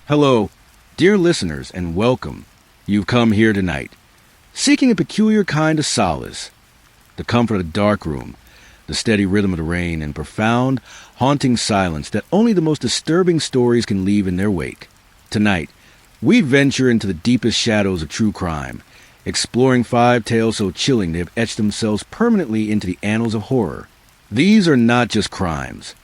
Hello, dear listeners, and welcome. You've come here tonight, seeking a peculiar kind of solace, the comfort of a dark room, the steady rhythm of the rain, and profound, haunting silence that only the most disturbing stories can leave in their wake. Tonight, we venture into the deepest shadows of true crime, exploring five tales so chilling they have etched themselves permanently into the annals of horror. These are not just crimes.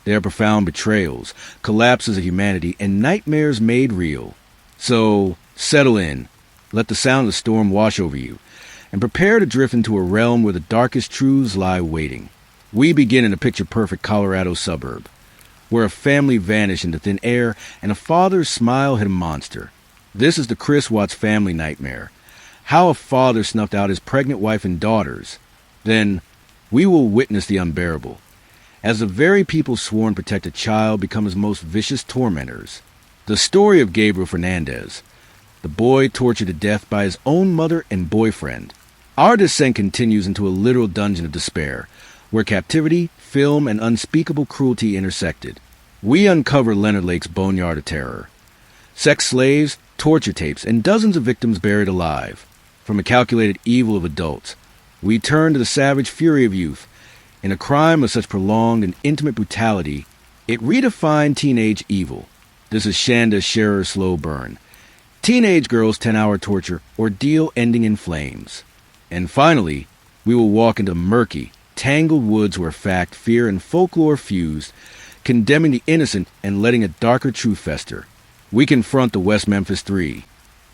They are profound betrayals, collapses of humanity, and nightmares made real. So, settle in, let the sound of the storm wash over you, and prepare to drift into a realm where the darkest truths lie waiting. We begin in a picture-perfect Colorado suburb, where a family vanished into thin air and a father's smile hid a monster. This is the Chris Watts family nightmare. How a father snuffed out his pregnant wife and daughters. Then, we will witness the unbearable, as the very people sworn to protect a child become his most vicious tormentors. The story of Gabriel Fernandez, the boy tortured to death by his own mother and boyfriend. Our descent continues into a literal dungeon of despair, where captivity, film, and unspeakable cruelty intersected. We uncover Leonard Lake's boneyard of terror. Sex slaves, torture tapes, and dozens of victims buried alive. From the calculated evil of adults, we turn to the savage fury of youth. In a crime of such prolonged and intimate brutality, it redefined teenage evil. This is Shanda Scherer's Slow Burn. Teenage girls' 10-hour torture ordeal ending in flames. And finally, we will walk into murky, tangled woods where fact, fear, and folklore fused, condemning the innocent and letting a darker truth fester. We confront the West Memphis Three,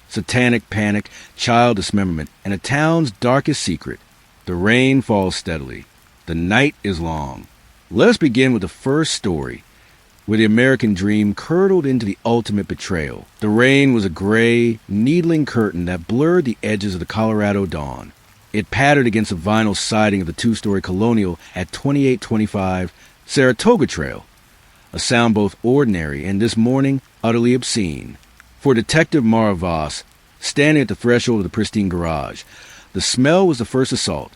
satanic panic, child dismemberment, and a town's darkest secret. The rain falls steadily. The night is long. Let us begin with the first story, where the American dream curdled into the ultimate betrayal. The rain was a gray, needling curtain that blurred the edges of the Colorado dawn. It pattered against the vinyl siding of the two-story colonial at 2825 Saratoga Trail, a sound both ordinary and this morning utterly obscene. For Detective Mara Voss, standing at the threshold of the pristine garage, the smell was the first assault.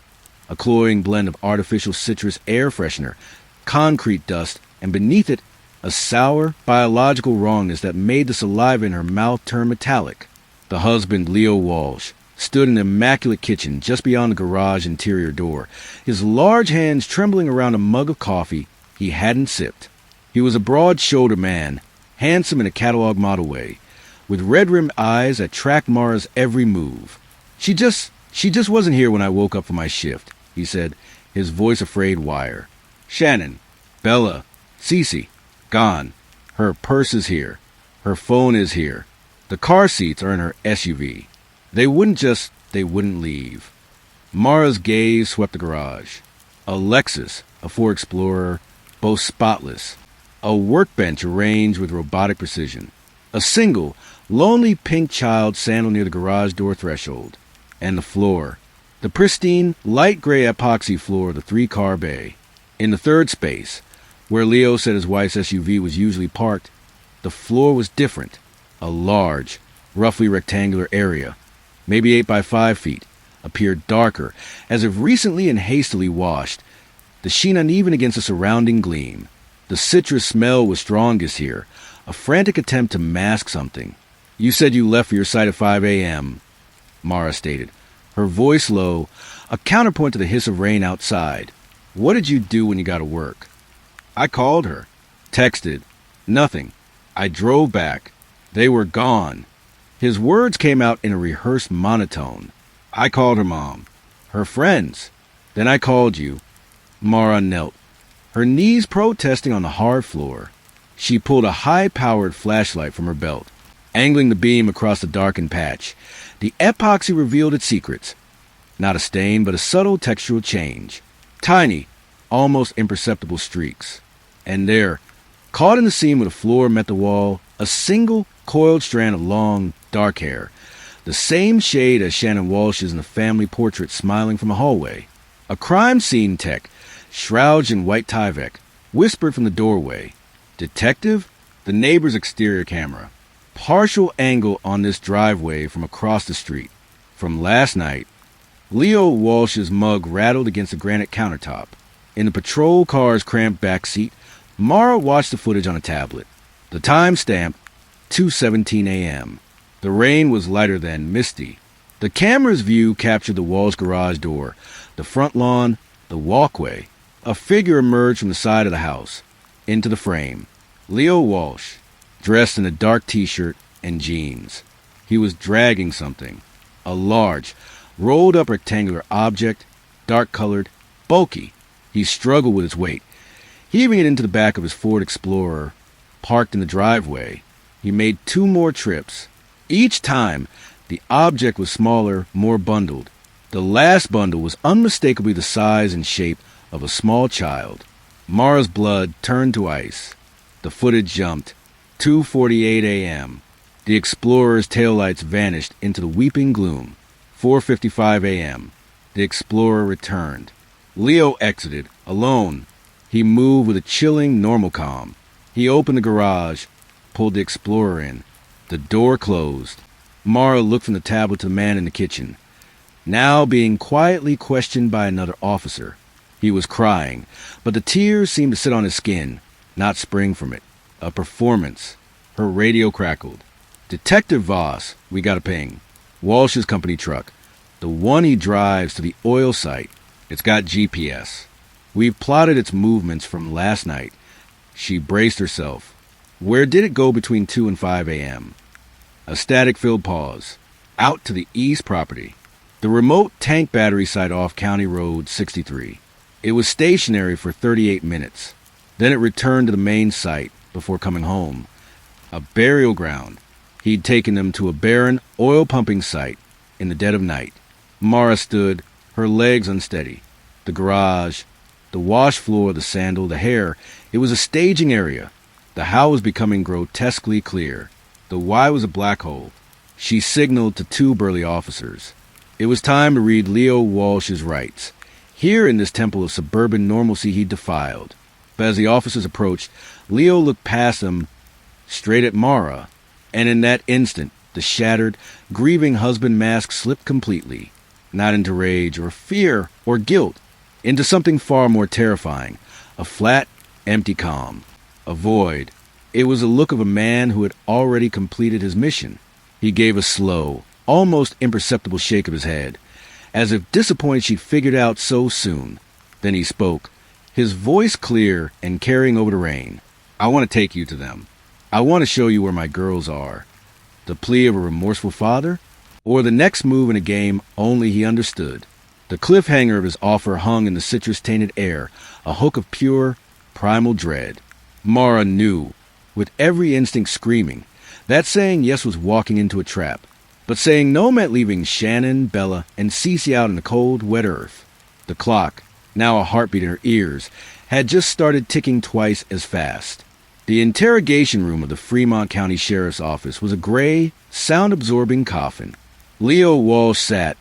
A cloying blend of artificial citrus air freshener, concrete dust, and beneath it, a sour, biological wrongness that made the saliva in her mouth turn metallic. The husband, Leo Walsh, stood in the immaculate kitchen just beyond the garage interior door, his large hands trembling around a mug of coffee he hadn't sipped. He was a broad-shouldered man, handsome in a catalog model way, with red-rimmed eyes that tracked Mara's every move. She just wasn't here when I woke up for my shift, he said, his voice a frayed wire. Shannon, Bella, Cece, gone. Her purse is here. Her phone is here. The car seats are in her SUV. They wouldn't leave. Mara's gaze swept the garage. A Lexus, a Ford Explorer, both spotless. A workbench arranged with robotic precision. A single, lonely pink child sandaled near the garage door threshold. And the floor. The pristine, light gray epoxy floor of the three-car bay. In the third space, where Leo said his wife's SUV was usually parked, the floor was different. A large, roughly rectangular area, maybe 8 by 5 feet, appeared darker, as if recently and hastily washed, the sheen uneven against the surrounding gleam. The citrus smell was strongest here, a frantic attempt to mask something. You said you left for your site at 5 a.m., Mara stated, her voice low, a counterpoint to the hiss of rain outside. What did you do when you got to work? I called her. Texted. Nothing. I drove back. They were gone. His words came out in a rehearsed monotone. I called her mom. Her friends. Then I called you. Mara knelt, her knees protesting on the hard floor. She pulled a high-powered flashlight from her belt, angling the beam across the darkened patch. The epoxy revealed its secrets. Not a stain, but a subtle textural change. Tiny, almost imperceptible streaks. And there, caught in the seam where the floor met the wall, a single coiled strand of long, dark hair. The same shade as Shannon Walsh's in the family portrait smiling from a hallway. A crime scene tech, shrouded in white Tyvek, whispered from the doorway. Detective? The neighbor's exterior camera. Partial angle on this driveway from across the street. From last night, Leo Walsh's mug rattled against the granite countertop. In the patrol car's cramped back seat, Mara watched the footage on a tablet. The timestamp, 2:17 a.m. The rain was lighter than misty. The camera's view captured the Walsh garage door, the front lawn, the walkway. A figure emerged from the side of the house, into the frame. Leo Walsh, dressed in a dark t-shirt and jeans. He was dragging something. A large, rolled-up rectangular object, dark-colored, bulky. He struggled with its weight, heaving it into the back of his Ford Explorer, parked in the driveway. He made 2 more trips. Each time, the object was smaller, more bundled. The last bundle was unmistakably the size and shape of a small child. Mara's blood turned to ice. The footage jumped. 2:48 a.m. The Explorer's taillights vanished into the weeping gloom. 4:55 a.m. The Explorer returned. Leo exited, alone. He moved with a chilling, normal calm. He opened the garage, pulled the Explorer in. The door closed. Mara looked from the tablet to the man in the kitchen, now being quietly questioned by another officer. He was crying, but the tears seemed to sit on his skin, not spring from it. A performance. Her radio crackled. Detective Voss, we got a ping. Walsh's company truck. The one he drives to the oil site. It's got GPS. We plotted its movements from last night. She braced herself. Where did it go between 2 and 5 a.m.? A static-filled pause. Out to the east property. The remote tank battery site off County Road 63. It was stationary for 38 minutes. Then it returned to the main site before coming home. A burial ground. He'd taken them to a barren, oil-pumping site in the dead of night. Mara stood, her legs unsteady. The garage, the wash floor, the sandal, the hair. It was a staging area. The how was becoming grotesquely clear. The why was a black hole. She signaled to 2 burly officers. It was time to read Leo Walsh's rights. Here in this temple of suburban normalcy he defiled. But as the officers approached, Leo looked past them, straight at Mara, and in that instant, the shattered, grieving husband mask slipped completely, not into rage or fear or guilt, into something far more terrifying, a flat, empty calm, a void. It was the look of a man who had already completed his mission. He gave a slow, almost imperceptible shake of his head, as if disappointed she'd figured out so soon. Then he spoke, his voice clear and carrying over the rain. I want to take you to them. I want to show you where my girls are. The plea of a remorseful father? Or the next move in a game only he understood? The cliffhanger of his offer hung in the citrus-tainted air, a hook of pure, primal dread. Mara knew, with every instinct screaming, that saying yes was walking into a trap. But saying no meant leaving Shannon, Bella, and Cece out in the cold, wet earth. The clock, now a heartbeat in her ears, had just started ticking twice as fast. The interrogation room of the Fremont County Sheriff's Office was a gray, sound-absorbing coffin. Leo Walsh sat,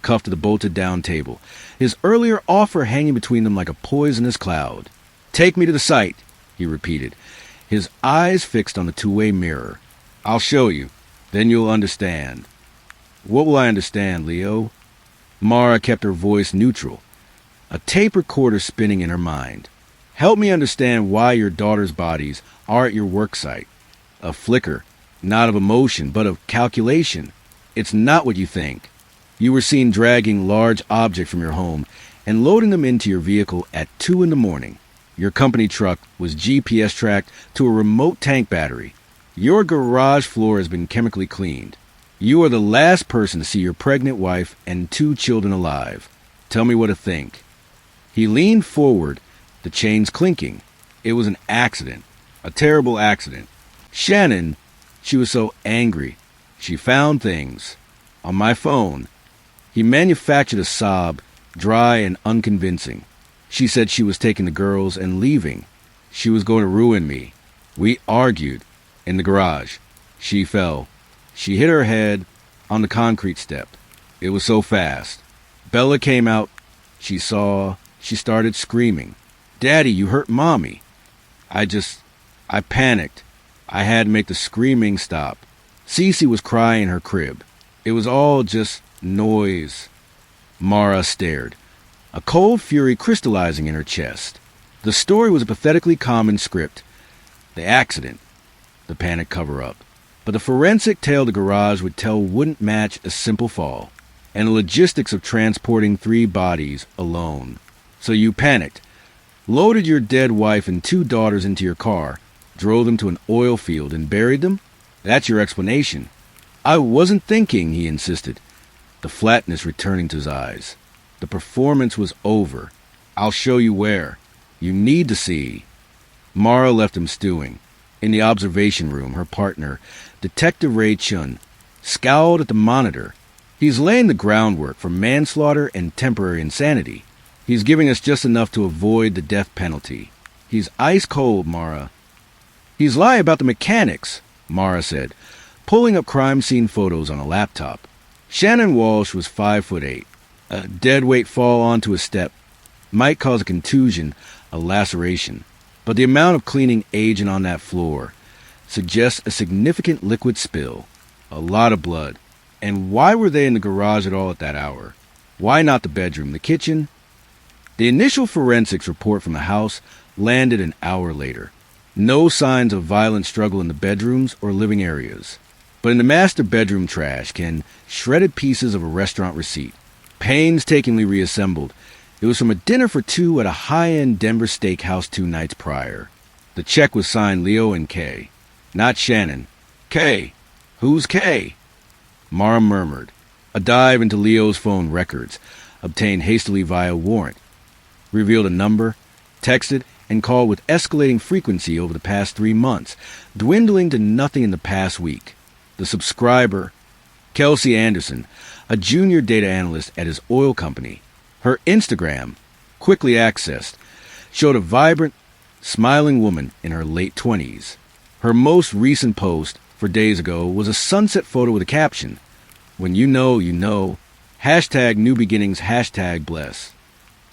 cuffed to the bolted-down table, his earlier offer hanging between them like a poisonous cloud. "Take me to the site," he repeated, his eyes fixed on the two-way mirror. "I'll show you. Then you'll understand." "What will I understand, Leo?" Mara kept her voice neutral, a tape recorder spinning in her mind. "Help me understand why your daughter's bodies are at your work site." A flicker, not of emotion, but of calculation. "It's not what you think. You were seen dragging large objects from your home and loading them into your vehicle at 2 in the morning. Your company truck was GPS tracked to a remote tank battery. Your garage floor has been chemically cleaned. You are the last person to see your pregnant wife and 2 children alive. Tell me what to think." He leaned forward, the chains clinking. It was an accident, a terrible accident. Shannon, she was so angry. She found things. On my phone. He manufactured a sob, dry and unconvincing. She said she was taking the girls and leaving. She was going to ruin me. We argued. In the garage. She fell. She hit her head on the concrete step. It was so fast. Bella came out. She saw. She started screaming. "Daddy, you hurt Mommy." I panicked. I had to make the screaming stop. Cece was crying in her crib. It was all just noise. Mara stared, a cold fury crystallizing in her chest. The story was a pathetically common script. The accident. The panic cover-up. But the forensic tale the garage would tell wouldn't match a simple fall, and the logistics of transporting 3 bodies alone. So you panicked, loaded your dead wife and 2 daughters into your car, drove them to an oil field and buried them? That's your explanation. I wasn't thinking, he insisted, the flatness returning to his eyes. The performance was over. I'll show you where. You need to see. Mara left him stewing. In the observation room, her partner, Detective Ray Chun, scowled at the monitor. He's laying the groundwork for manslaughter and temporary insanity. He's giving us just enough to avoid the death penalty. He's ice cold, Mara. He's lying about the mechanics, Mara said, pulling up crime scene photos on a laptop. Shannon Walsh was 5'8". A deadweight fall onto a step might cause a contusion, a laceration. But the amount of cleaning agent on that floor suggests a significant liquid spill, a lot of blood. And why were they in the garage at all at that hour? Why not the bedroom, the kitchen? The initial forensics report from the house landed an hour later. No signs of violent struggle in the bedrooms or living areas. But in the master bedroom trash can shredded pieces of a restaurant receipt, painstakingly reassembled. It was from a dinner for 2 at a high-end Denver steakhouse 2 nights prior. The check was signed Leo and Kay, not Shannon. Kay? Who's Kay? Mara murmured. A dive into Leo's phone records, obtained hastily via warrant, revealed a number, texted, and called with escalating frequency over the past 3 months, dwindling to nothing in the past week. The subscriber, Kelsey Anderson, a junior data analyst at his oil company. Her Instagram, quickly accessed, showed a vibrant, smiling woman in her late 20s. Her most recent post, for days ago, was a sunset photo with a caption, "When you know, you know. Hashtag new beginnings, hashtag bless."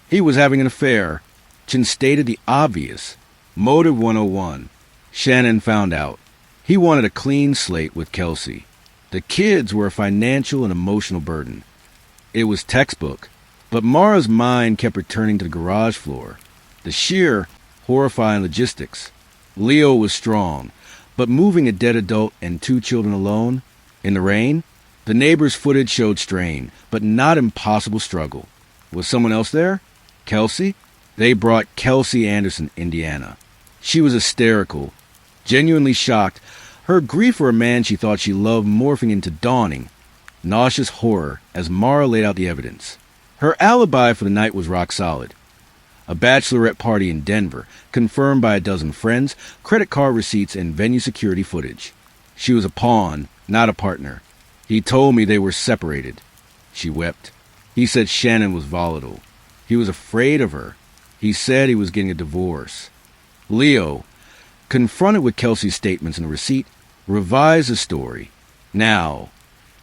He was having an affair. Chin stated the obvious. Motive 101. Shannon found out. He wanted a clean slate with Kelsey. The kids were a financial and emotional burden. It was textbook. But Mara's mind kept returning to the garage floor. The sheer, horrifying logistics. Leo was strong, but moving a dead adult and 2 children alone? In the rain? The neighbor's footage showed strain, but not impossible struggle. Was someone else there? Kelsey? They brought Kelsey Anderson, Indiana. She was hysterical, genuinely shocked, her grief for a man she thought she loved morphing into dawning, nauseous horror as Mara laid out the evidence. Her alibi for the night was rock solid. A bachelorette party in Denver, confirmed by a dozen friends, credit card receipts, and venue security footage. She was a pawn, not a partner. He told me they were separated. She wept. He said Shannon was volatile. He was afraid of her. He said he was getting a divorce. Leo, confronted with Kelsey's statements in the receipt, revised the story. Now,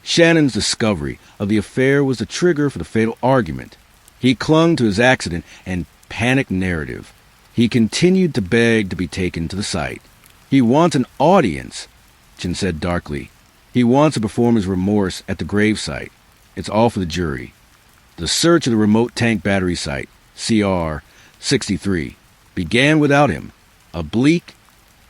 Shannon's discovery of the affair was the trigger for the fatal argument. He clung to his accident and panicked narrative. He continued to beg to be taken to the site. He wants an audience, Chin said darkly. He wants to perform his remorse at the gravesite. It's all for the jury. The search of the remote tank battery site, CR 63, began without him. A bleak,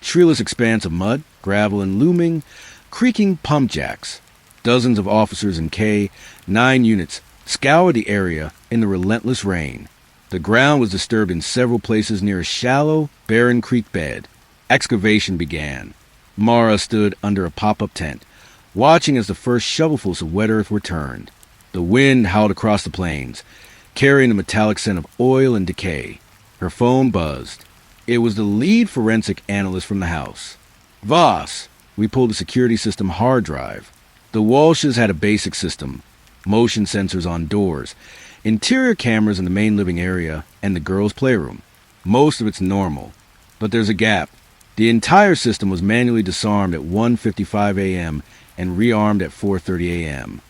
treeless expanse of mud, gravel, and looming, creaking pump jacks. Dozens of officers in K-9 units scoured the area in the relentless rain. The ground was disturbed in several places near a shallow, barren creek bed. Excavation began. Mara stood under a pop-up tent, watching as the first shovelfuls of wet earth were turned. The wind howled across the plains, carrying the metallic scent of oil and decay. Her phone buzzed. It was the lead forensic analyst from the house. "Voss, we pulled the security system hard drive. The Walshes had a basic system, motion sensors on doors, interior cameras in the main living area, and the girls' playroom. Most of it's normal, but there's a gap. The entire system was manually disarmed at 1:55 a.m. and rearmed at 4:30 a.m.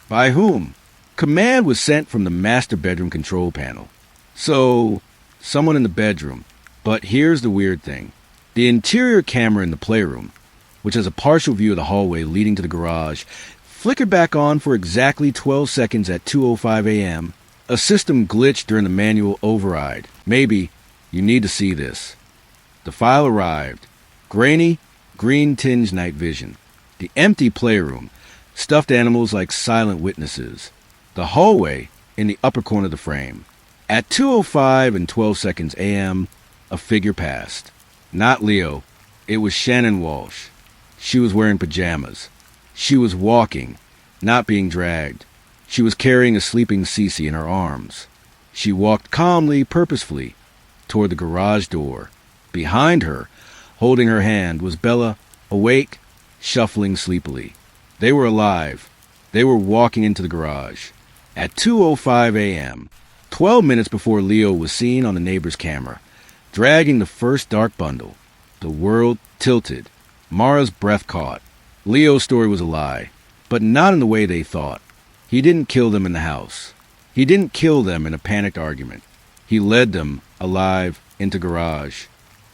By whom? Command was sent from the master bedroom control panel. So, someone in the bedroom. But here's the weird thing. The interior camera in the playroom, which has a partial view of the hallway leading to the garage, flickered back on for exactly 12 seconds at 2:05 a.m. A system glitched during the manual override. Maybe you need to see this. The file arrived. Grainy, green-tinged night vision. The empty playroom, stuffed animals like silent witnesses. The hallway in the upper corner of the frame. At 2:05 and 12 seconds a.m., a figure passed. Not Leo. It was Shannon Walsh. She was wearing pajamas. She was walking, not being dragged. She was carrying a sleeping Cece in her arms. She walked calmly, purposefully, toward the garage door. Behind her, holding her hand, was Bella, awake, shuffling sleepily. They were alive. They were walking into the garage. At 2:05 a.m., 12 minutes before Leo was seen on the neighbor's camera, dragging the first dark bundle. The world tilted. Mara's breath caught. Leo's story was a lie, but not in the way they thought. He didn't kill them in the house. He didn't kill them in a panicked argument. He led them, alive, into garage.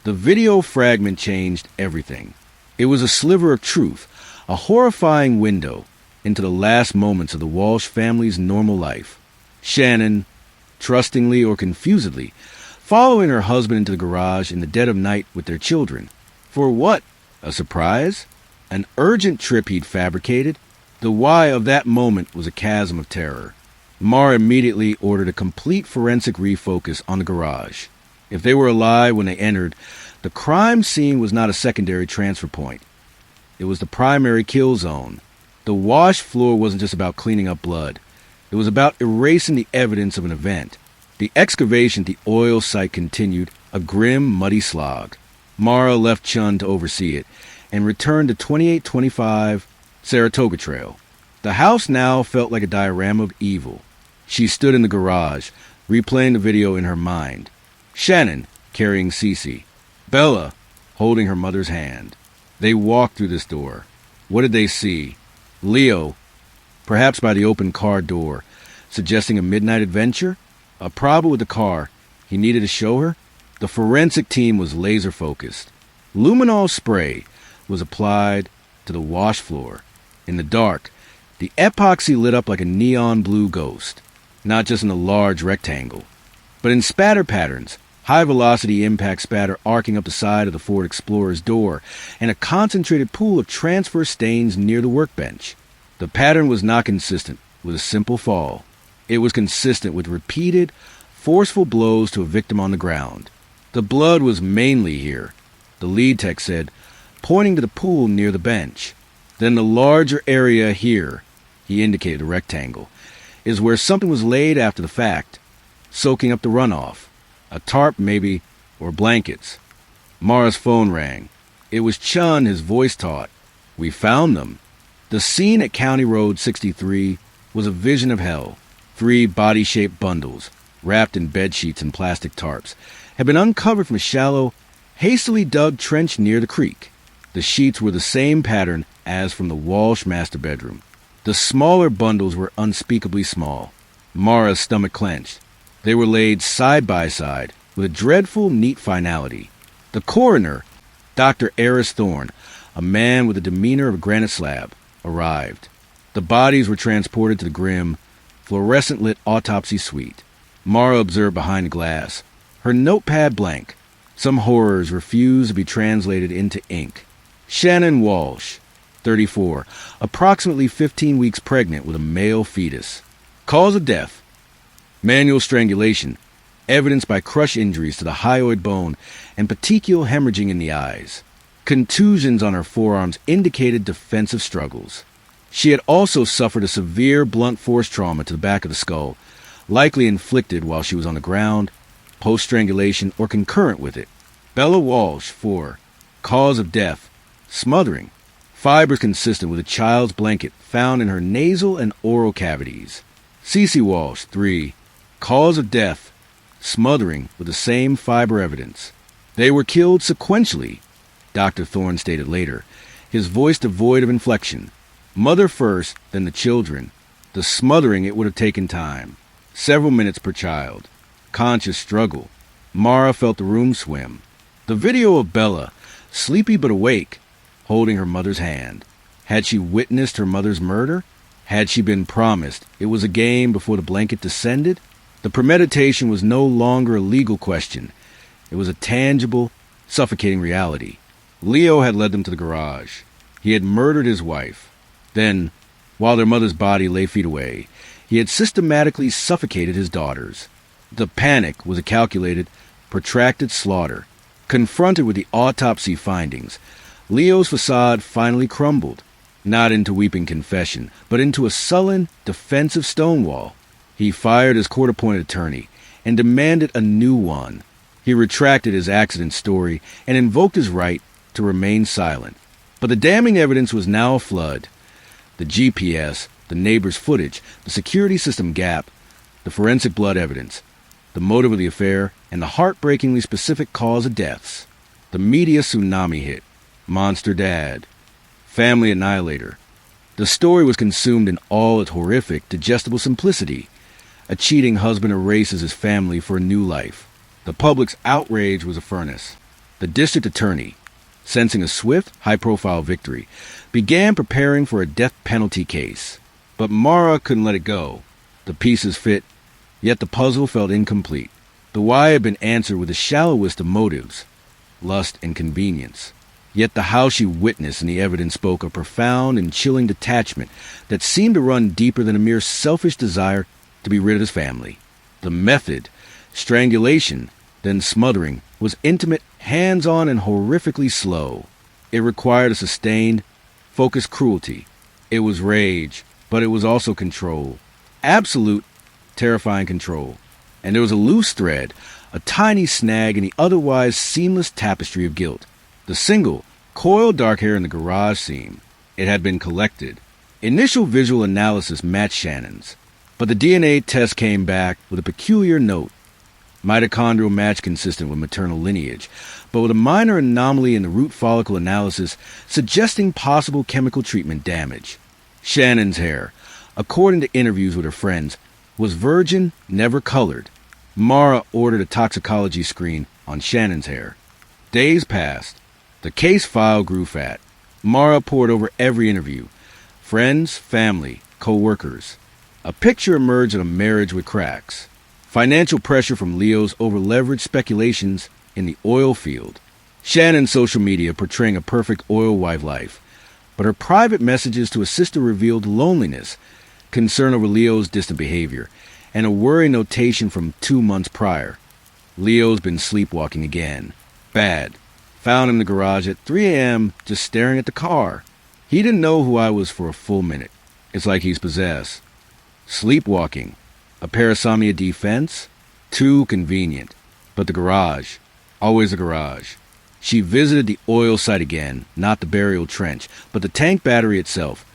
The video fragment changed everything. It was a sliver of truth, a horrifying window into the last moments of the Walsh family's normal life. Shannon, trustingly or confusedly, following her husband into the garage in the dead of night with their children. For what? A surprise? An urgent trip he'd fabricated? The why of that moment was a chasm of terror. Mara immediately ordered a complete forensic refocus on the garage. If they were alive when they entered, the crime scene was not a secondary transfer point. It was the primary kill zone. The wash floor wasn't just about cleaning up blood. It was about erasing the evidence of an event. The excavation at the oil site continued, a grim, muddy slog. Mara left Chun to oversee it and returned to 2825 Saratoga Trail. The house now felt like a diorama of evil. She stood in the garage, replaying the video in her mind. Shannon, carrying Cece. Bella, holding her mother's hand. They walked through this door. What did they see? Leo, perhaps by the open car door, suggesting a midnight adventure? A problem with the car. He needed to show her? The forensic team was laser-focused. Luminol spray was applied to the wash floor. In the dark, the epoxy lit up like a neon blue ghost, not just in a large rectangle, but in spatter patterns, high-velocity impact spatter arcing up the side of the Ford Explorer's door, and a concentrated pool of transfer stains near the workbench. The pattern was not consistent with a simple fall. It was consistent with repeated, forceful blows to a victim on the ground. The blood was mainly here, the lead tech said, pointing to the pool near the bench. Then the larger area here, he indicated a rectangle, is where something was laid after the fact, soaking up the runoff. A tarp, maybe, or blankets. Mara's phone rang. It was Chun, his voice taut. We found them. The scene at County Road 63 was a vision of hell. 3 body-shaped bundles, wrapped in bed sheets and plastic tarps, had been uncovered from a shallow, hastily dug trench near the creek. The sheets were the same pattern as from the Walsh master bedroom. The smaller bundles were unspeakably small. Mara's stomach clenched. They were laid side by side with a dreadful, neat finality. The coroner, Dr. Eris Thorne, a man with the demeanor of a granite slab, arrived. The bodies were transported to the grim, fluorescent-lit autopsy suite. Mara observed behind the glass, her notepad blank. Some horrors refused to be translated into ink. Shannon Walsh, 34, approximately 15 weeks pregnant with a male fetus. Cause of death: manual strangulation, evidenced by crush injuries to the hyoid bone and petechial hemorrhaging in the eyes. Contusions on her forearms indicated defensive struggles. She had also suffered a severe blunt force trauma to the back of the skull, likely inflicted while she was on the ground, post-strangulation, or concurrent with it. Bella Walsh, 4. Cause of death: smothering. Fibers consistent with a child's blanket found in her nasal and oral cavities. Cece Walsh, 3. Cause of death: smothering with the same fiber evidence. They were killed sequentially, Dr. Thorne stated later, his voice devoid of inflection. Mother first, then the children. The smothering, it would have taken time. Several minutes per child. Conscious struggle. Mara felt the room swim. The video of Bella, sleepy but awake, holding her mother's hand. Had she witnessed her mother's murder? Had she been promised it was a game before the blanket descended? The premeditation was no longer a legal question. It was a tangible, suffocating reality. Leo had led them to the garage. He had murdered his wife. Then, while their mother's body lay feet away, he had systematically suffocated his daughters. The panic was a calculated, protracted slaughter. Confronted with the autopsy findings, Leo's facade finally crumbled, not into weeping confession, but into a sullen, defensive stonewall. He fired his court-appointed attorney and demanded a new one. He retracted his accident story and invoked his right to remain silent. But the damning evidence was now aflood. The GPS, the neighbor's footage, the security system gap, the forensic blood evidence, the motive of the affair, and the heartbreakingly specific cause of deaths. The media tsunami hit. Monster Dad. Family Annihilator. The story was consumed in all its horrific, digestible simplicity. A cheating husband erases his family for a new life. The public's outrage was a furnace. The district attorney, sensing a swift, high-profile victory, began preparing for a death penalty case. But Mara couldn't let it go. The pieces fit, yet the puzzle felt incomplete. The why had been answered with the shallowest of motives, lust and convenience. Yet the how she witnessed and the evidence spoke a profound and chilling detachment that seemed to run deeper than a mere selfish desire to be rid of his family. The method, strangulation, then smothering, was intimate, hands-on, and horrifically slow. It required a sustained, focused cruelty. It was rage, but it was also control. Absolute, terrifying control. And there was a loose thread, a tiny snag in the otherwise seamless tapestry of guilt. The single, coiled dark hair in the garage seam. It had been collected. Initial visual analysis matched Shannon's, but the DNA test came back with a peculiar note. Mitochondrial match consistent with maternal lineage, but with a minor anomaly in the root follicle analysis suggesting possible chemical treatment damage. Shannon's hair, according to interviews with her friends, was virgin, never colored. Mara ordered a toxicology screen on Shannon's hair. Days passed. The case file grew fat. Mara pored over every interview. Friends, family, co-workers. A picture emerged of a marriage with cracks. Financial pressure from Leo's over-leveraged speculations in the oil field. Shannon's social media portraying a perfect oil wife life. But her private messages to a sister revealed loneliness, concern over Leo's distant behavior, and a worry notation from 2 months prior. Leo's been sleepwalking again. Bad. Found him in the garage at 3 a.m. just staring at the car. He didn't know who I was for a full minute. It's like he's possessed. Sleepwalking. A parasomnia defense? Too convenient. But the garage. Always a garage. She visited the oil site again, not the burial trench, but the tank battery itself.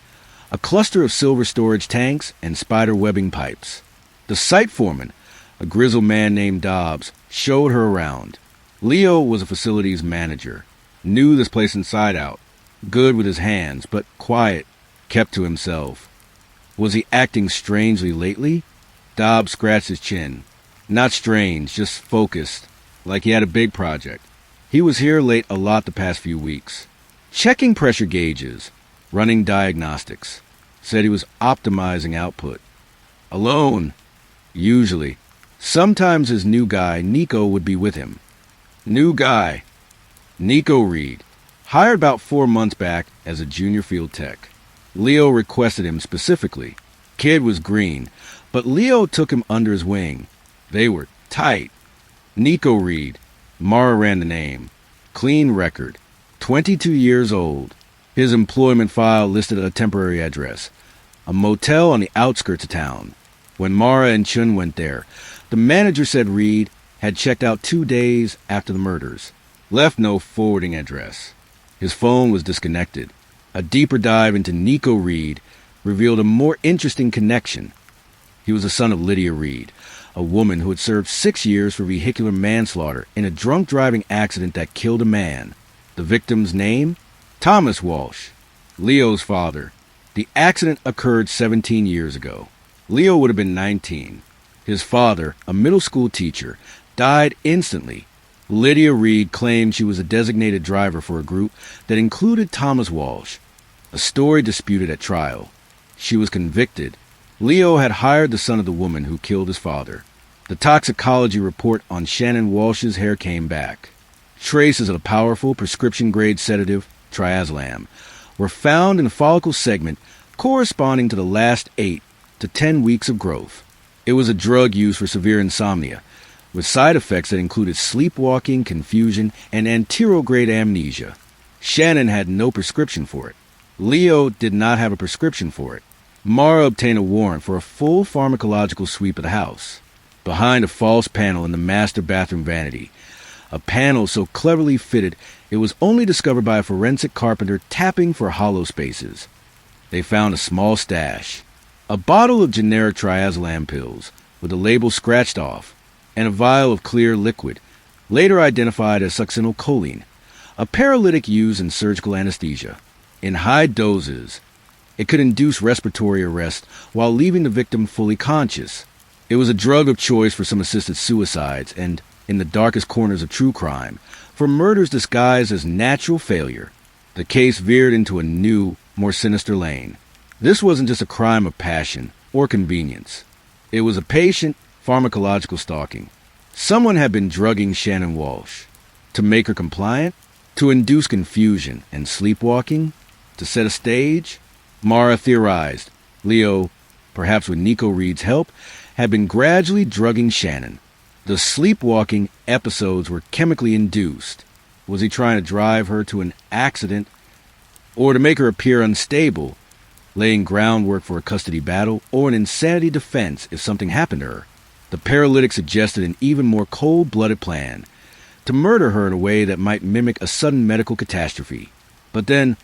A cluster of silver storage tanks and spider webbing pipes. The site foreman, a grizzled man named Dobbs, showed her around. Leo was a facilities manager. Knew this place inside out. Good with his hands, but quiet, kept to himself. Was he acting strangely lately? Dobbs scratched his chin. Not strange, just focused, like he had a big project. He was here late a lot the past few weeks. Checking pressure gauges, running diagnostics. Said he was optimizing output. Alone, usually. Sometimes his new guy, Nico, would be with him. New guy. Nico Reed. Hired about 4 months back as a junior field tech. Leo requested him specifically. Kid was green, but Leo took him under his wing. They were tight. Nico Reed. Mara ran the name. Clean record. 22 years old. His employment file listed a temporary address. A motel on the outskirts of town. When Mara and Chun went there, the manager said Reed had checked out 2 days after the murders. Left no forwarding address. His phone was disconnected. A deeper dive into Nico Reed revealed a more interesting connection. He was the son of Lydia Reed, a woman who had served 6 years for vehicular manslaughter in a drunk driving accident that killed a man. The victim's name? Thomas Walsh, Leo's father. The accident occurred 17 years ago. Leo would have been 19. His father, a middle school teacher, died instantly. Lydia Reed claimed she was a designated driver for a group that included Thomas Walsh, a story disputed at trial. She was convicted. Leo had hired the son of the woman who killed his father. The toxicology report on Shannon Walsh's hair came back. Traces of a powerful prescription-grade sedative, triazolam, were found in the follicle segment corresponding to the last 8 to 10 weeks of growth. It was a drug used for severe insomnia, with side effects that included sleepwalking, confusion, and anterograde amnesia. Shannon had no prescription for it. Leo did not have a prescription for it. Mara obtained a warrant for a full pharmacological sweep of the house. Behind a false panel in the master bathroom vanity, a panel so cleverly fitted it was only discovered by a forensic carpenter tapping for hollow spaces. They found a small stash, a bottle of generic triazolam pills with the label scratched off, and a vial of clear liquid, later identified as succinylcholine, a paralytic used in surgical anesthesia. In high doses, it could induce respiratory arrest while leaving the victim fully conscious. It was a drug of choice for some assisted suicides and, in the darkest corners of true crime, for murders disguised as natural failure. The case veered into a new, more sinister lane. This wasn't just a crime of passion or convenience. It was a patient pharmacological stalking. Someone had been drugging Shannon Walsh. To make her compliant? To induce confusion and sleepwalking? To set a stage? Mara theorized Leo, perhaps with Nico Reed's help, had been gradually drugging Shannon. The sleepwalking episodes were chemically induced. Was he trying to drive her to an accident or to make her appear unstable, laying groundwork for a custody battle or an insanity defense if something happened to her? The paralytic suggested an even more cold-blooded plan, to murder her in a way that might mimic a sudden medical catastrophe. But then,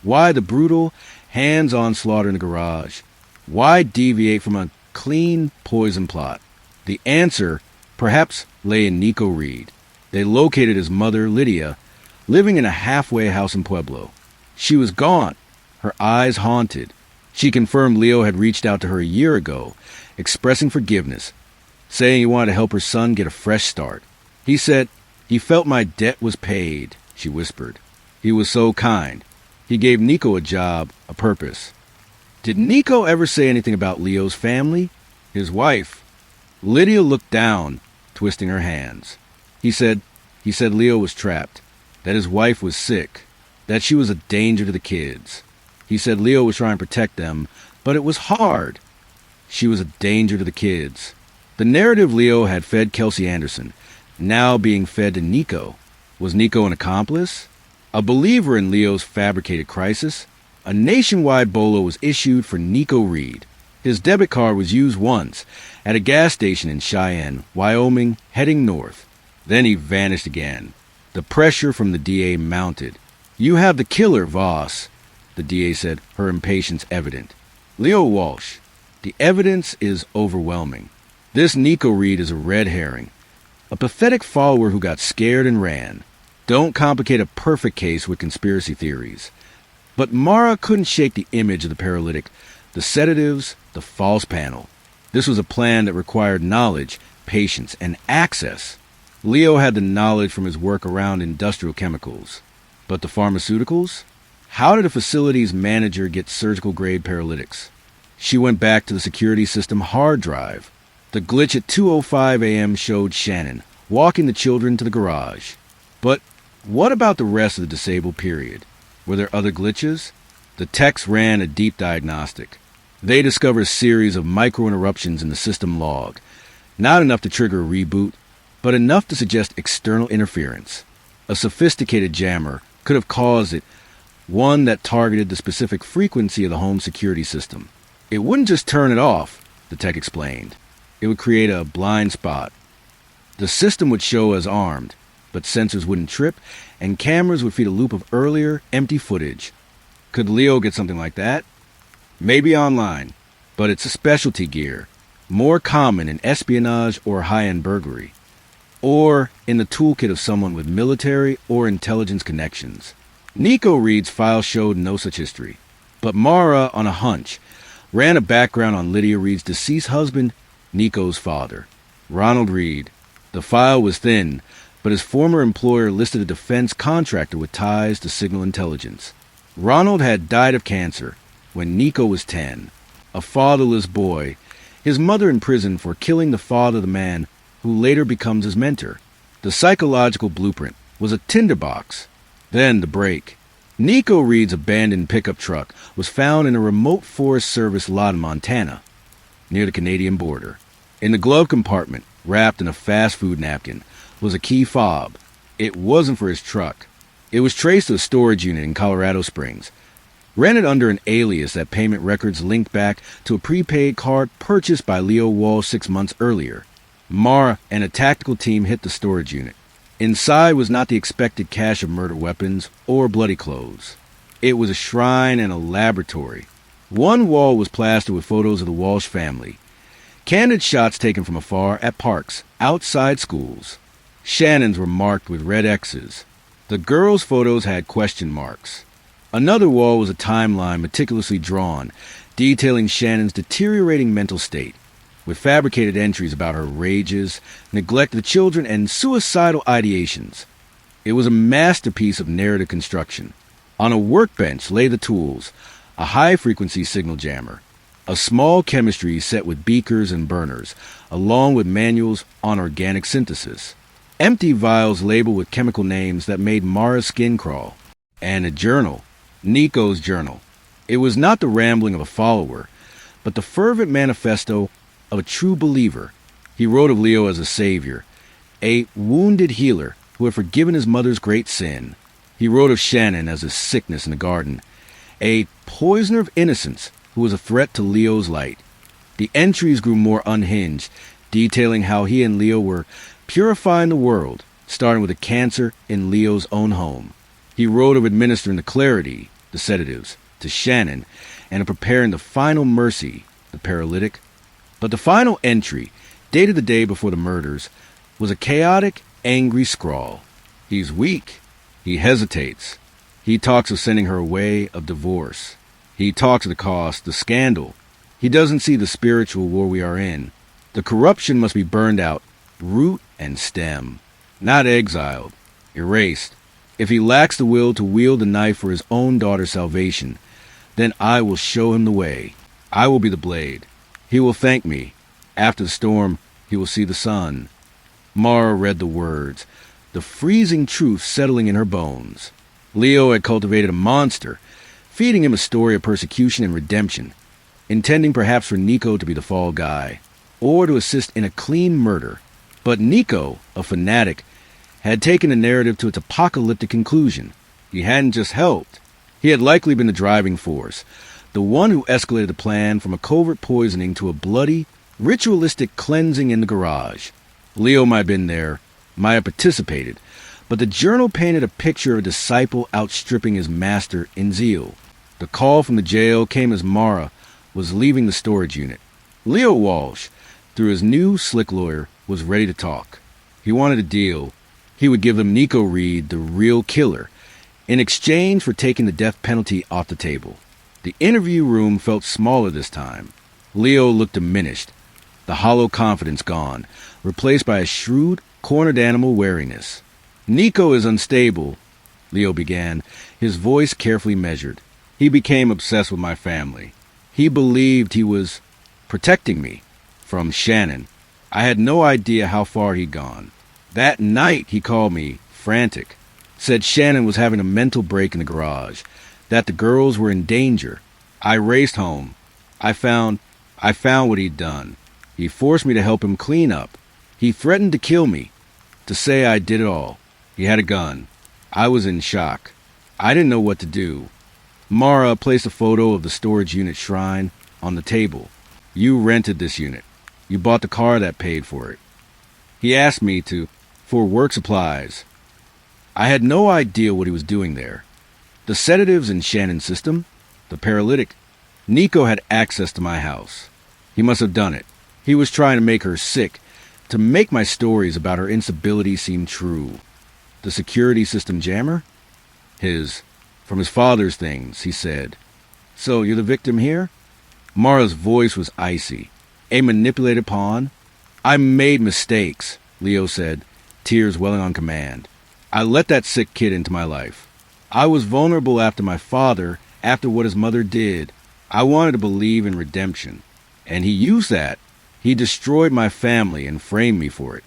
why the brutal, hands-on slaughter in the garage? Why deviate from a clean poison plot? The answer, perhaps, lay in Nico Reed. They located his mother, Lydia, living in a halfway house in Pueblo. She was gone, her eyes haunted. She confirmed Leo had reached out to her a year ago, expressing forgiveness, saying he wanted to help her son get a fresh start. He said, "He felt my debt was paid," she whispered. "He was so kind. He gave Nico a job, a purpose." Did Nico ever say anything about Leo's family? His wife? Lydia looked down, twisting her hands. He said Leo was trapped, that his wife was sick, that she was a danger to the kids. He said Leo was trying to protect them, but it was hard. She was a danger to the kids. The narrative Leo had fed Kelsey Anderson, now being fed to Nico. Was Nico an accomplice? A believer in Leo's fabricated crisis? A nationwide BOLO was issued for Nico Reed. His debit card was used once at a gas station in Cheyenne, Wyoming, heading north. Then he vanished again. The pressure from the DA mounted. "You have the killer, Voss," the DA said, her impatience evident. "Leo Walsh, the evidence is overwhelming. This Nico Reed is a red herring, a pathetic follower who got scared and ran. Don't complicate a perfect case with conspiracy theories." But Mara couldn't shake the image of the paralytic, the sedatives, the false panel. This was a plan that required knowledge, patience, and access. Leo had the knowledge from his work around industrial chemicals. But the pharmaceuticals? How did a facilities manager get surgical-grade paralytics? She went back to the security system hard drive. The glitch at 2:05 a.m. showed Shannon walking the children to the garage. But what about the rest of the disabled period? Were there other glitches? The techs ran a deep diagnostic. They discovered a series of micro-interruptions in the system log. Not enough to trigger a reboot, but enough to suggest external interference. A sophisticated jammer could have caused it, one that targeted the specific frequency of the home security system. It wouldn't just turn it off, the tech explained. It would create a blind spot. The system would show as armed, but sensors wouldn't trip, and cameras would feed a loop of earlier, empty footage. Could Leo get something like that? Maybe online, but it's a specialty gear, more common in espionage or high-end burglary, or in the toolkit of someone with military or intelligence connections. Nico Reed's file showed no such history, but Mara, on a hunch, ran a background on Lydia Reed's deceased husband, Nico's father, Ronald Reed. The file was thin, but his former employer listed a defense contractor with ties to signal intelligence. Ronald had died of cancer when Nico was 10, a fatherless boy, his mother in prison for killing the father of the man who later becomes his mentor. The psychological blueprint was a tinderbox. Then the break. Nico Reed's abandoned pickup truck was found in a remote Forest Service lot in Montana, near the Canadian border. In the glove compartment, wrapped in a fast food napkin, was a key fob. It wasn't for his truck. It was traced to a storage unit in Colorado Springs, rented under an alias that payment records linked back to a prepaid card purchased by Leo Walsh 6 months earlier. Mara and a tactical team hit the storage unit. Inside was not the expected cache of murder weapons or bloody clothes. It was a shrine and a laboratory. One wall was plastered with photos of the Walsh family. Candid shots taken from afar at parks, outside schools. Shannon's were marked with red X's. The girls' photos had question marks. Another wall was a timeline meticulously drawn, detailing Shannon's deteriorating mental state, with fabricated entries about her rages, neglect of the children, and suicidal ideations. It was a masterpiece of narrative construction. On a workbench lay the tools, a high-frequency signal jammer, a small chemistry set with beakers and burners, along with manuals on organic synthesis, empty vials labeled with chemical names that made Mara's skin crawl, and a journal, Nico's journal. It was not the rambling of a follower, but the fervent manifesto of a true believer. He wrote of Leo as a savior, a wounded healer who had forgiven his mother's great sin. He wrote of Shannon as a sickness in the garden, a poisoner of innocence who was a threat to Leo's light. The entries grew more unhinged, detailing how he and Leo were purifying the world, starting with a cancer in Leo's own home. He wrote of administering the clarity, the sedatives, to Shannon, and of preparing the final mercy, the paralytic. But the final entry, dated the day before the murders, was a chaotic, angry scrawl. He's weak. He hesitates. He talks of sending her away, of divorce. He talks of the cost, the scandal. He doesn't see the spiritual war we are in. The corruption must be burned out, root and stem. Not exiled, erased. If he lacks the will to wield the knife for his own daughter's salvation, then I will show him the way. I will be the blade. He will thank me. After the storm, he will see the sun. Mara read the words, the freezing truth settling in her bones. Leo had cultivated a monster, feeding him a story of persecution and redemption, intending perhaps for Nico to be the fall guy, or to assist in a clean murder. But Nico, a fanatic, had taken the narrative to its apocalyptic conclusion. He hadn't just helped. He had likely been the driving force, the one who escalated the plan from a covert poisoning to a bloody, ritualistic cleansing in the garage. Leo might have been there, might have participated, but the journal painted a picture of a disciple outstripping his master in zeal. The call from the jail came as Mara was leaving the storage unit. Leo Walsh, through his new slick lawyer, was ready to talk. He wanted a deal. He would give them Nico Reed, the real killer, in exchange for taking the death penalty off the table. The interview room felt smaller this time. Leo looked diminished, the hollow confidence gone, replaced by a shrewd, cornered animal wariness. Nico is unstable, Leo began, his voice carefully measured. He became obsessed with my family. He believed he was protecting me from Shannon. I had no idea how far he'd gone. That night he called me, frantic, said Shannon was having a mental break in the garage, that the girls were in danger. I raced home. I found what he'd done. He forced me to help him clean up. He threatened to kill me, to say I did it all. He had a gun. I was in shock. I didn't know what to do. Mara placed a photo of the storage unit shrine on the table. You rented this unit. You bought the car that paid for it. He asked me for work supplies. I had no idea what he was doing there. The sedatives in Shannon's system, the paralytic. Nico had access to my house. He must have done it. He was trying to make her sick, to make my stories about her instability seem true. The security system jammer? From his father's things, he said. So you're the victim here? Mara's voice was icy. A manipulated pawn? I made mistakes, Leo said, tears welling on command. I let that sick kid into my life. I was vulnerable after my father, after what his mother did. I wanted to believe in redemption. And he used that. He destroyed my family and framed me for it.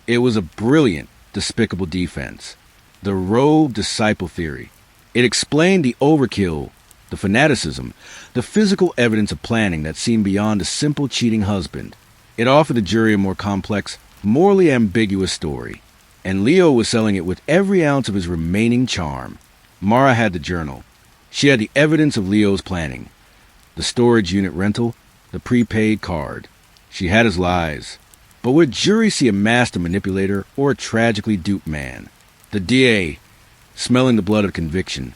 It was a brilliant, despicable defense. The rogue disciple theory. It explained the overkill, the fanaticism, the physical evidence of planning that seemed beyond a simple cheating husband. It offered the jury a more complex, morally ambiguous story, and Leo was selling it with every ounce of his remaining charm. Mara had the journal. She had the evidence of Leo's planning. The storage unit rental, the prepaid card. She had his lies. But would jury see a master manipulator or a tragically duped man? The DA, smelling the blood of conviction,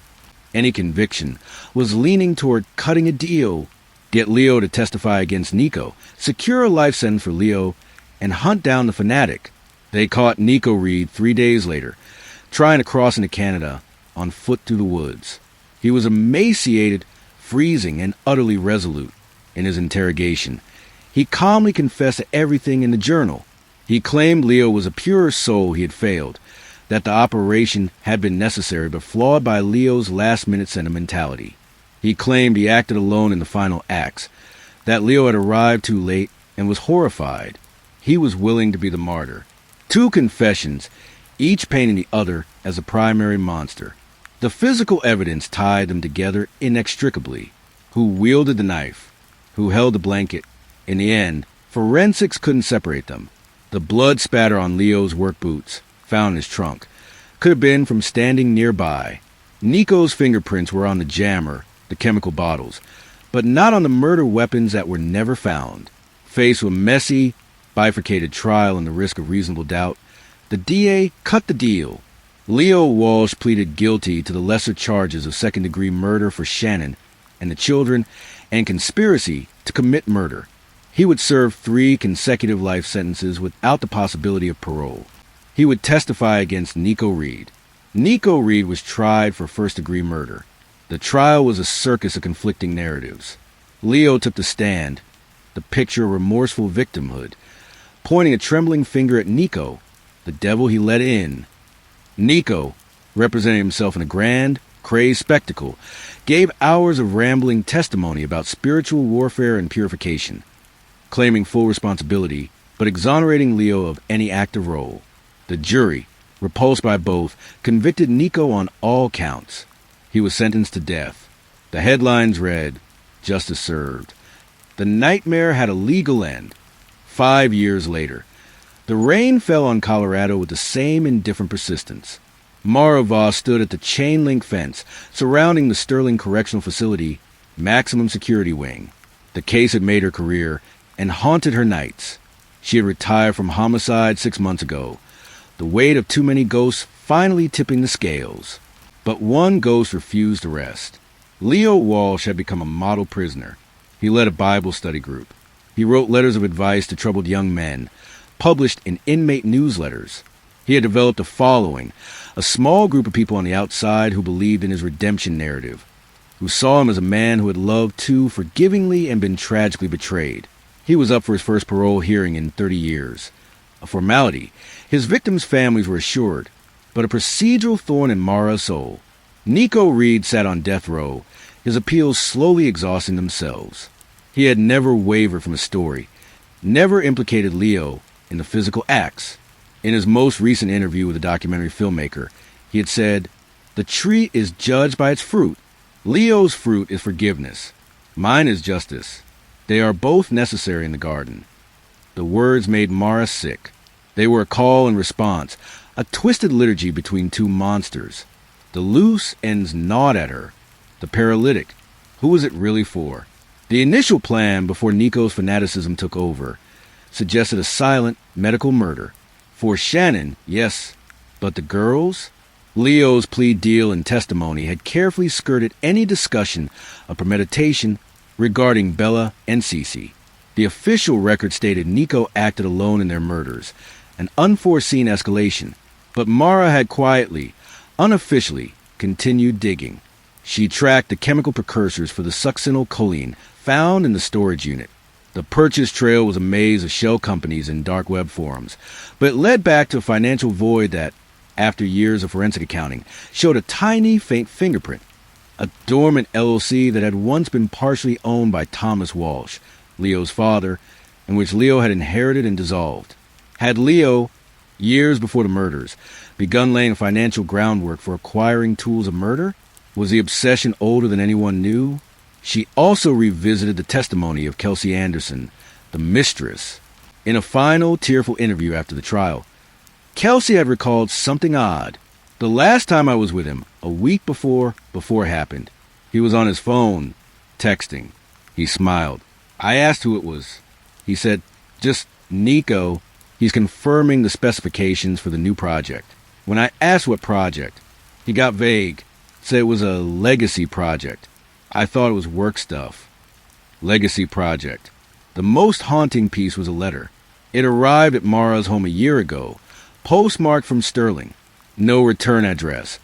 any conviction, was leaning toward cutting a deal. Get Leo to testify against Nico, secure a life sentence for Leo, and hunt down the fanatic. They caught Nico Reed 3 days later, trying to cross into Canada on foot through the woods. He was emaciated, freezing, and utterly resolute in his interrogation. He calmly confessed to everything in the journal. He claimed Leo was a pure soul he had failed, that the operation had been necessary but flawed by Leo's last-minute sentimentality. He claimed he acted alone in the final acts, that Leo had arrived too late and was horrified. He was willing to be the martyr. 2 confessions, each painting the other as a primary monster. The physical evidence tied them together inextricably. Who wielded the knife? Who held the blanket? In the end, forensics couldn't separate them. The blood spatter on Leo's work boots, found in his trunk, could have been from standing nearby. Nico's fingerprints were on the jammer, the chemical bottles, but not on the murder weapons that were never found. Faced with a messy, bifurcated trial and the risk of reasonable doubt, the DA cut the deal. Leo Walsh pleaded guilty to the lesser charges of second-degree murder for Shannon and the children and conspiracy to commit murder. He would serve 3 consecutive life sentences without the possibility of parole. He would testify against Nico Reed. Nico Reed was tried for first-degree murder. The trial was a circus of conflicting narratives. Leo took the stand, the picture of remorseful victimhood, pointing a trembling finger at Nico, the devil he let in. Nico, representing himself in a grand, crazed spectacle, gave hours of rambling testimony about spiritual warfare and purification, claiming full responsibility, but exonerating Leo of any active role. The jury, repulsed by both, convicted Nico on all counts. He was sentenced to death. The headlines read, "Justice served." The nightmare had a legal end. 5 years later, the rain fell on Colorado with the same indifferent persistence. Mara Voss stood at the chain-link fence surrounding the Sterling Correctional Facility maximum security wing. The case had made her career and haunted her nights. She had retired from homicide 6 months ago, the weight of too many ghosts finally tipping the scales. But one ghost refused to rest. Leo Walsh had become a model prisoner. He led a Bible study group. He wrote letters of advice to troubled young men, published in inmate newsletters. He had developed a following, a small group of people on the outside who believed in his redemption narrative, who saw him as a man who had loved too forgivingly and been tragically betrayed. He was up for his first parole hearing in 30 years. A formality, his victims' families were assured, but a procedural thorn in Mara's soul. Nico Reed sat on death row, his appeals slowly exhausting themselves. He had never wavered from a story, never implicated Leo in the physical acts. In his most recent interview with a documentary filmmaker, he had said, "The tree is judged by its fruit. Leo's fruit is forgiveness. Mine is justice. They are both necessary in the garden." The words made Mara sick. They were a call and response, a twisted liturgy between 2 monsters. The loose ends gnawed at her. The paralytic. Who was it really for? The initial plan, before Nico's fanaticism took over, suggested a silent medical murder. For Shannon, yes, but the girls? Leo's plea deal and testimony had carefully skirted any discussion of premeditation regarding Bella and Cece. The official record stated Nico acted alone in their murders, an unforeseen escalation, but Mara had quietly, unofficially, continued digging. She tracked the chemical precursors for the succinylcholine found in the storage unit. The purchase trail was a maze of shell companies and dark web forums, but it led back to a financial void that, after years of forensic accounting, showed a tiny, faint fingerprint. A dormant LLC that had once been partially owned by Thomas Walsh, Leo's father, and which Leo had inherited and dissolved. Had Leo, years before the murders, begun laying financial groundwork for acquiring tools of murder? Was the obsession older than anyone knew? She also revisited the testimony of Kelsey Anderson, the mistress. In a final, tearful interview after the trial, Kelsey had recalled something odd. The last time I was with him, a week before it happened, he was on his phone, texting. He smiled. I asked who it was. He said, just Nico. He's confirming the specifications for the new project. When I asked what project, he got vague, said it was a legacy project. I thought it was work stuff. Legacy project. The most haunting piece was a letter. It arrived at Mara's home a year ago, postmarked from Sterling. No return address.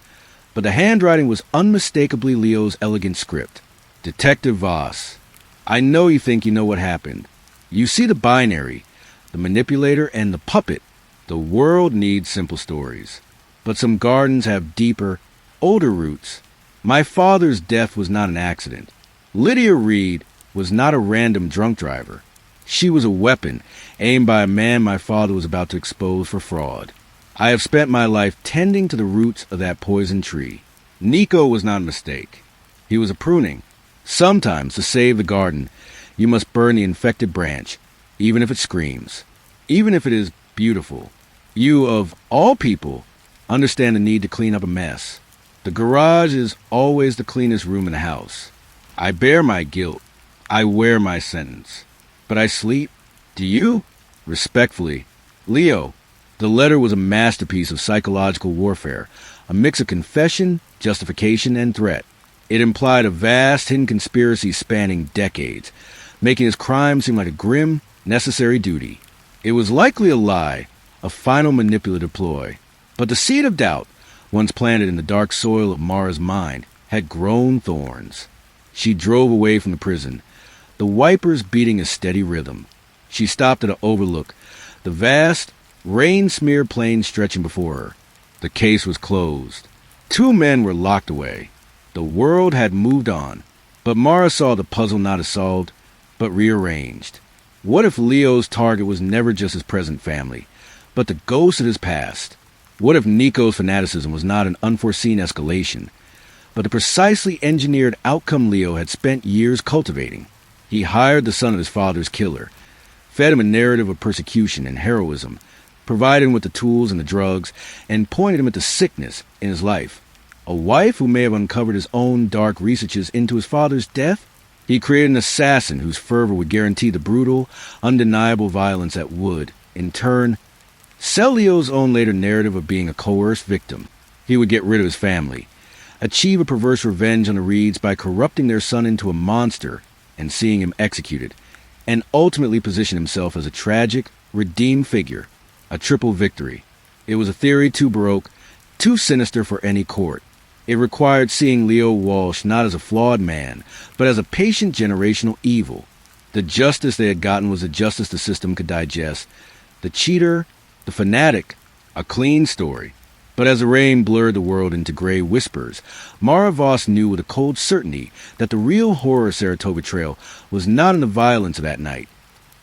But the handwriting was unmistakably Leo's elegant script. Detective Voss, I know you think you know what happened. You see the binary, the manipulator, and the puppet. The world needs simple stories. But some gardens have deeper, older roots. My father's death was not an accident. Lydia Reed was not a random drunk driver. She was a weapon aimed by a man my father was about to expose for fraud. I have spent my life tending to the roots of that poison tree. Nico was not a mistake. He was a pruning. Sometimes, to save the garden, you must burn the infected branch, even if it screams, even if it is beautiful. You, of all people, understand the need to clean up a mess. The garage is always the cleanest room in the house. I bear my guilt. I wear my sentence. But I sleep. Do you? Respectfully, Leo. The letter was a masterpiece of psychological warfare, a mix of confession, justification, and threat. It implied a vast hidden conspiracy spanning decades, making his crime seem like a grim, necessary duty. It was likely a lie, a final manipulative ploy. But the seed of doubt, once planted in the dark soil of Mara's mind, had grown thorns. She drove away from the prison, the wipers beating a steady rhythm. She stopped at an overlook, the vast, rain-smeared plain stretching before her. The case was closed. 2 men were locked away. The world had moved on, but Mara saw the puzzle not as solved, but rearranged. What if Leo's target was never just his present family, but the ghost of his past? What if Nico's fanaticism was not an unforeseen escalation, but the precisely engineered outcome Leo had spent years cultivating? He hired the son of his father's killer, fed him a narrative of persecution and heroism, provided him with the tools and the drugs, and pointed him at the sickness in his life. A wife who may have uncovered his own dark researches into his father's death? He created an assassin whose fervor would guarantee the brutal, undeniable violence that would, in turn, sell Leo's own later narrative of being a coerced victim. He would get rid of his family, achieve a perverse revenge on the Reeds by corrupting their son into a monster and seeing him executed, and ultimately position himself as a tragic, redeemed figure, a triple victory. It was a theory too baroque, too sinister for any court. It required seeing Leo Walsh not as a flawed man, but as a patient generational evil. The justice they had gotten was the justice the system could digest. The cheater, the fanatic, a clean story. But as the rain blurred the world into gray whispers, Mara Voss knew with a cold certainty that the real horror of Saratoga Trail was not in the violence of that night,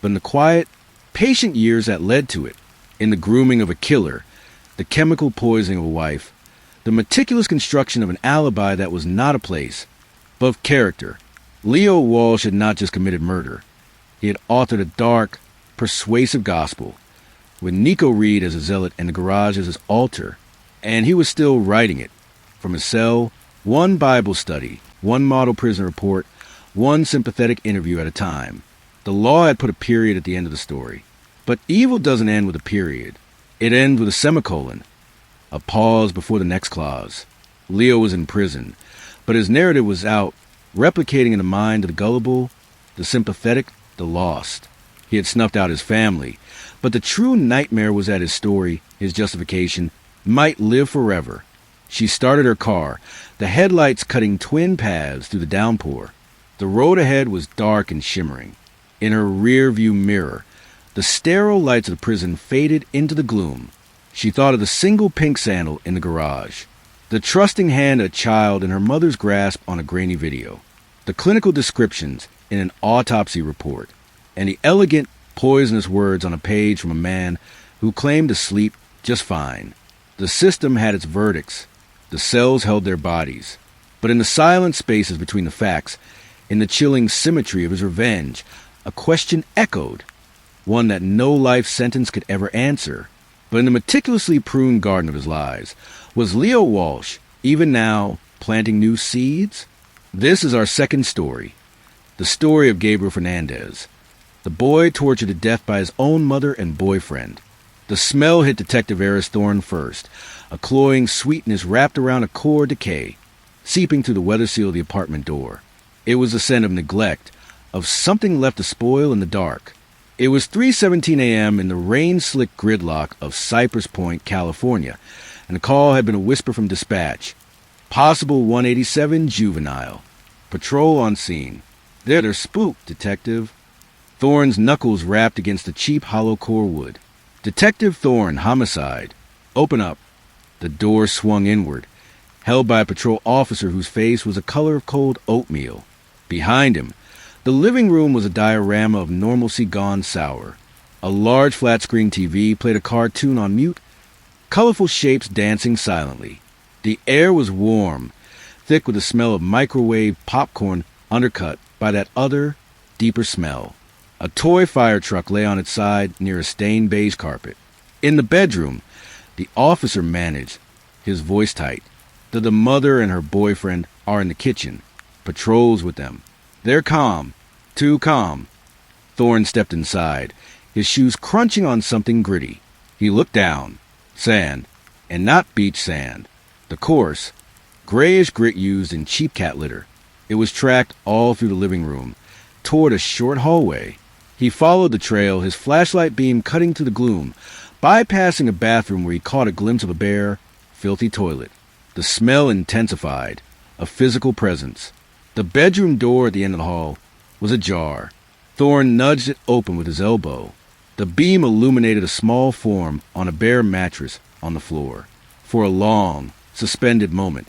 but in the quiet, patient years that led to it, in the grooming of a killer, the chemical poisoning of a wife, the meticulous construction of an alibi that was not a place, but of character. Leo Walsh had not just committed murder. He had authored a dark, persuasive gospel, with Nico Reed as a zealot and the garage as his altar, and he was still writing it. From his cell, one Bible study, one model prison report, one sympathetic interview at a time. The law had put a period at the end of the story. But evil doesn't end with a period. It ends with a semicolon, a pause before the next clause. Leo was in prison, but his narrative was out, replicating in the mind of the gullible, the sympathetic, the lost. He had snuffed out his family, but the true nightmare was that his story, his justification, might live forever. She started her car, the headlights cutting twin paths through the downpour. The road ahead was dark and shimmering. In her rear-view mirror, the sterile lights of the prison faded into the gloom. She thought of the single pink sandal in the garage, the trusting hand of a child in her mother's grasp on a grainy video, the clinical descriptions in an autopsy report, and the elegant, poisonous words on a page from a man who claimed to sleep just fine. The system had its verdicts. The cells held their bodies. But in the silent spaces between the facts, in the chilling symmetry of his revenge, a question echoed, one that no life sentence could ever answer. But in the meticulously pruned garden of his lives, was Leo Walsh, even now, planting new seeds? This is our second story, the story of Gabriel Fernandez, the boy tortured to death by his own mother and boyfriend. The smell hit Detective Eris Thorne first, a cloying sweetness wrapped around a core decay, seeping through the weather seal of the apartment door. It was the scent of neglect, of something left to spoil in the dark. It was 3:17 a.m. in the rain-slick gridlock of Cypress Point, California, and the call had been a whisper from dispatch. Possible 187 juvenile. Patrol on scene. They're spooked, Detective. Thorne's knuckles rapped against the cheap hollow core wood. Detective Thorne, homicide. Open up. The door swung inward, held by a patrol officer whose face was the color of cold oatmeal. Behind him, the living room was a diorama of normalcy gone sour. A large flat-screen TV played a cartoon on mute, colorful shapes dancing silently. The air was warm, thick with the smell of microwave popcorn undercut by that other, deeper smell. A toy fire truck lay on its side near a stained beige carpet. In the bedroom, the officer managed, his voice tight, that the mother and her boyfriend are in the kitchen, patrols with them. They're calm, too calm. Thorne stepped inside, his shoes crunching on something gritty. He looked down. Sand, and not beach sand. The coarse, grayish grit used in cheap cat litter. It was tracked all through the living room, toward a short hallway. He followed the trail, his flashlight beam cutting through the gloom, bypassing a bathroom where he caught a glimpse of a bare, filthy toilet. The smell intensified, a physical presence. The bedroom door at the end of the hall was ajar. Thorne nudged it open with his elbow. The beam illuminated a small form on a bare mattress on the floor. For a long, suspended moment,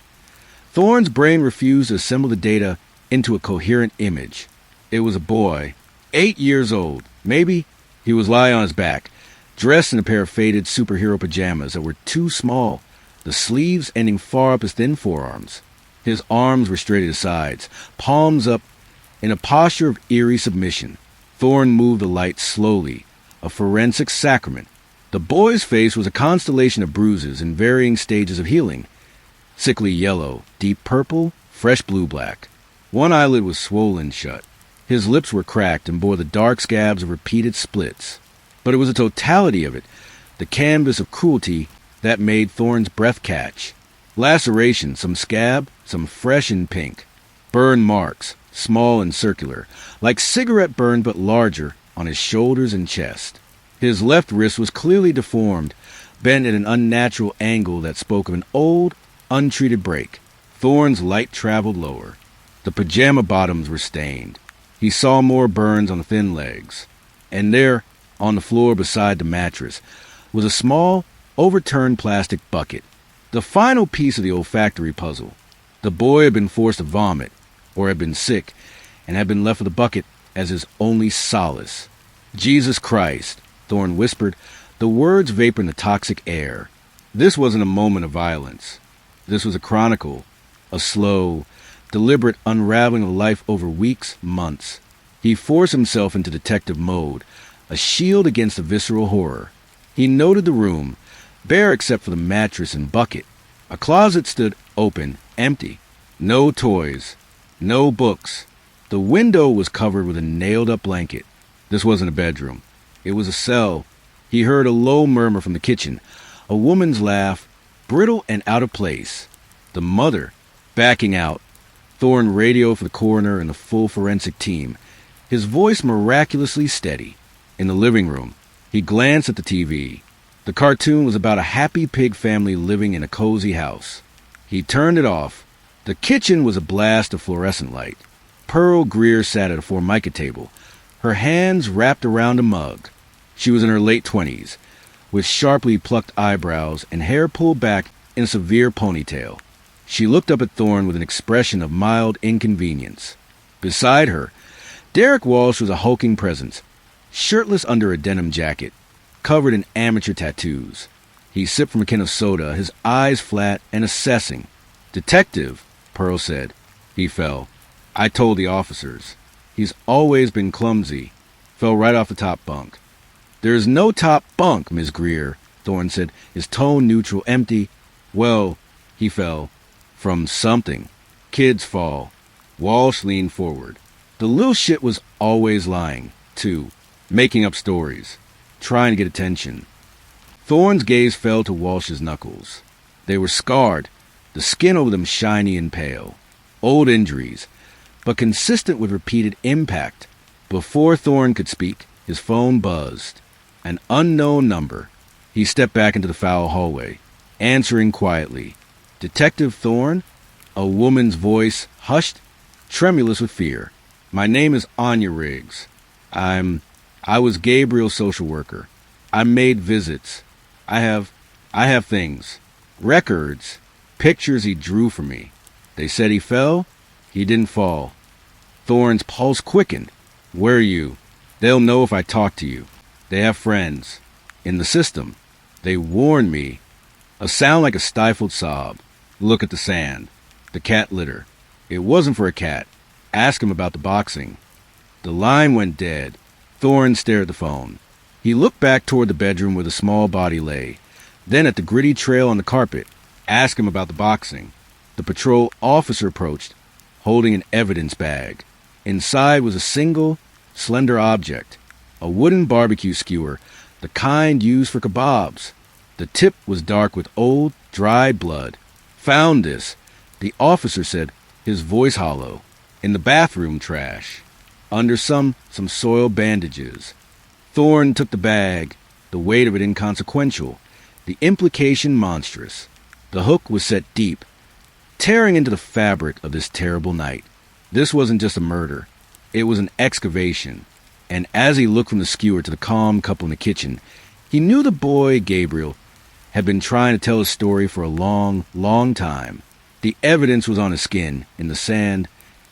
Thorne's brain refused to assemble the data into a coherent image. It was a boy, 8 years old, maybe. He was lying on his back, dressed in a pair of faded superhero pajamas that were too small, the sleeves ending far up his thin forearms. His arms were straight at his sides, palms up, in a posture of eerie submission. Thorne moved the light slowly, a forensic sacrament. The boy's face was a constellation of bruises in varying stages of healing. Sickly yellow, deep purple, fresh blue-black. One eyelid was swollen shut. His lips were cracked and bore the dark scabs of repeated splits. But it was the totality of it, the canvas of cruelty, that made Thorne's breath catch. Laceration, some scab, some fresh and pink. Burn marks, small and circular, like cigarette burn but larger, on his shoulders and chest. His left wrist was clearly deformed, bent at an unnatural angle that spoke of an old, untreated break. Thorne's light traveled lower. The pajama bottoms were stained. He saw more burns on the thin legs. And there, on the floor beside the mattress, was a small, overturned plastic bucket. The final piece of the olfactory puzzle. The boy had been forced to vomit, or had been sick, and had been left with the bucket as his only solace. Jesus Christ, Thorne whispered, the words vaporing the toxic air. This wasn't a moment of violence. This was a chronicle, a slow, deliberate unraveling of life over weeks, months. He forced himself into detective mode, a shield against the visceral horror. He noted the room, bare except for the mattress and bucket. A closet stood open, empty. No toys, no books. The window was covered with a nailed-up blanket. This wasn't a bedroom. It was a cell. He heard a low murmur from the kitchen, a woman's laugh, brittle and out of place. The mother, backing out. Thorne radioed for the coroner and the full forensic team, his voice miraculously steady. In the living room, he glanced at the TV. The cartoon was about a happy pig family living in a cozy house. He turned it off. The kitchen was a blast of fluorescent light. Pearl Greer sat at a formica table, her hands wrapped around a mug. She was in her late 20s, with sharply plucked eyebrows and hair pulled back in a severe ponytail. She looked up at Thorne with an expression of mild inconvenience. Beside her, Derek Walsh was a hulking presence, shirtless under a denim jacket, covered in amateur tattoos. He sipped from a can of soda, his eyes flat and assessing. Detective, Pearl said. He fell. I told the officers. He's always been clumsy. Fell right off the top bunk. There's no top bunk, Miss Greer, Thorne said, his tone neutral, empty. Well, he fell. From something. Kids fall. Walsh leaned forward. The little shit was always lying, too. Making up stories. Trying to get attention. Thorne's gaze fell to Walsh's knuckles. They were scarred, the skin over them shiny and pale. Old injuries, but consistent with repeated impact. Before Thorne could speak, his phone buzzed. An unknown number. He stepped back into the foul hallway, answering quietly. Detective Thorne? A woman's voice, hushed, tremulous with fear. My name is Anya Riggs. I was Gabriel's social worker. I made visits. I have things. Records. Pictures he drew for me. They said he fell. He didn't fall. Thorne's pulse quickened. Where are you? They'll know if I talk to you. They have friends. In the system. They warned me. A sound like a stifled sob. Look at the sand. The cat litter. It wasn't for a cat. Ask him about the boxing. The line went dead. Thorne stared at the phone. He looked back toward the bedroom where the small body lay, then at the gritty trail on the carpet. Ask him about the boxing. The patrol officer approached, holding an evidence bag. Inside was a single, slender object, a wooden barbecue skewer, the kind used for kebabs. The tip was dark with old, dried blood. Found this, the officer said, his voice hollow, in the bathroom trash, under some soiled bandages. Thorne took the bag, the weight of it inconsequential, the implication monstrous. The hook was set deep, tearing into the fabric of this terrible night. This wasn't just a murder. It was an excavation. And as he looked from the skewer to the calm couple in the kitchen, he knew the boy, Gabriel, had been trying to tell his story for a long, long time. The evidence was on his skin, in the sand,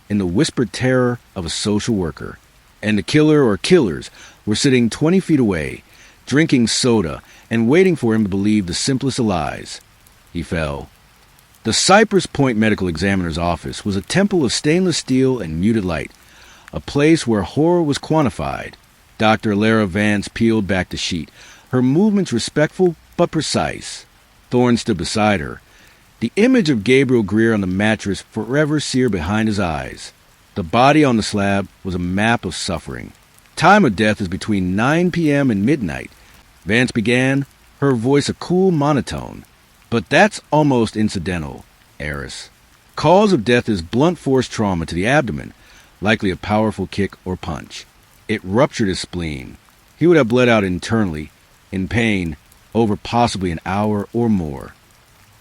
in the whispered terror of a social worker. And the killer or killers were sitting 20 feet away, drinking soda and waiting for him to believe the simplest of lies. He fell. The Cypress Point Medical Examiner's office was a temple of stainless steel and muted light, a place where horror was quantified. Dr. Lara Vance peeled back the sheet, her movements respectful but precise. Thorne stood beside her, the image of Gabriel Greer on the mattress forever seared behind his eyes. The body on the slab was a map of suffering. Time of death is between 9 p.m. and midnight. Vance began, her voice a cool monotone. But that's almost incidental, Eris. Cause of death is blunt force trauma to the abdomen, likely a powerful kick or punch. It ruptured his spleen. He would have bled out internally, in pain, over possibly an hour or more.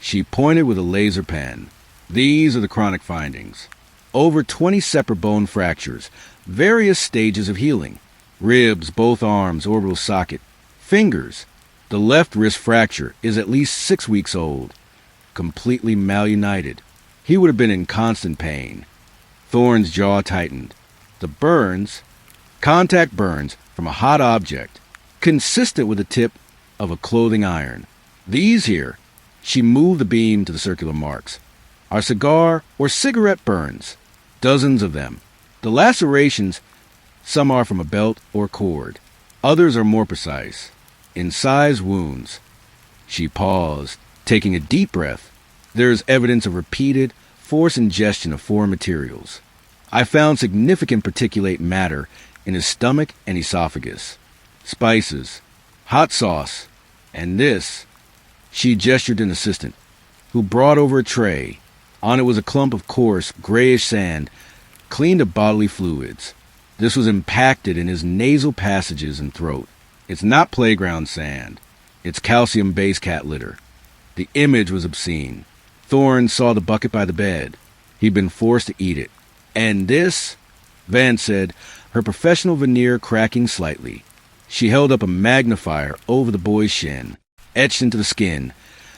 She pointed with a laser pen. These are the chronic findings. Over 20 separate bone fractures, various stages of healing. Ribs, both arms, orbital socket. Fingers. The left wrist fracture is at least 6 weeks old. Completely malunited. He would have been in constant pain. Thorne's jaw tightened. The burns, contact burns from a hot object, consistent with the tip of a clothing iron. These here, she moved the beam to the circular marks, are cigar or cigarette burns. Dozens of them. The lacerations, some are from a belt or cord. Others are more precise. Incised wounds. She paused, taking a deep breath. There is evidence of repeated, forced ingestion of foreign materials. I found significant particulate matter in his stomach and esophagus. Spices, hot sauce, and this. She gestured to an assistant, who brought over a tray. On it was a clump of coarse, grayish sand, cleaned of bodily fluids. This was impacted in his nasal passages and throat. It's not playground sand. It's calcium-based cat litter. The image was obscene. Thorne saw the bucket by the bed. He'd been forced to eat it. And this? Vance said, her professional veneer cracking slightly. She held up a magnifier over the boy's shin. Etched into the skin,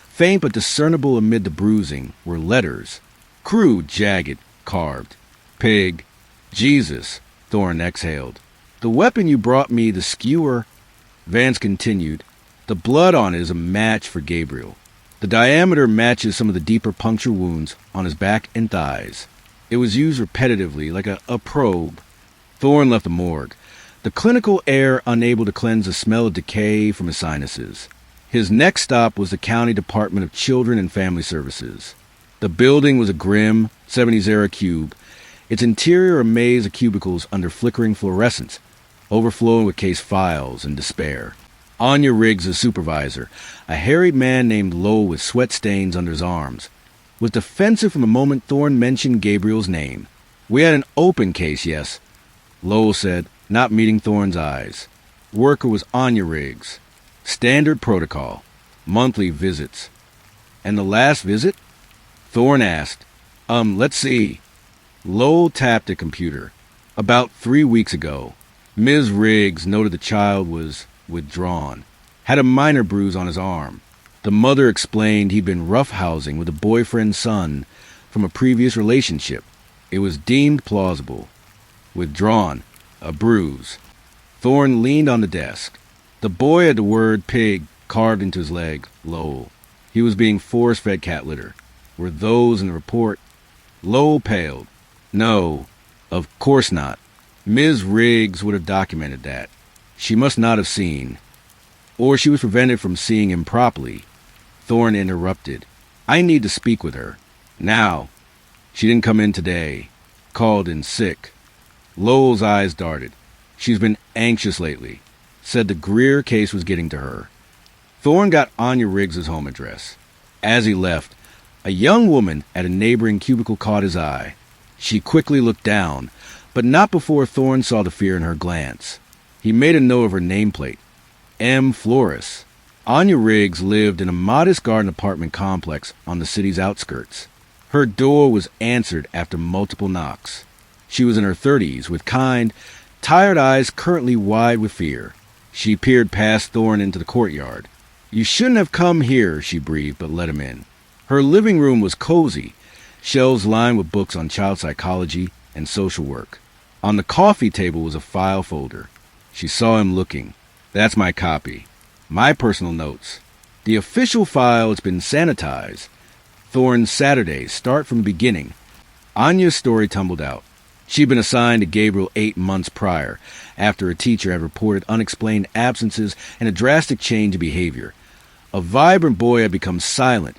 faint but discernible amid the bruising, were letters. Crude, jagged, carved. Pig. Jesus, Thorne exhaled. The weapon you brought me, the skewer, Vance continued. The blood on it is a match for Gabriel. The diameter matches some of the deeper puncture wounds on his back and thighs. It was used repetitively, like a probe. Thorne left the morgue, the clinical air unable to cleanse the smell of decay from his sinuses. His next stop was the County Department of Children and Family Services. The building was a grim, 70s-era cube, its interior a maze of cubicles under flickering fluorescence, overflowing with case files and despair. Anya Riggs, the supervisor, a harried man named Lowell with sweat stains under his arms, was defensive from the moment Thorne mentioned Gabriel's name. "We had an open case, yes," Lowell said, not meeting Thorne's eyes. Worker was Anya Riggs. Standard protocol. Monthly visits. "And the last visit?" Thorne asked. Let's see." Lowell tapped a computer. "About 3 weeks ago. Ms. Riggs noted the child was withdrawn. Had a minor bruise on his arm. The mother explained he'd been roughhousing with a boyfriend's son from a previous relationship. It was deemed plausible. Withdrawn. A bruise." Thorne leaned on the desk. The boy had the word pig carved into his leg. Lowell. He was being force-fed cat litter. Were those in the report? Lowell paled. "No, of course not. Ms. Riggs would have documented that. She must not have seen. Or she was prevented from seeing him properly." Thorne interrupted. "I need to speak with her. Now." "She didn't come in today. Called in sick." Lowell's eyes darted. "She's been anxious lately. Said the Greer case was getting to her." Thorne got Anya Riggs' home address. As he left, a young woman at a neighboring cubicle caught his eye. She quickly looked down, but not before Thorne saw the fear in her glance. He made a note of her nameplate. M. Flores. Anya Riggs lived in a modest garden apartment complex on the city's outskirts. Her door was answered after multiple knocks. She was in her 30s, with kind, tired eyes currently wide with fear. She peered past Thorne into the courtyard. "You shouldn't have come here," she breathed, but let him in. Her living room was cozy, shelves lined with books on child psychology and social work. On the coffee table was a file folder. She saw him looking. "That's my copy. My personal notes. The official file has been sanitized. Thorne's Saturdays start from the beginning." Anya's story tumbled out. She'd been assigned to Gabriel 8 months prior, after a teacher had reported unexplained absences and a drastic change in behavior. A vibrant boy had become silent,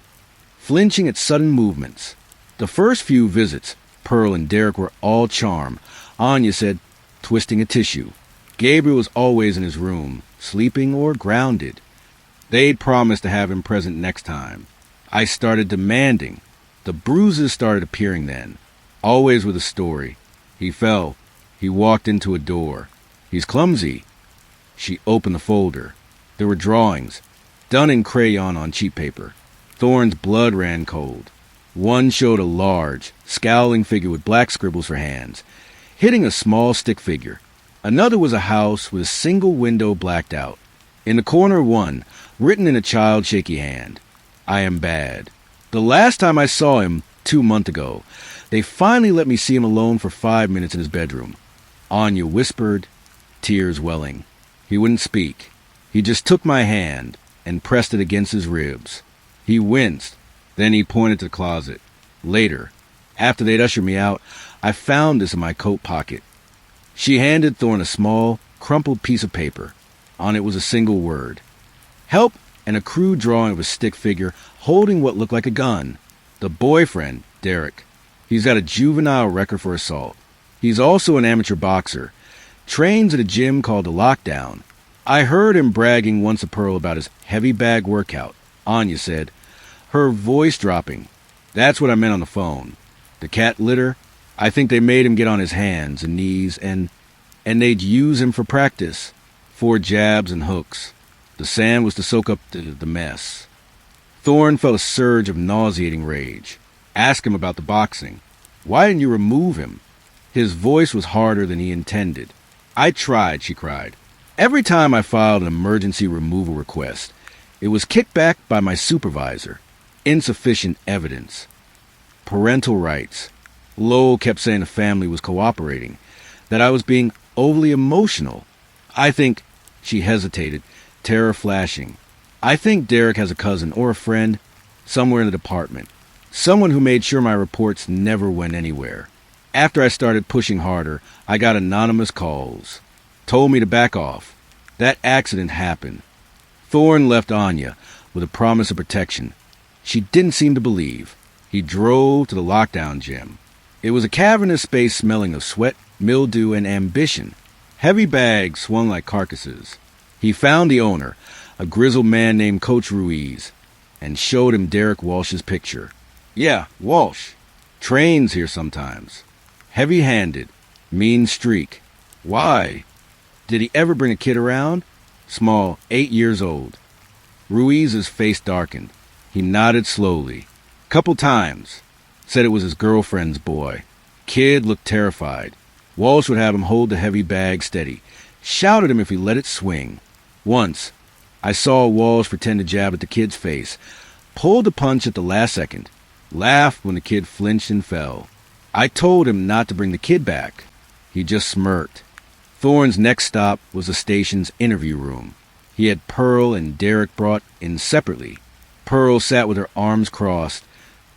flinching at sudden movements. The first few visits, Pearl and Derek were all charm, Anya said, twisting a tissue. Gabriel was always in his room, sleeping or grounded. They'd promised to have him present next time. I started demanding. The bruises started appearing then, always with a story. He fell. He walked into a door. He's clumsy. She opened the folder. There were drawings, done in crayon on cheap paper. Thorne's blood ran cold. One showed a large, scowling figure with black scribbles for hands, hitting a small stick figure. Another was a house with a single window blacked out. In the corner of one, written in a child's shaky hand, "I am bad." The last time I saw him, 2 months ago, they finally let me see him alone for 5 minutes in his bedroom. Anya whispered, tears welling. He wouldn't speak. He just took my hand and pressed it against his ribs. He winced. Then he pointed to the closet. Later, after they'd ushered me out, I found this in my coat pocket. She handed Thorne a small, crumpled piece of paper. On it was a single word. Help, and a crude drawing of a stick figure holding what looked like a gun. The boyfriend, Derek. He's got a juvenile record for assault. He's also an amateur boxer. Trains at a gym called the Lockdown. I heard him bragging once to Pearl about his heavy bag workout, Anya said, her voice dropping. That's what I meant on the phone. The cat litter, I think they made him get on his hands and knees and they'd use him for practice. 4 jabs and hooks. The sand was to soak up the mess. Thorne felt a surge of nauseating rage. Ask him about the boxing. Why didn't you remove him? His voice was harder than he intended. I tried, she cried. Every time I filed an emergency removal request, it was kicked back by my supervisor. Insufficient evidence. Parental rights. Lowell kept saying the family was cooperating, that I was being overly emotional. I think, she hesitated, terror flashing. I think Derek has a cousin or a friend. somewhere in the department. Someone who made sure my reports never went anywhere. After I started pushing harder, I got anonymous calls. Told me to back off. That accident happened. Thorne left Anya with a promise of protection. She didn't seem to believe. He drove to the lockdown gym. It was a cavernous space smelling of sweat, mildew, and ambition. Heavy bags swung like carcasses. He found the owner, a grizzled man named Coach Ruiz, and showed him Derek Walsh's picture. Yeah, Walsh. Trains here sometimes. Heavy-handed. Mean streak. Why? Did he ever bring a kid around? Small, 8 years old. Ruiz's face darkened. He nodded slowly. Couple times. Said it was his girlfriend's boy. Kid looked terrified. Walsh would have him hold the heavy bag steady. Shouted him if he let it swing. Once, I saw Walsh pretend to jab at the kid's face. Pulled a punch at the last second. Laughed when the kid flinched and fell. I told him not to bring the kid back. He just smirked. Thorne's next stop was the station's interview room. He had Pearl and Derek brought in separately. Pearl sat with her arms crossed,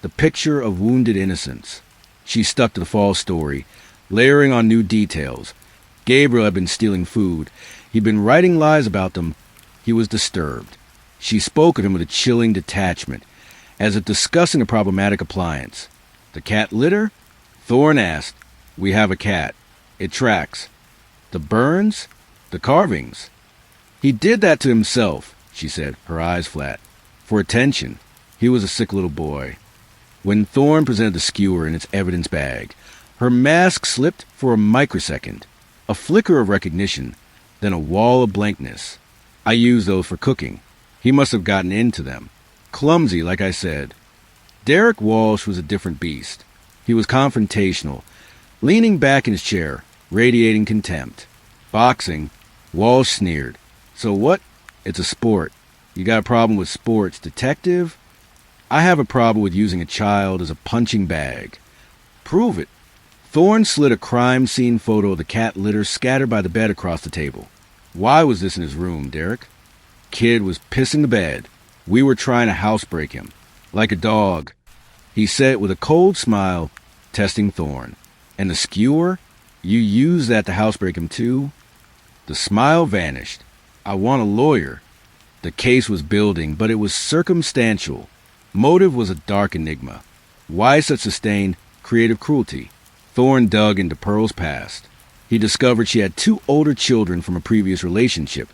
the picture of wounded innocence. She stuck to the false story, layering on new details. Gabriel had been stealing food. He'd been writing lies about them. He was disturbed. She spoke of him with a chilling detachment, as if discussing a problematic appliance. The cat litter? Thorne asked. We have a cat. It tracks. The burns? The carvings. He did that to himself, she said, her eyes flat. For attention. He was a sick little boy. When Thorne presented the skewer in its evidence bag, her mask slipped for a microsecond. A flicker of recognition, then a wall of blankness. I used those for cooking. He must have gotten into them. Clumsy, like I said. Derek Walsh was a different beast. He was confrontational, leaning back in his chair, radiating contempt. Boxing, Walsh sneered. So what? It's a sport. You got a problem with sports, detective? I have a problem with using a child as a punching bag. Prove it. Thorne slid a crime scene photo of the cat litter scattered by the bed across the table. Why was this in his room, Derek? Kid was pissing the bed. We were trying to housebreak him. Like a dog. He said it with a cold smile, testing Thorne. And the skewer? You used that to housebreak him too? The smile vanished. I want a lawyer. The case was building, but it was circumstantial. Motive was a dark enigma. Why such sustained creative cruelty? Thorne dug into Pearl's past. He discovered she had 2 older children from a previous relationship,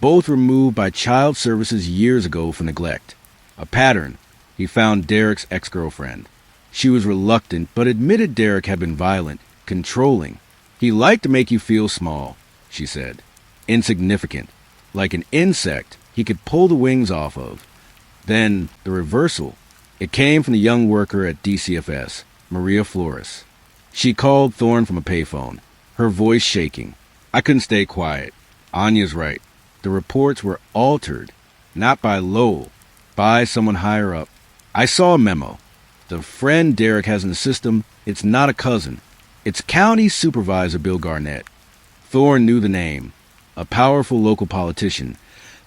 both removed by child services years ago for neglect. A pattern. He found Derek's ex-girlfriend. She was reluctant, but admitted Derek had been violent, controlling. He liked to make you feel small, she said. Insignificant. Like an insect he could pull the wings off of. Then, the reversal. It came from the young worker at DCFS, Maria Flores. She called Thorne from a payphone, her voice shaking. I couldn't stay quiet. Anya's right. The reports were altered, not by Lowell, by someone higher up. I saw a memo. The friend Derek has in the system, it's not a cousin. It's County Supervisor Bill Garnett. Thorne knew the name. A powerful local politician,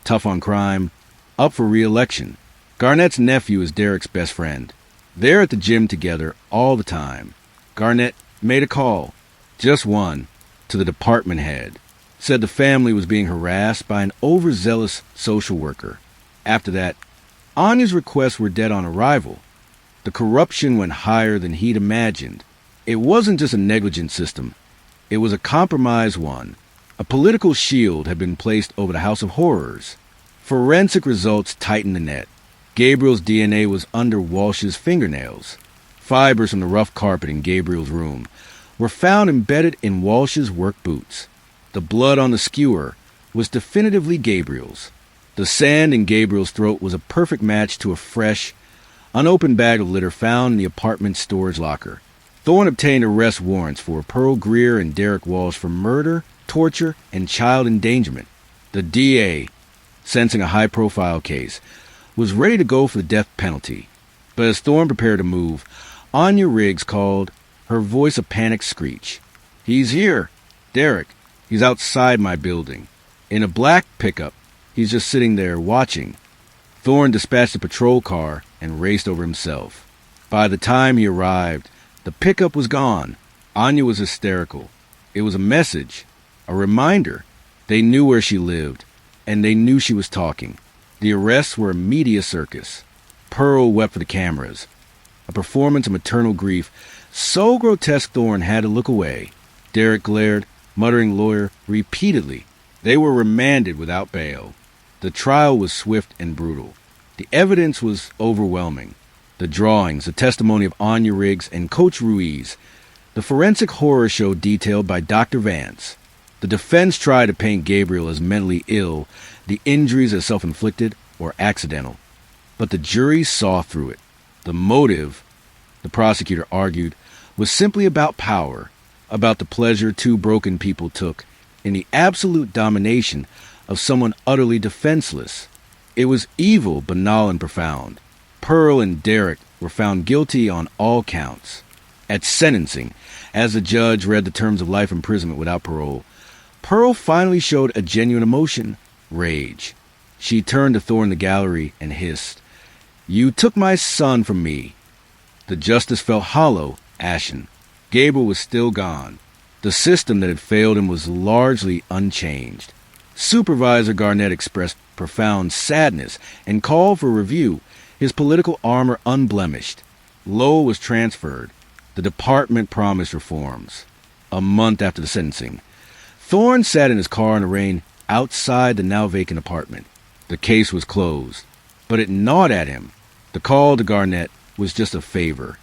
tough on crime, up for re-election. Garnett's nephew is Derek's best friend. They're at the gym together all the time. Garnett made a call, just one, to the department head. Said the family was being harassed by an overzealous social worker. After that, Anya's requests were dead on arrival. The corruption went higher than he'd imagined. It wasn't just a negligent system. It was a compromised one. A political shield had been placed over the House of Horrors. Forensic results tightened the net. Gabriel's DNA was under Walsh's fingernails. Fibers from the rough carpet in Gabriel's room were found embedded in Walsh's work boots. The blood on the skewer was definitively Gabriel's. The sand in Gabriel's throat was a perfect match to a fresh, unopened bag of litter found in the apartment's storage locker. Thorne obtained arrest warrants for Pearl Greer and Derek Walsh for murder, torture, and child endangerment. The DA, sensing a high-profile case, was ready to go for the death penalty. But as Thorne prepared to move, Anya Riggs called, her voice a panicked screech. He's here. Derek. He's outside my building. In a black pickup. He's just sitting there watching. Thorne dispatched a patrol car and raced over himself. By the time he arrived, the pickup was gone. Anya was hysterical. It was a message, a reminder. They knew where she lived, and they knew she was talking. The arrests were a media circus. Pearl wept for the cameras. A performance of maternal grief so grotesque Thorne had to look away. Derek glared, muttering lawyer repeatedly. They were remanded without bail. The trial was swift and brutal. The evidence was overwhelming. The drawings, the testimony of Anya Riggs and Coach Ruiz, the forensic horror show detailed by Dr. Vance. The defense tried to paint Gabriel as mentally ill, the injuries as self-inflicted or accidental. But the jury saw through it. The motive, the prosecutor argued, was simply about power, about the pleasure two broken people took in the absolute domination of someone utterly defenseless. It was evil, banal, and profound. Pearl and Derek were found guilty on all counts. At sentencing, as the judge read the terms of life imprisonment without parole, Pearl finally showed a genuine emotion, rage. She turned to Thorne in the gallery and hissed, "You took my son from me." The justice felt hollow, ashen. Gabriel was still gone. The system that had failed him was largely unchanged. Supervisor Garnett expressed profound sadness and called for review, his political armor unblemished. Lowell was transferred. The department promised reforms. A month after the sentencing, Thorne sat in his car in the rain outside the now vacant apartment. The case was closed, but it gnawed at him. The call to Garnett was just a favor.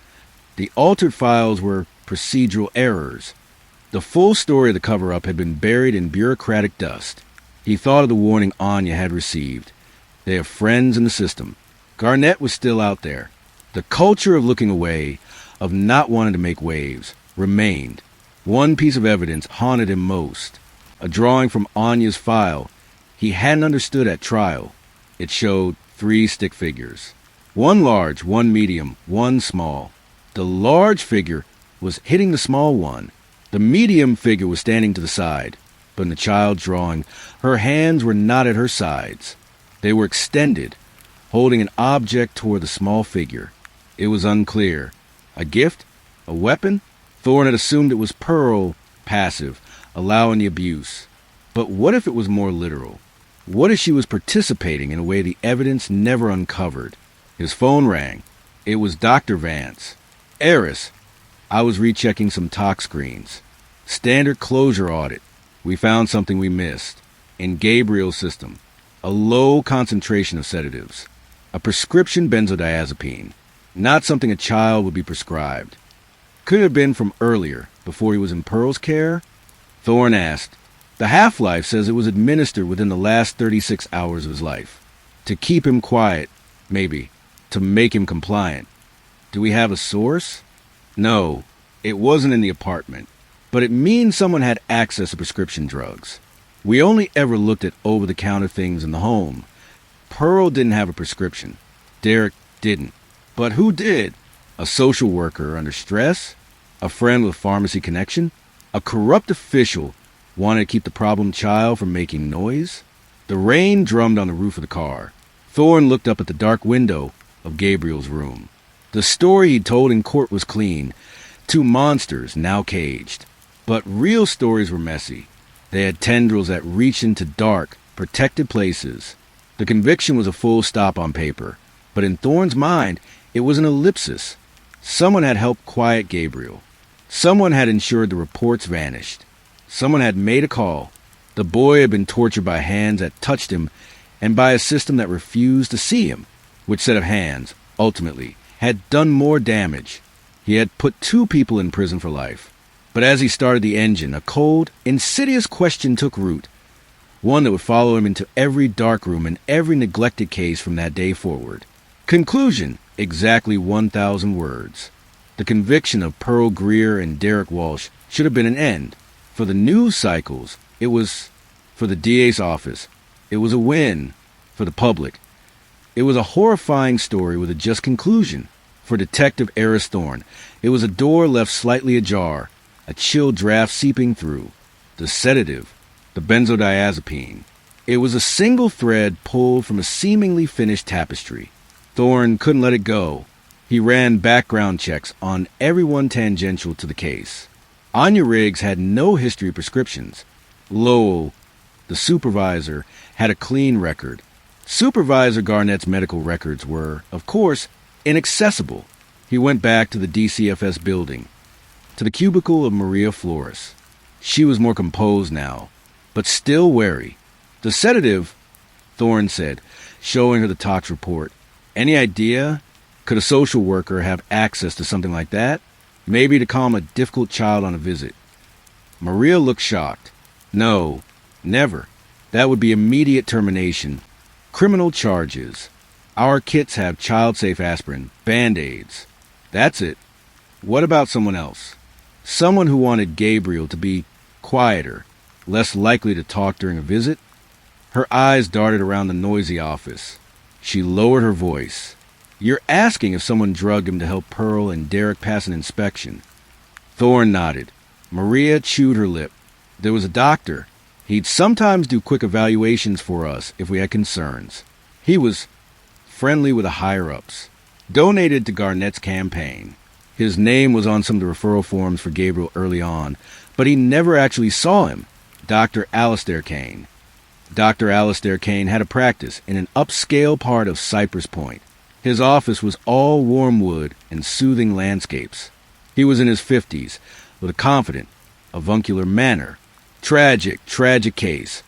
The altered files were procedural errors. The full story of the cover-up had been buried in bureaucratic dust. He thought of the warning Anya had received. They have friends in the system. Garnett was still out there. The culture of looking away, of not wanting to make waves, remained. One piece of evidence haunted him most. A drawing from Anya's file he hadn't understood at trial. It showed 3 stick figures. One large, one medium, one small. The large figure was hitting the small one. The medium figure was standing to the side, but in the child's drawing, her hands were not at her sides. They were extended, holding an object toward the small figure. It was unclear. A gift? A weapon? Thorne had assumed it was Pearl, passive, allowing the abuse. But what if it was more literal? What if she was participating in a way the evidence never uncovered? His phone rang. It was Dr. Vance. "Eris, I was rechecking some tox screens. Standard closure audit. We found something we missed. In Gabriel's system, a low concentration of sedatives. A prescription benzodiazepine. Not something a child would be prescribed. Could it have been from earlier, before he was in Pearl's care?" Thorne asked. "The half-life says it was administered within the last 36 hours of his life. To keep him quiet, maybe. To make him compliant. Do we have a source?" "No, it wasn't in the apartment. But it means someone had access to prescription drugs. We only ever looked at over-the-counter things in the home. Pearl didn't have a prescription. Derek didn't. But who did? A social worker under stress? A friend with pharmacy connection? A corrupt official wanted to keep the problem child from making noise?" The rain drummed on the roof of the car. Thorne looked up at the dark window of Gabriel's room. The story he'd told in court was clean. 2 monsters, now caged. But real stories were messy. They had tendrils that reached into dark, protected places. The conviction was a full stop on paper, but in Thorne's mind, it was an ellipsis. Someone had helped quiet Gabriel. Someone had ensured the reports vanished. Someone had made a call. The boy had been tortured by hands that touched him and by a system that refused to see him. Which set of hands, ultimately, had done more damage. He had put 2 people in prison for life. But as he started the engine, a cold, insidious question took root. One that would follow him into every dark room and every neglected case from that day forward. Conclusion, exactly 1,000 words. The conviction of Pearl Greer and Derek Walsh should have been an end. For the news cycles, it was. For the DA's office, it was a win. For the public, it was a horrifying story with a just conclusion. For Detective Eris Thorne, it was a door left slightly ajar, a chill draft seeping through. The sedative, the benzodiazepine. It was a single thread pulled from a seemingly finished tapestry. Thorne couldn't let it go. He ran background checks on everyone tangential to the case. Anya Riggs had no history of prescriptions. Lowell, the supervisor, had a clean record. Supervisor Garnett's medical records were, of course, inaccessible. He went back to the DCFS building, to the cubicle of Maria Flores. She was more composed now, but still wary. The sedative, Thorne said, showing her the tox report. Any idea? Could a social worker have access to something like that? Maybe to calm a difficult child on a visit. Maria looked shocked. No, never. That would be immediate termination. Criminal charges. Our kits have child-safe aspirin, Band-Aids. That's it. What about someone else? Someone who wanted Gabriel to be quieter, less likely to talk during a visit? Her eyes darted around the noisy office. She lowered her voice. You're asking if someone drugged him to help Pearl and Derek pass an inspection. Thorne nodded. Maria chewed her lip. There was a doctor. He'd sometimes do quick evaluations for us if we had concerns. He was friendly with the higher-ups. Donated to Garnett's campaign. His name was on some of the referral forms for Gabriel early on, but he never actually saw him. Dr. Alistair Kane. Dr. Alistair Kane had a practice in an upscale part of Cypress Point. His office was all warm wood and soothing landscapes. He was in his 50s, with a confident, avuncular manner. Tragic case,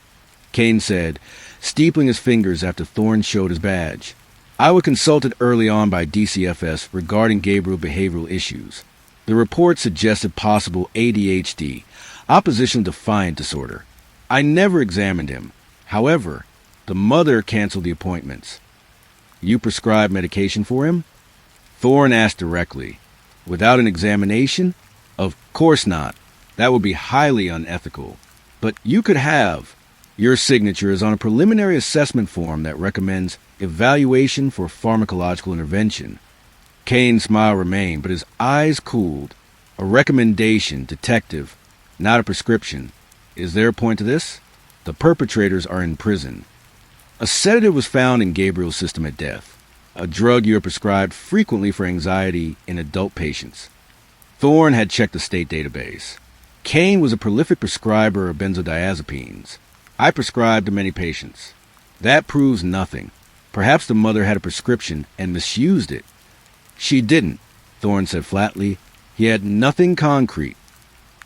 Kane said, steepling his fingers after Thorne showed his badge. I was consulted early on by DCFS regarding Gabriel behavioral issues. The report suggested possible ADHD, opposition defiant disorder. I never examined him. However, the mother canceled the appointments. You prescribed medication for him? Thorne asked directly. Without an examination? Of course not. That would be highly unethical. But you could have. Your signature is on a preliminary assessment form that recommends evaluation for pharmacological intervention. Kane's smile remained, but his eyes cooled. A recommendation, detective, not a prescription. Is there a point to this? The perpetrators are in prison. A sedative was found in Gabriel's system at death, a drug you are prescribed frequently for anxiety in adult patients. Thorne had checked the state database. Kane was a prolific prescriber of benzodiazepines. I prescribed to many patients. That proves nothing. Perhaps the mother had a prescription and misused it. She didn't, Thorne said flatly. He had nothing concrete,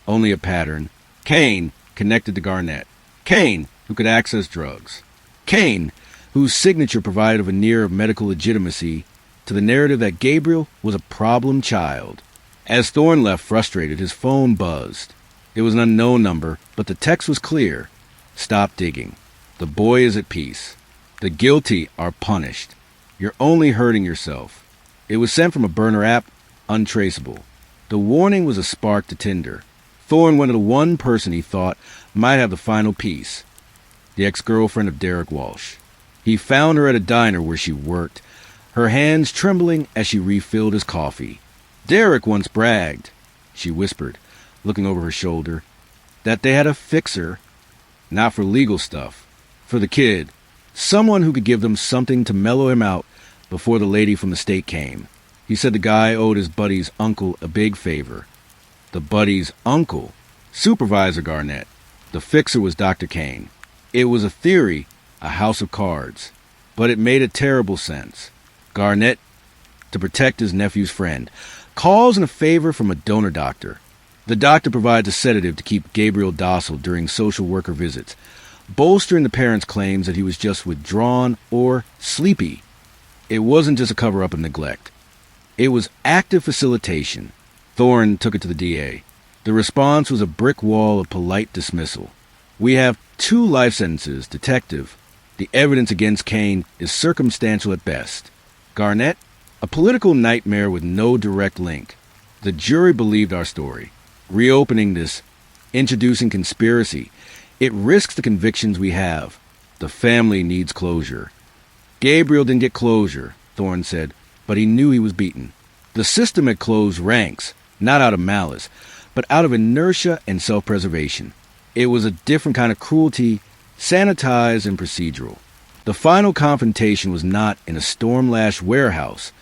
only a pattern. Kane connected to Garnett. Kane, who could access drugs. Kane, whose signature provided a veneer of medical legitimacy to the narrative that Gabriel was a problem child. As Thorne left frustrated, his phone buzzed. It was an unknown number, but the text was clear. Stop digging. The boy is at peace. The guilty are punished. You're only hurting yourself. It was sent from a burner app, untraceable. The warning was a spark to Tinder. Thorne went to the one person he thought might have the final piece, the ex-girlfriend of Derek Walsh. He found her at a diner where she worked, her hands trembling as she refilled his coffee. Derek once bragged, she whispered, looking over her shoulder, that they had a fixer, not for legal stuff, for the kid, someone who could give them something to mellow him out before the lady from the state came. He said the guy owed his buddy's uncle a big favor. The buddy's uncle, Supervisor Garnett. The fixer was Dr. Kane. It was a theory, a house of cards, but it made a terrible sense. Garnett, to protect his nephew's friend, calls in a favor from a donor doctor. The doctor provides a sedative to keep Gabriel docile during social worker visits, bolstering the parents' claims that he was just withdrawn or sleepy. It wasn't just a cover-up of neglect. It was active facilitation. Thorne took it to the DA. The response was a brick wall of polite dismissal. We have 2 life sentences, detective. The evidence against Kane is circumstantial at best. Garnett, a political nightmare with no direct link. The jury believed our story. Reopening this, introducing conspiracy, it risks the convictions we have. The family needs closure. Gabriel didn't get closure, Thorne said, but he knew he was beaten. The system had closed ranks, not out of malice, but out of inertia and self-preservation. It was a different kind of cruelty, sanitized and procedural. The final confrontation was not in a storm-lashed warehouse,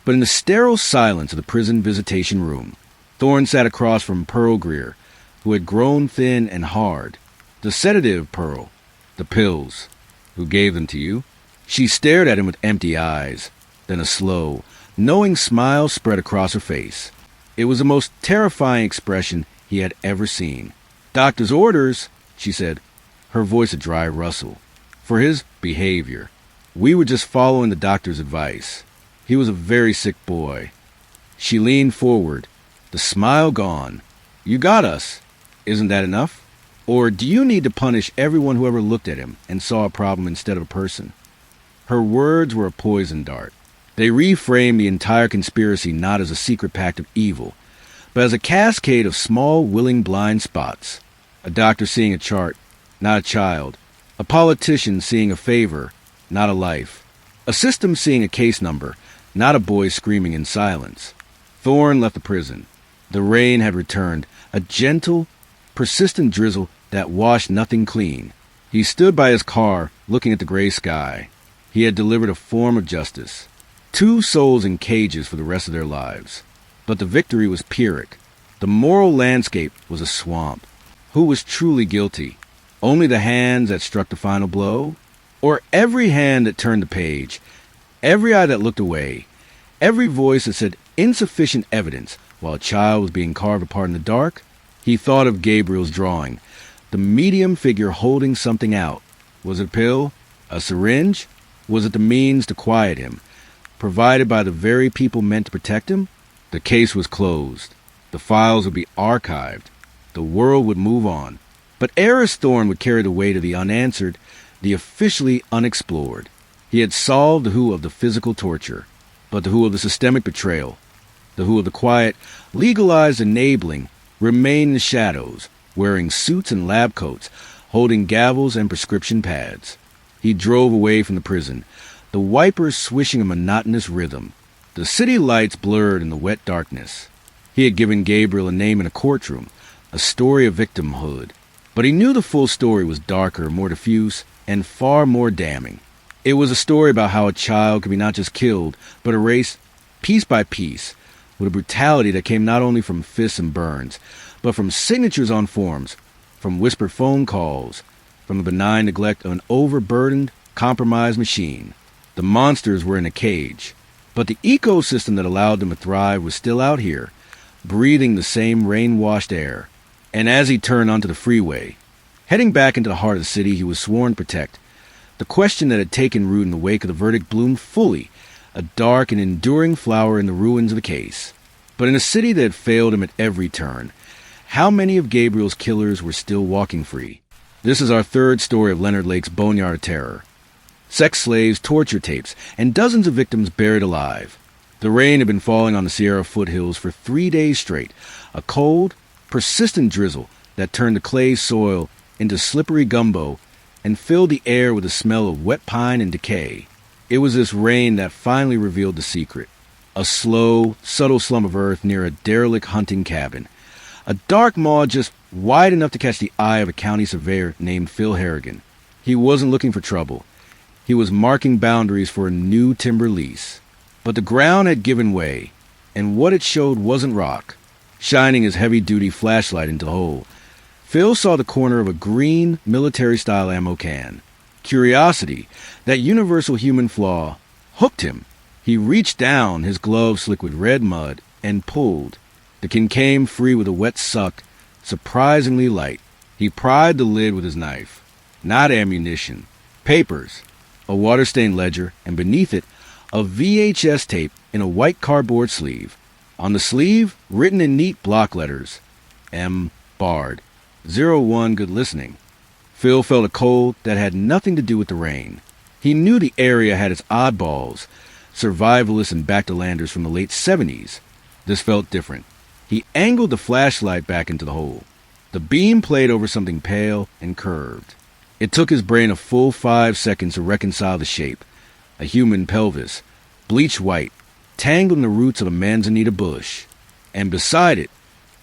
but in the sterile silence of the prison visitation room. Thorne sat across from Pearl Greer, who had grown thin and hard. The sedative, Pearl. The pills. Who gave them to you? She stared at him with empty eyes. Then a slow, knowing smile spread across her face. It was the most terrifying expression he had ever seen. Doctor's orders, she said, her voice a dry rustle. For his behavior. We were just following the doctor's advice. He was a very sick boy. She leaned forward, the smile gone. You got us. Isn't that enough? Or do you need to punish everyone who ever looked at him and saw a problem instead of a person? Her words were a poison dart. They reframed the entire conspiracy not as a secret pact of evil, but as a cascade of small, willing blind spots. A doctor seeing a chart, not a child. A politician seeing a favor, not a life. A system seeing a case number, not a boy screaming in silence. Thorne left the prison. The rain had returned, a gentle, persistent drizzle that washed nothing clean. He stood by his car, looking at the gray sky. He had delivered a form of justice. 2 souls in cages for the rest of their lives. But the victory was Pyrrhic. The moral landscape was a swamp. Who was truly guilty? Only the hands that struck the final blow? Or every hand that turned the page? Every eye that looked away? Every voice that said insufficient evidence while a child was being carved apart in the dark? He thought of Gabriel's drawing, the medium figure holding something out. Was it a pill? A syringe? Was it the means to quiet him, provided by the very people meant to protect him? The case was closed. The files would be archived. The world would move on. But Eris Thorne would carry the weight of the unanswered, the officially unexplored. He had solved the who of the physical torture, but the who of the systemic betrayal, the who of the quiet, legalized enabling, remained in the shadows, wearing suits and lab coats, holding gavels and prescription pads. He drove away from the prison, the wipers swishing a monotonous rhythm. The city lights blurred in the wet darkness. He had given Gabriel a name in a courtroom, a story of victimhood. But he knew the full story was darker, more diffuse, and far more damning. It was a story about how a child could be not just killed, but erased piece by piece, with a brutality that came not only from fists and burns, but from signatures on forms, from whispered phone calls, from the benign neglect of an overburdened, compromised machine. The monsters were in a cage, but the ecosystem that allowed them to thrive was still out here, breathing the same rain-washed air. And as he turned onto the freeway, heading back into the heart of the city he was sworn to protect, the question that had taken root in the wake of the verdict bloomed fully, a dark and enduring flower in the ruins of the case. But in a city that had failed him at every turn, how many of Gabriel's killers were still walking free? This is our third story of Leonard Lake's Boneyard of Terror. Sex slaves, torture tapes, and dozens of victims buried alive. The rain had been falling on the Sierra foothills for 3 days straight, a cold, persistent drizzle that turned the clay soil into slippery gumbo and filled the air with the smell of wet pine and decay. It was this rain that finally revealed the secret. A slow, subtle slum of earth near a derelict hunting cabin. A dark maw just wide enough to catch the eye of a county surveyor named Phil Harrigan. He wasn't looking for trouble. He was marking boundaries for a new timber lease. But the ground had given way, and what it showed wasn't rock. Shining his heavy-duty flashlight into the hole, Phil saw the corner of a green, military-style ammo can. Curiosity, that universal human flaw, hooked him. He reached down, his glove slick with red mud, and pulled. The can came free with a wet suck, surprisingly light. He pried the lid with his knife. Not ammunition. Papers. A water-stained ledger, and beneath it, a VHS tape in a white cardboard sleeve. On the sleeve, written in neat block letters, M. Bard. 01 good listening. Phil felt a cold that had nothing to do with the rain. He knew the area had its oddballs, survivalists and back-to-landers from the late 70s. This felt different. He angled the flashlight back into the hole. The beam played over something pale and curved. It took his brain a full 5 seconds to reconcile the shape. A human pelvis, bleached white, tangled in the roots of a manzanita bush. And beside it,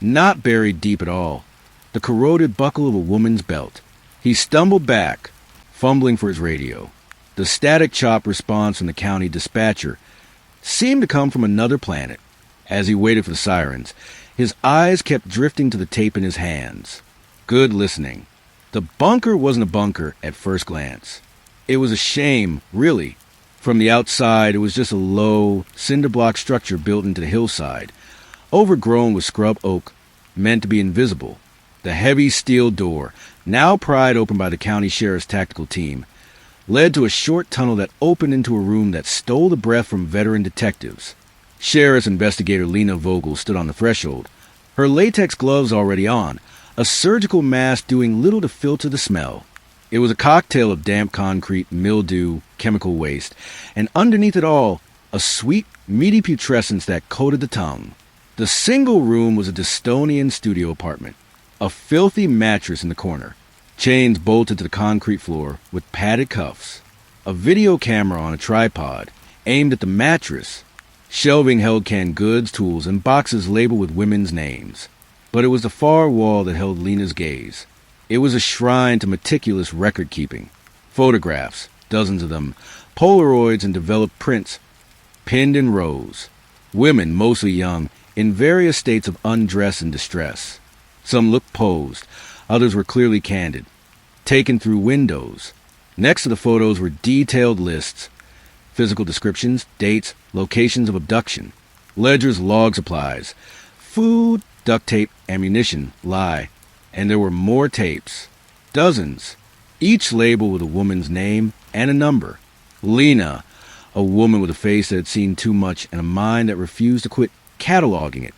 not buried deep at all, the corroded buckle of a woman's belt. He stumbled back, fumbling for his radio. The static chop response from the county dispatcher seemed to come from another planet. As he waited for the sirens, his eyes kept drifting to the tape in his hands. Good listening. The bunker wasn't a bunker at first glance. It was a shame, really. From the outside, it was just a low, cinder-block structure built into the hillside, overgrown with scrub oak, meant to be invisible. The heavy steel door, now pried open by the county sheriff's tactical team, led to a short tunnel that opened into a room that stole the breath from veteran detectives. Sheriff's investigator Lena Vogel stood on the threshold, her latex gloves already on, a surgical mask doing little to filter the smell. It was a cocktail of damp concrete, mildew, chemical waste, and underneath it all, a sweet, meaty putrescence that coated the tongue. The single room was a Distonian studio apartment, a filthy mattress in the corner, chains bolted to the concrete floor with padded cuffs, a video camera on a tripod aimed at the mattress. Shelving held canned goods, tools, and boxes labeled with women's names. But it was the far wall that held Lena's gaze. It was a shrine to meticulous record-keeping. Photographs, dozens of them, Polaroids and developed prints, pinned in rows. Women, mostly young, in various states of undress and distress. Some looked posed, others were clearly candid, taken through windows. Next to the photos were detailed lists, physical descriptions, dates, locations of abduction, ledgers, log supplies, food, duct tape, ammunition, lie, and there were more tapes, dozens, each labeled with a woman's name and a number. Lena, a woman with a face that had seen too much and a mind that refused to quit cataloging it,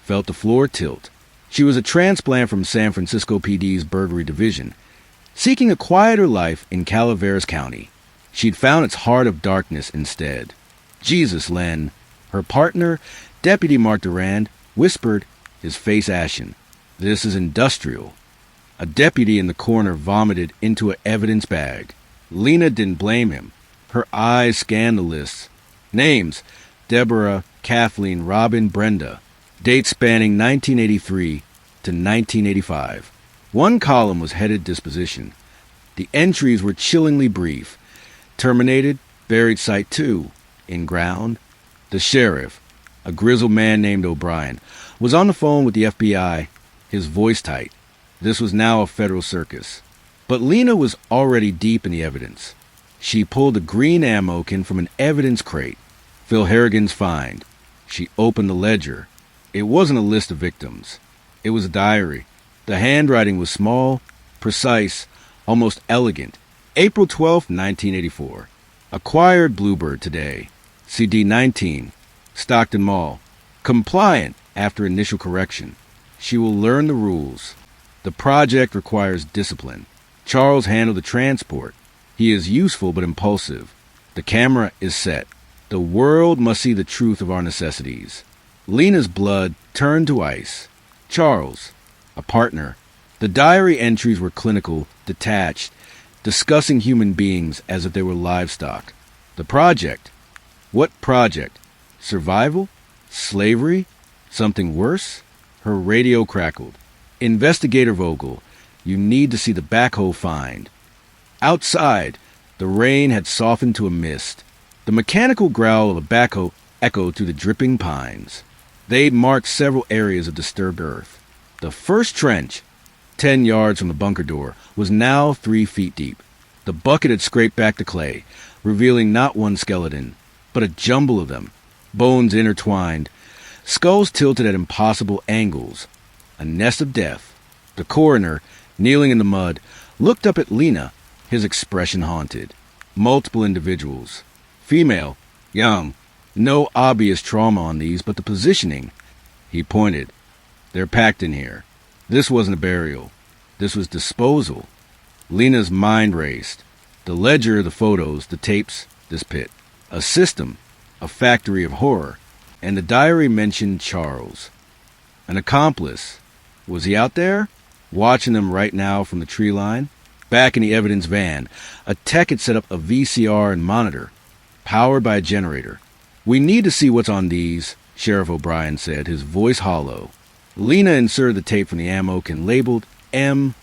felt the floor tilt. She was a transplant from San Francisco PD's burglary division, seeking a quieter life in Calaveras County. She'd found its heart of darkness instead. Jesus, Len, her partner, Deputy Mark Durand, whispered, his face ashen. This is industrial. A deputy in the corner vomited into an evidence bag. Lena didn't blame him. Her eyes scanned the lists. Names, Deborah, Kathleen, Robin, Brenda. Dates spanning 1983 to 1985. One column was headed disposition. The entries were chillingly brief. Terminated, buried site 2, in ground. The sheriff, a grizzled man named O'Brien, was on the phone with the FBI, his voice tight. This was now a federal circus. But Lena was already deep in the evidence. She pulled a green ammo can from an evidence crate. Phil Harrigan's find. She opened the ledger. It wasn't a list of victims. It was a diary. The handwriting was small, precise, almost elegant. April 12, 1984. Acquired Bluebird today. CD 19. Stockton Mall. Compliant after initial correction. She will learn the rules. The project requires discipline. Charles handled the transport. He is useful but impulsive. The camera is set. The world must see the truth of our necessities. Lena's blood turned to ice. Charles, a partner. The diary entries were clinical, detached, discussing human beings as if they were livestock. The project. What project? Survival? Slavery? Something worse? Her radio crackled. Investigator Vogel, you need to see the backhoe find. Outside, the rain had softened to a mist. The mechanical growl of a backhoe echoed through the dripping pines. They'd marked several areas of disturbed earth. The first trench, 10 yards from the bunker door, was now 3 feet deep. The bucket had scraped back the clay, revealing not one skeleton, but a jumble of them, bones intertwined, skulls tilted at impossible angles. A nest of death. The coroner, kneeling in the mud, looked up at Lena, his expression haunted. Multiple individuals. Female, young. No obvious trauma on these, but the positioning. He pointed. They're packed in here. This wasn't a burial. This was disposal. Lena's mind raced. The ledger, the photos, the tapes, this pit. A system, a factory of horror. And the diary mentioned Charles. An accomplice. Was he out there? Watching them right now from the tree line? Back in the evidence van, a tech had set up a VCR and monitor, powered by a generator. We need to see what's on these, Sheriff O'Brien said, his voice hollow. Lena inserted the tape from the ammo can labeled M.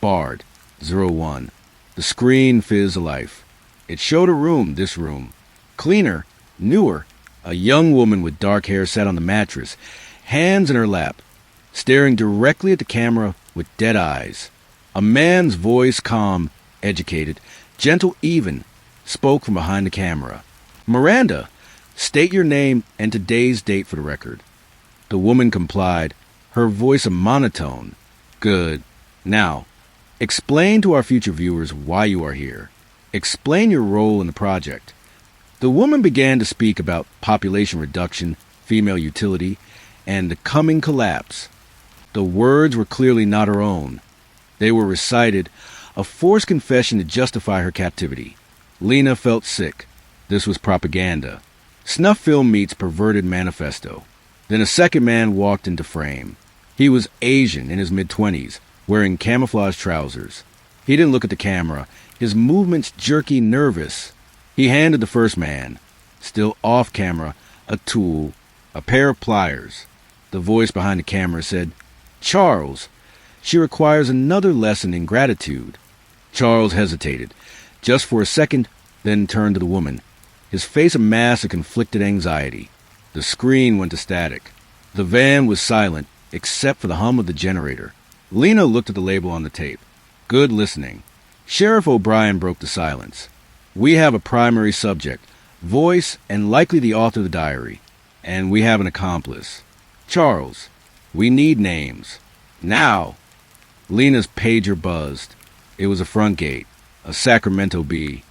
Bard, 01. The screen fizzed to life. It showed a room, this room. Cleaner, newer. A young woman with dark hair sat on the mattress, hands in her lap, staring directly at the camera with dead eyes. A man's voice, calm, educated, gentle even, spoke from behind the camera. "Miranda, state your name and today's date for the record." The woman complied, her voice a monotone. "Good. Now, explain to our future viewers why you are here. Explain your role in the project." The woman began to speak about population reduction, female utility, and the coming collapse. The words were clearly not her own. They were recited, a forced confession to justify her captivity. Lena felt sick. This was propaganda. Snuff film meets perverted manifesto. Then a second man walked into frame. He was Asian, in his mid-20s, wearing camouflage trousers. He didn't look at the camera, his movements jerky, nervous. He handed the first man, still off camera, a tool, a pair of pliers. The voice behind the camera said, "Charles, she requires another lesson in gratitude." Charles hesitated, just for a second, then turned to the woman, his face a mass of conflicted anxiety. The screen went to static. The van was silent, except for the hum of the generator. Lena looked at the label on the tape. Good listening. Sheriff O'Brien broke the silence. "We have a primary subject, voice and likely the author of the diary. And we have an accomplice. Charles, we need names. Now!" Lena's pager buzzed. It was a front gate, a Sacramento bee.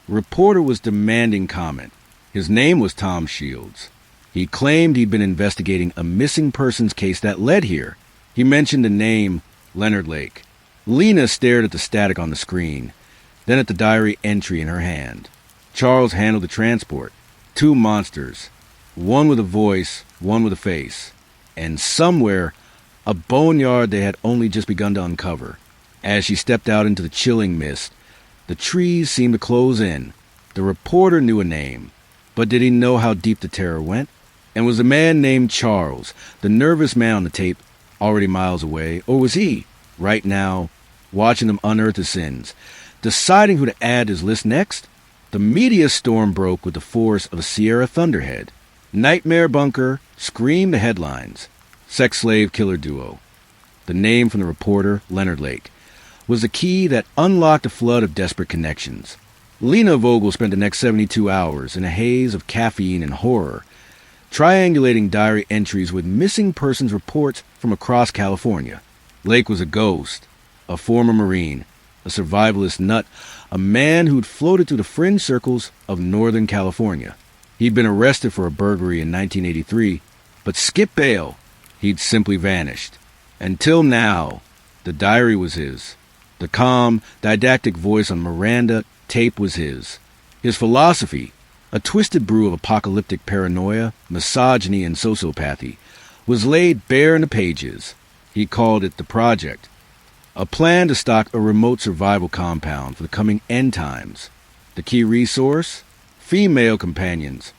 The reporter was demanding comment. His name was Tom Shields. He claimed he'd been investigating a missing persons case that led here. He mentioned the name Leonard Lake. Lena stared at the static on the screen, then at the diary entry in her hand. Charles handled the transport. Two monsters, one with a voice, one with a face. And somewhere, a boneyard they had only just begun to uncover. As she stepped out into the chilling mist, the trees seemed to close in. The reporter knew a name, but did he know how deep the terror went? And was the man named Charles, the nervous man on the tape, already miles away? Or was he, right now, watching them unearth his sins, deciding who to add to his list next? The media storm broke with the force of a Sierra thunderhead. Nightmare Bunker screamed the headlines. Sex slave killer duo. The name from the reporter, Leonard Lake, was the key that unlocked a flood of desperate connections. Lena Vogel spent the next 72 hours in a haze of caffeine and horror, triangulating diary entries with missing persons reports from across California. Lake was a ghost, a former Marine, a survivalist nut, a man who'd floated through the fringe circles of Northern California. He'd been arrested for a burglary in 1983, but skip bail. He'd simply vanished. Until now, the diary was his. The calm, didactic voice on Miranda tape was his. His philosophy, a twisted brew of apocalyptic paranoia, misogyny, and sociopathy, was laid bare in the pages. He called it the Project, a plan to stock a remote survival compound for the coming end times. The key resource? Female companions.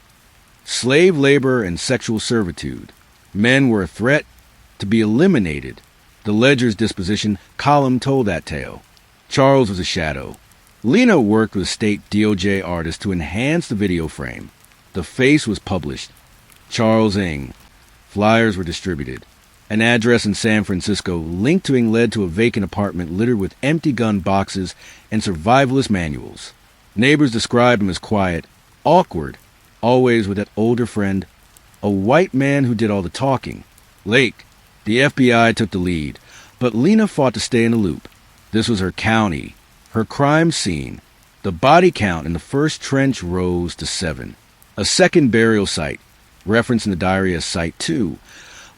Slave labor and sexual servitude. Men were a threat to be eliminated. The Ledger's disposition column told that tale. Charles was a shadow. Lena worked with state DOJ artists to enhance the video frame. The face was published. Charles Ng. Flyers were distributed. An address in San Francisco linked to Ng led to a vacant apartment littered with empty gun boxes and survivalist manuals. Neighbors described him as quiet, awkward, always with that older friend, a white man who did all the talking. Lake. The FBI took the lead, but Lena fought to stay in the loop. This was her county, her crime scene. The body count in the first trench rose to 7. A second burial site, referenced in the diary as Site 2,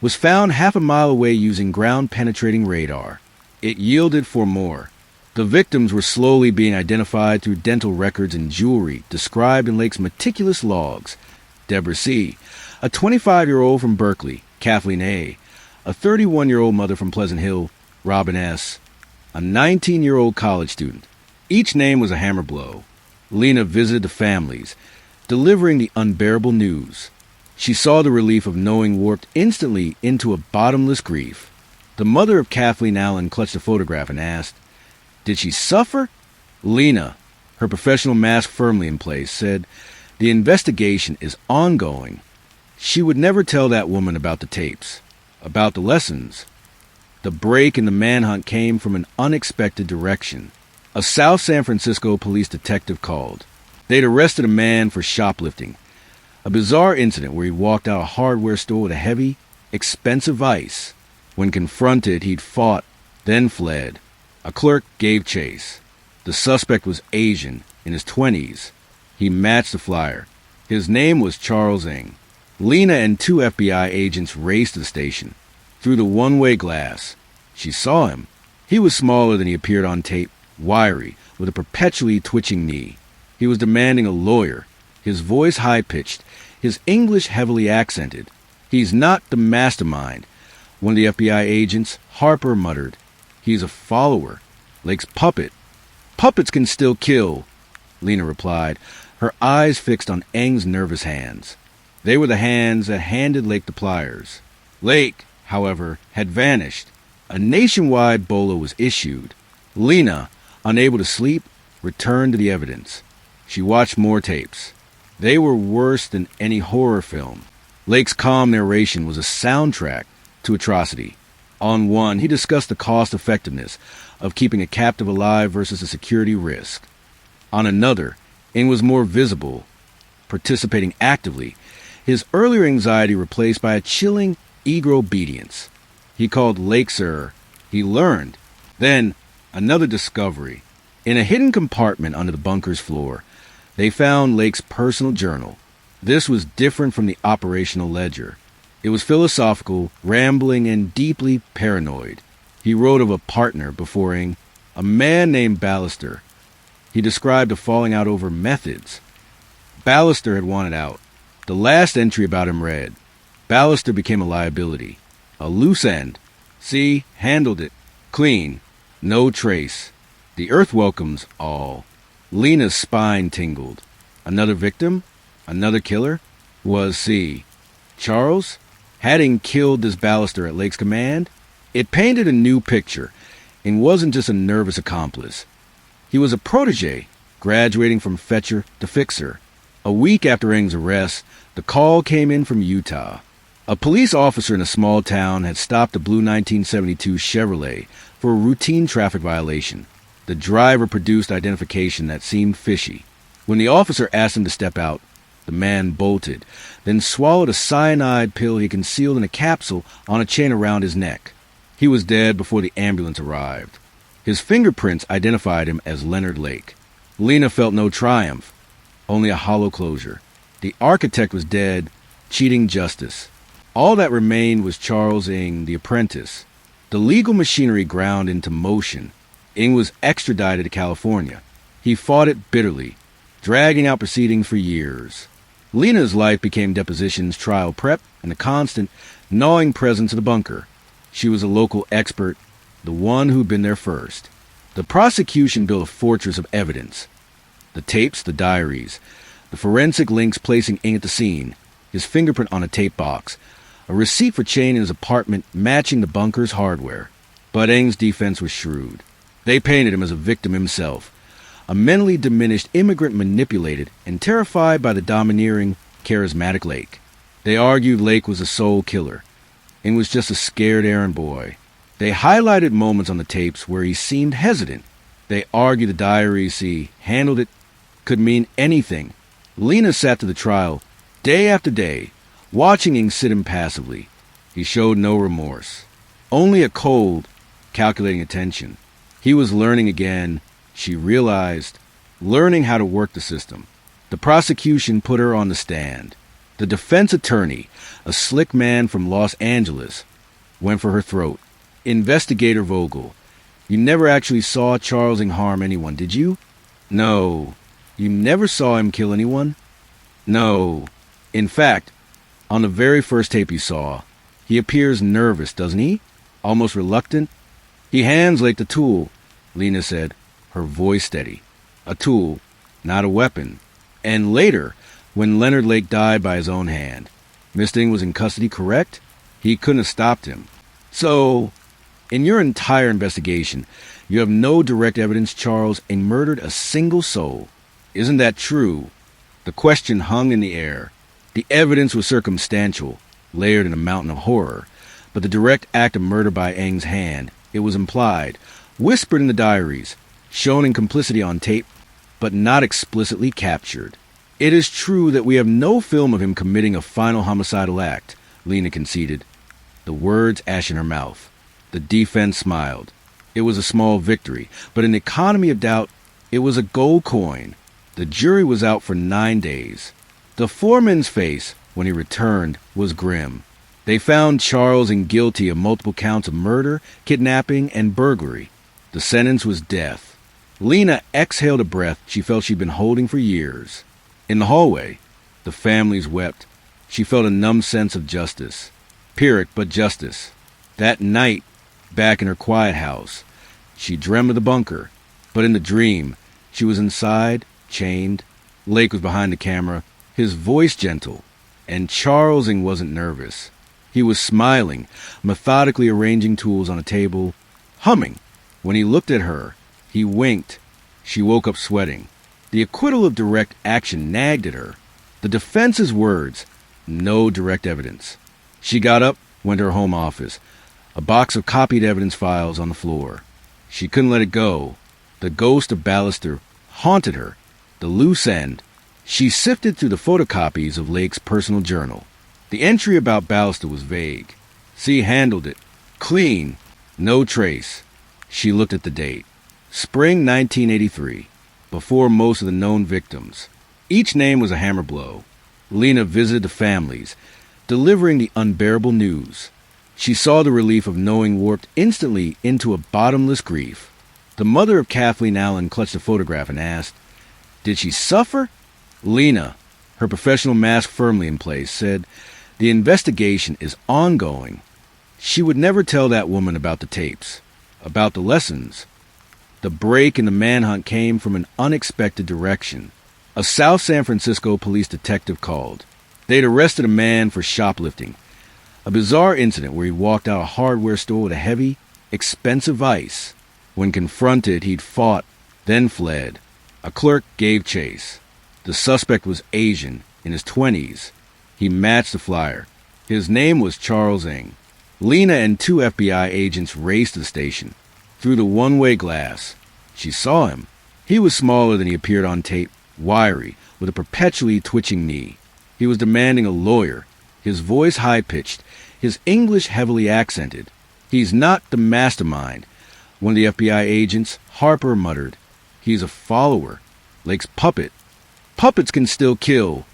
was found half a mile away using ground-penetrating radar. It yielded for more. The victims were slowly being identified through dental records and jewelry described in Lake's meticulous logs. Deborah C., a 25-year-old from Berkeley, Kathleen A., a 31-year-old mother from Pleasant Hill, Robin S., a 19-year-old college student. Each name was a hammer blow. Lena visited the families, delivering the unbearable news. She saw the relief of knowing warped instantly into a bottomless grief. The mother of Kathleen Allen clutched a photograph and asked, "Did she suffer?" Lena, her professional mask firmly in place, said, "The investigation is ongoing." She would never tell that woman about the tapes, about the lessons. The break in the manhunt came from an unexpected direction. A South San Francisco police detective called. They'd arrested a man for shoplifting. A bizarre incident where he walked out a hardware store with a heavy, expensive vice. When confronted, he'd fought, then fled. A clerk gave chase. The suspect was Asian, in his 20s. He matched the flyer. His name was Charles Ng. Lena and 2 FBI agents raced to the station. Through the one-way glass, she saw him. He was smaller than he appeared on tape, wiry, with a perpetually twitching knee. He was demanding a lawyer, his voice high-pitched, his English heavily accented. "He's not the mastermind," one of the FBI agents, Harper, muttered. "He's a follower, Lake's puppet." "Puppets can still kill," Lena replied, her eyes fixed on Ng's nervous hands. They were the hands that handed Lake the pliers. Lake, however, had vanished. A nationwide BOLA was issued. Lena, unable to sleep, returned to the evidence. She watched more tapes. They were worse than any horror film. Lake's calm narration was a soundtrack to atrocity. On one, he discussed the cost-effectiveness of keeping a captive alive versus a security risk. On another, Ng was more visible, participating actively, his earlier anxiety replaced by a chilling, eager obedience. He called Lake sir. He learned. Then, another discovery. In a hidden compartment under the bunker's floor, they found Lake's personal journal. This was different from the operational ledger. It was philosophical, rambling, and deeply paranoid. He wrote of a partner before Ng, a man named Ballister. He described a falling out over methods. Ballister had wanted out. The last entry about him read, "Ballister became a liability. A loose end. See, handled it. Clean. No trace. The earth welcomes all." Lena's spine tingled. Another victim? Another killer? Was C. Charles? Had Ng killed this Ballister at Lake's command? It painted a new picture and wasn't just a nervous accomplice. He was a protege, graduating from fetcher to fixer. A week after Ng's arrest, the call came in from Utah. A police officer in a small town had stopped a blue 1972 Chevrolet for a routine traffic violation. The driver produced identification that seemed fishy. When the officer asked him to step out, the man bolted, then swallowed a cyanide pill he concealed in a capsule on a chain around his neck. He was dead before the ambulance arrived. His fingerprints identified him as Leonard Lake. Lena felt no triumph, only a hollow closure. The architect was dead, cheating justice. All that remained was Charles Ng, the apprentice. The legal machinery ground into motion. Ng was extradited to California. He fought it bitterly, dragging out proceedings for years. Lena's life became depositions, trial prep, and the constant, gnawing presence of the bunker. She was a local expert, the one who'd been there first. The prosecution built a fortress of evidence. The tapes, the diaries, the forensic links placing Ng at the scene, his fingerprint on a tape box, a receipt for chain in his apartment matching the bunker's hardware. But Ng's defense was shrewd. They painted him as a victim himself, a mentally diminished immigrant manipulated and terrified by the domineering, charismatic Lake. They argued Lake was a soul killer and was just a scared errand boy. They highlighted moments on the tapes where he seemed hesitant. They argued the diaries he handled it could mean anything. Lena sat to the trial day after day, watching Ng sit impassively. He showed no remorse, only a cold, calculating attention. He was learning again, she realized, learning how to work the system. The prosecution put her on the stand. The defense attorney, a slick man from Los Angeles, went for her throat. "Investigator Vogel, you never actually saw Charles Ng harm anyone, did you?" "No." "You never saw him kill anyone?" "No." "In fact, on the very first tape you saw, he appears nervous, doesn't he? Almost reluctant?" "He hands Lake the tool," Lena said, her voice steady. "A tool, not a weapon." And later, when Leonard Lake died by his own hand, Mr. Ng was in custody, correct? He couldn't have stopped him. "So, in your entire investigation, You have no direct evidence Charles murdered a single soul. Isn't that true?" The question hung in the air. The evidence was circumstantial, layered in a mountain of horror, but the direct act of murder by Eng's hand, it was implied, whispered in the diaries, shown in complicity on tape, but not explicitly captured. "It is true that we have no film of him committing a final homicidal act," Lena conceded, the words ash in her mouth. The defense smiled. It was a small victory, but in the economy of doubt, it was a gold coin. The jury was out for 9 days. The foreman's face, when he returned, was grim. They found Charles guilty of multiple counts of murder, kidnapping, and burglary. The sentence was death. Lena exhaled a breath she felt she'd been holding for years. In the hallway, the families wept. She felt a numb sense of justice. Pyrrhic, but justice. That night, back in her quiet house, she dreamed of the bunker, but in the dream, she was inside, chained. Lake was behind the camera, his voice gentle, and Charles wasn't nervous. He was smiling, methodically arranging tools on a table, humming. When he looked at her, he winked. She woke up sweating. The acquittal of direct action nagged at her. The defense's words, no direct evidence. She got up, went to her home office. A box of copied evidence files on the floor. She couldn't let it go. The ghost of Ballister haunted her. The loose end. She sifted through the photocopies of Lake's personal journal. The entry about Ballister was vague. C handled it. Clean. No trace. She looked at the date. Spring 1983. Before most of the known victims. Each name was a hammer blow. Lena visited the families, delivering the unbearable news. She saw the relief of knowing warped instantly into a bottomless grief. The mother of Kathleen Allen clutched a photograph and asked, "Did she suffer?" Lena, her professional mask firmly in place, said, "The investigation is ongoing." She would never tell that woman about the tapes, about the lessons. The break in the manhunt came from an unexpected direction. A South San Francisco police detective called. They'd arrested a man for shoplifting. A bizarre incident where he walked out a hardware store with a heavy, expensive vice. When confronted, he'd fought, then fled. A clerk gave chase. The suspect was Asian, in his 20s. He matched the flyer. His name was Charles Ng. Lena and 2 FBI agents raced to the station. Through the one-way glass, she saw him. He was smaller than he appeared on tape, wiry, with a perpetually twitching knee. He was demanding a lawyer, his voice high-pitched, his English heavily accented. "He's not the mastermind," one of the FBI agents, Harper, muttered. "He's a follower, Lake's puppet." "Puppets can still kill,"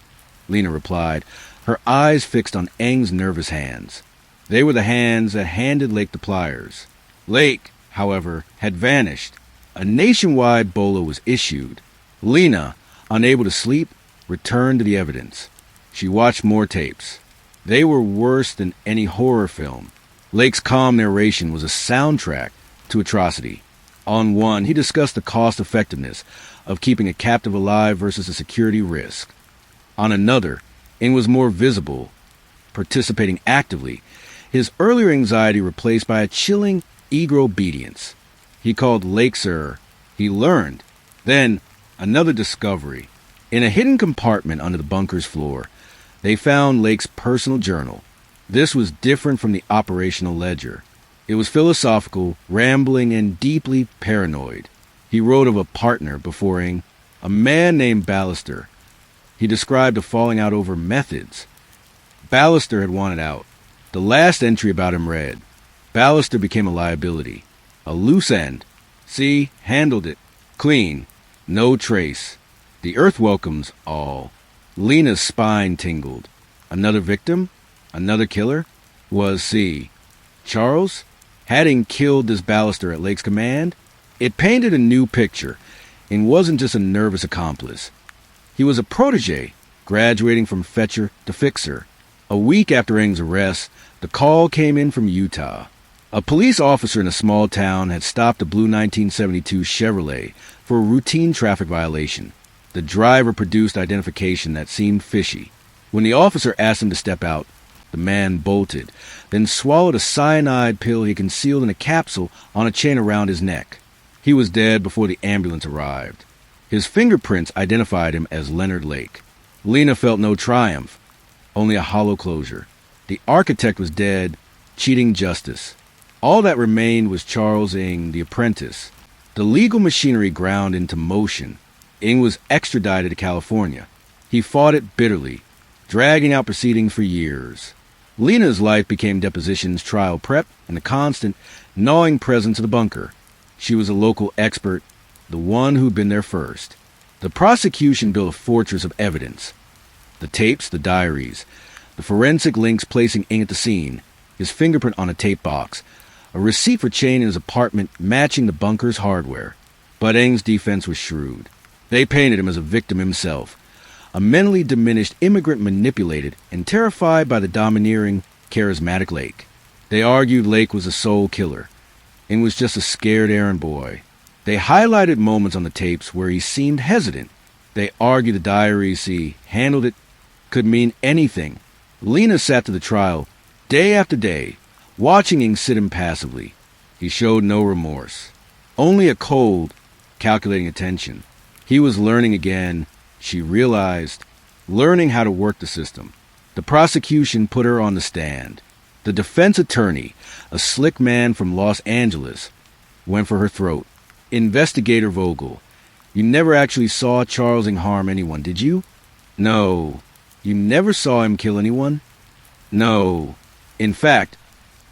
Lena replied, her eyes fixed on Eng's nervous hands. They were the hands that handed Lake the pliers. Lake, however, had vanished. A nationwide BOLA was issued. Lena, unable to sleep, returned to the evidence. She watched more tapes. They were worse than any horror film. Lake's calm narration was a soundtrack to atrocity. On one, he discussed the cost-effectiveness of keeping a captive alive versus a security risk. On another, Ng was more visible, participating actively, his earlier anxiety replaced by a chilling, eager obedience. He called Lake sir. He learned. Then, another discovery. In a hidden compartment under the bunker's floor, they found Lake's personal journal. This was different from the operational ledger. It was philosophical, rambling, and deeply paranoid. He wrote of a partner before Ng, a man named Ballister. He described a falling out over methods. Ballister had wanted out. The last entry about him read, "Ballister became a liability. A loose end. See, handled it. Clean. No trace. The earth welcomes all." Lena's spine tingled. Another victim? Another killer? Was C. Charles? Had Ng killed this Ballister at Lake's command? It painted a new picture, and wasn't just a nervous accomplice. He was a protege, graduating from fetcher to fixer. A week after Ng's arrest, the call came in from Utah. A police officer in a small town had stopped a blue 1972 Chevrolet for a routine traffic violation. The driver produced identification that seemed fishy. When the officer asked him to step out, the man bolted, then swallowed a cyanide pill he concealed in a capsule on a chain around his neck. He was dead before the ambulance arrived. His fingerprints identified him as Leonard Lake. Lena felt no triumph, only a hollow closure. The architect was dead, cheating justice. All that remained was Charles Ng, the apprentice. The legal machinery ground into motion. Ng was extradited to California. He fought it bitterly, dragging out proceedings for years. Lena's life became depositions, trial prep, and the constant, gnawing presence of the bunker. She was a local expert, the one who'd been there first. The prosecution built a fortress of evidence. The tapes, the diaries, the forensic links placing Ng at the scene, his fingerprint on a tape box, a receipt for chain in his apartment matching the bunker's hardware. But Ng's defense was shrewd. They painted him as a victim himself, a mentally diminished immigrant manipulated and terrified by the domineering, charismatic Lake. They argued Lake was a soul killer. Ng was just a scared errand boy. They highlighted moments on the tapes where he seemed hesitant. They argued the diaries he handled it could mean anything. Lena sat to the trial, day after day, watching Ng sit impassively. He showed no remorse, only a cold, calculating attention. He was learning again, she realized, learning how to work the system. The prosecution put her on the stand. The defense attorney, a slick man from Los Angeles, went for her throat. Investigator Vogel, you never actually saw Charles Ng harm anyone, did you? No. You never saw him kill anyone? No. In fact,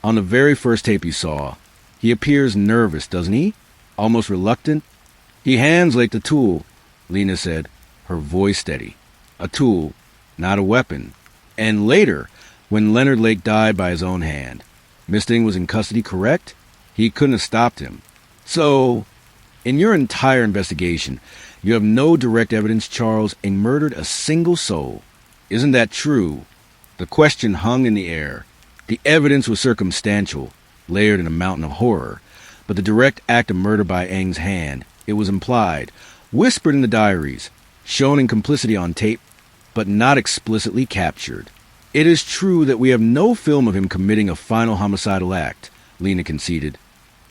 on the very first tape you saw, he appears nervous, doesn't he? Almost reluctant? He hands Lake the tool, Lena said, her voice steady. A tool, not a weapon. And later, when Leonard Lake died by his own hand, Mr. Ng was in custody, correct? He couldn't have stopped him. So, in your entire investigation, you have no direct evidence Charles Ng murdered a single soul. Isn't that true? The question hung in the air. The evidence was circumstantial, layered in a mountain of horror, but the direct act of murder by Ng's hand, it was implied, whispered in the diaries, shown in complicity on tape, but not explicitly captured. It is true that we have no film of him committing a final homicidal act, Lena conceded,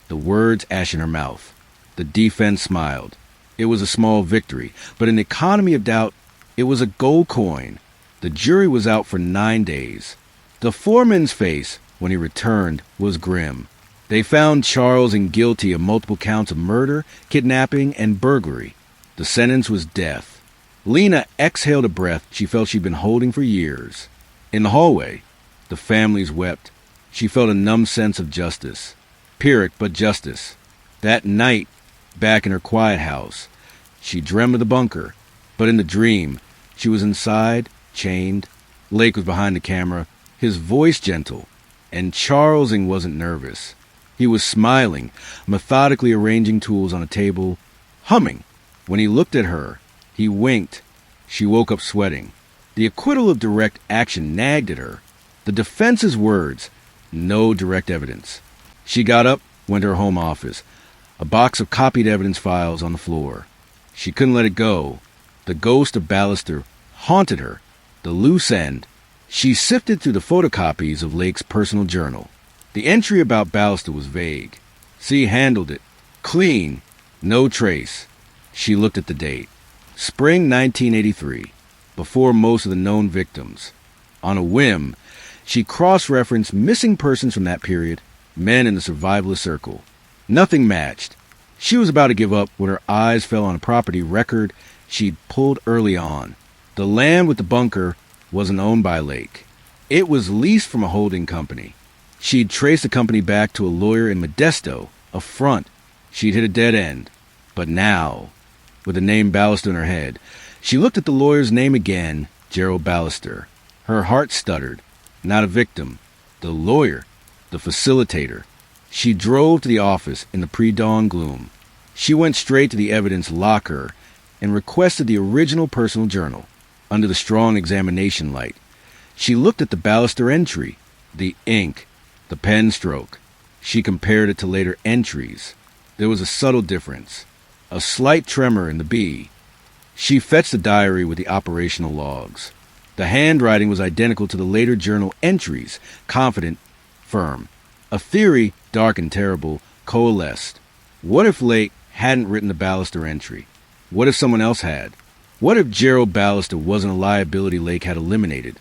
the words ash in her mouth. The defense smiled. It was a small victory, but in the economy of doubt, it was a gold coin. The jury was out for 9 days. The foreman's face, when he returned, was grim. They found Charles Ng guilty of multiple counts of murder, kidnapping, and burglary. The sentence was death. Lena exhaled a breath she felt she'd been holding for years. In the hallway, the families wept. She felt a numb sense of justice. Pyrrhic, but justice. That night, back in her quiet house, she dreamed of the bunker, but in the dream, she was inside, chained. Lake was behind the camera, his voice gentle, and Charles Ng wasn't nervous. He was smiling, methodically arranging tools on a table, humming. When he looked at her, he winked. She woke up sweating. The acquittal of direct action nagged at her. The defense's words, no direct evidence. She got up, went to her home office. A box of copied evidence files on the floor. She couldn't let it go. The ghost of Ballister haunted her. The loose end. She sifted through the photocopies of Lake's personal journal. The entry about Ballister was vague. C handled it. Clean. No trace. She looked at the date. Spring 1983. Before most of the known victims. On a whim, she cross-referenced missing persons from that period, men in the survivalist circle. Nothing matched. She was about to give up when her eyes fell on a property record she'd pulled early on. The land with the bunker wasn't owned by Lake. It was leased from a holding company. She'd traced the company back to a lawyer in Modesto, a front. She'd hit a dead end. But now, with the name Ballister in her head, she looked at the lawyer's name again, Gerald Ballister. Her heart stuttered. Not a victim. The lawyer. The facilitator. She drove to the office in the pre-dawn gloom. She went straight to the evidence locker and requested the original personal journal. Under the strong examination light, she looked at the Ballister entry, the ink, the pen stroke. She compared it to later entries. There was a subtle difference, a slight tremor in the B. She fetched the diary with the operational logs. The handwriting was identical to the later journal entries, confident, firm. A theory, dark and terrible, coalesced. What if Lake hadn't written the Ballister entry? What if someone else had? What if Gerald Ballister wasn't a liability Lake had eliminated,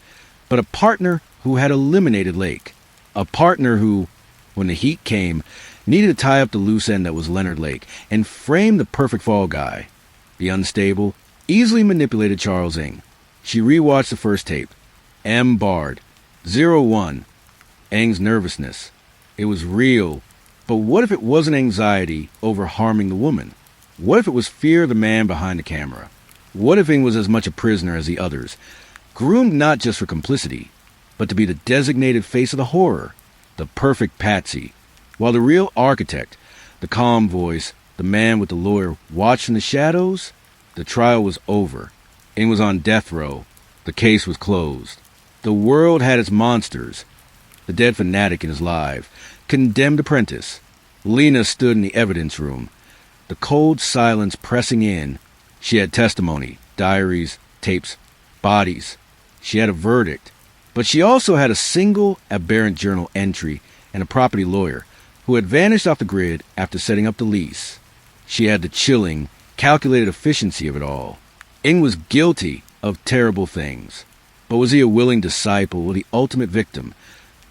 but a partner who had eliminated Lake? A partner who, when the heat came, needed to tie up the loose end that was Leonard Lake and frame the perfect fall guy. The unstable, easily manipulated Charles Ng. She rewatched the first tape. M. Bard. 01. Ng's nervousness. It was real. But what if it wasn't anxiety over harming the woman? What if it was fear of the man behind the camera? What if Ng was as much a prisoner as the others, groomed not just for complicity, but to be the designated face of the horror, the perfect patsy, while the real architect, the calm voice, the man with the lawyer watched in the shadows? The trial was over. Ng was on death row. The case was closed. The world had its monsters. The dead fanatic in his life, condemned apprentice. Lena stood in the evidence room, the cold silence pressing in. She had testimony, diaries, tapes, bodies. She had a verdict. But she also had a single aberrant journal entry and a property lawyer who had vanished off the grid after setting up the lease. She had the chilling, calculated efficiency of it all. Ng was guilty of terrible things. But was he a willing disciple or the ultimate victim,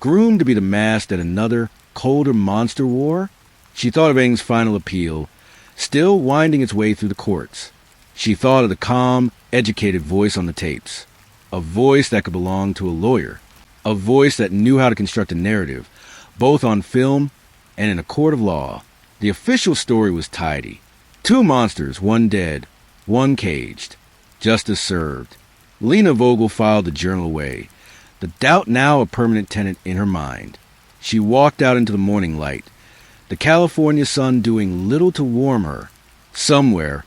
groomed to be the mask that another, colder monster wore? She thought of Ng's final appeal, still winding its way through the courts. She thought of the calm, educated voice on the tapes. A voice that could belong to a lawyer. A voice that knew how to construct a narrative, both on film and in a court of law. The official story was tidy. 2 monsters, 1 dead, 1 caged. Justice served. Lena Vogel filed the journal away, the doubt now a permanent tenant in her mind. She walked out into the morning light, the California sun doing little to warm her. Somewhere,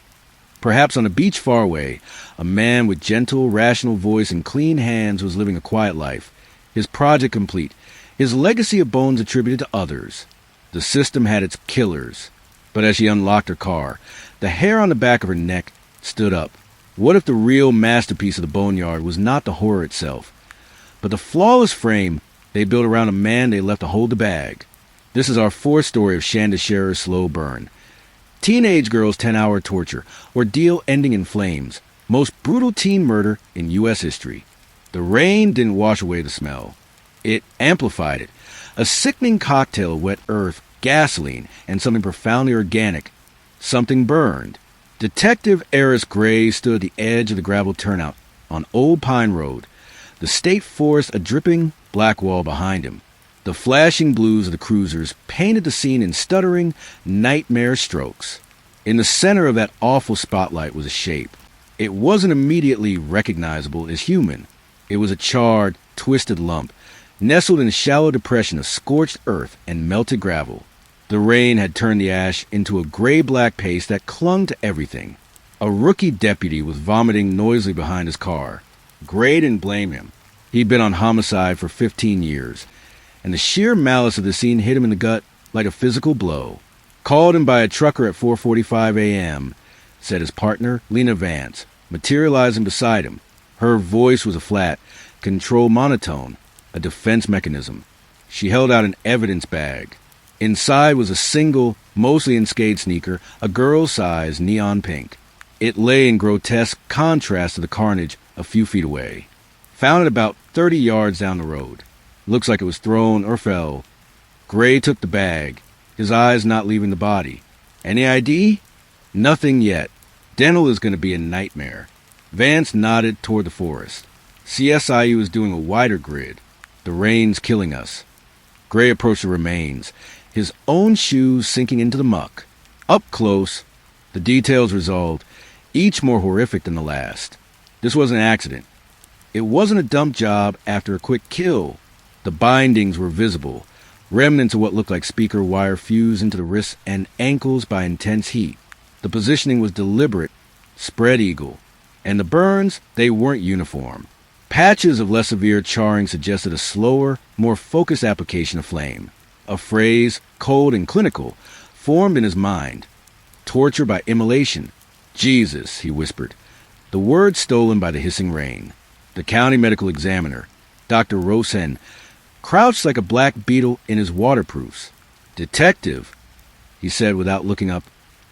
perhaps on a beach far away, a man with gentle, rational voice and clean hands was living a quiet life, his project complete, his legacy of bones attributed to others. The system had its killers. But as she unlocked her car, the hair on the back of her neck stood up. What if the real masterpiece of the boneyard was not the horror itself, but the flawless frame they built around a man they left to hold the bag? This is our 4th story of Shanda Sherer's slow burn. Teenage girl's 10-hour torture, ordeal ending in flames, most brutal teen murder in U.S. history. The rain didn't wash away the smell. It amplified it. A sickening cocktail of wet earth, gasoline, and something profoundly organic. Something burned. Detective Eris Gray stood at the edge of the gravel turnout on Old Pine Road, the state forest a dripping black wall behind him. The flashing blues of the cruisers painted the scene in stuttering, nightmare strokes. In the center of that awful spotlight was a shape. It wasn't immediately recognizable as human. It was a charred, twisted lump, nestled in a shallow depression of scorched earth and melted gravel. The rain had turned the ash into a gray-black paste that clung to everything. A rookie deputy was vomiting noisily behind his car. Gray didn't blame him. He'd been on homicide for 15 years, and the sheer malice of the scene hit him in the gut like a physical blow. Called him by a trucker at 4:45 a.m., said his partner, Lena Vance, materializing beside him. Her voice was a flat, controlled monotone, a defense mechanism. She held out an evidence bag. Inside was a single, mostly unscathed sneaker, a girl-size neon pink. It lay in grotesque contrast to the carnage a few feet away. Found it about 30 yards down the road. Looks like it was thrown or fell. Gray took the bag, his eyes not leaving the body. Any ID? Nothing yet. Dental is going to be a nightmare. Vance nodded toward the forest. CSIU is doing a wider grid. The rain's killing us. Gray approached the remains, his own shoes sinking into the muck. Up close, the details resolved, each more horrific than the last. This was an accident. It wasn't a dump job after a quick kill. The bindings were visible, remnants of what looked like speaker wire fused into the wrists and ankles by intense heat. The positioning was deliberate, spread eagle. And the burns, they weren't uniform. Patches of less severe charring suggested a slower, more focused application of flame. A phrase, cold and clinical, formed in his mind. Torture by immolation. Jesus, he whispered. The word stolen by the hissing rain. The county medical examiner, Dr. Rosen, crouched like a black beetle in his waterproofs. Detective, he said without looking up.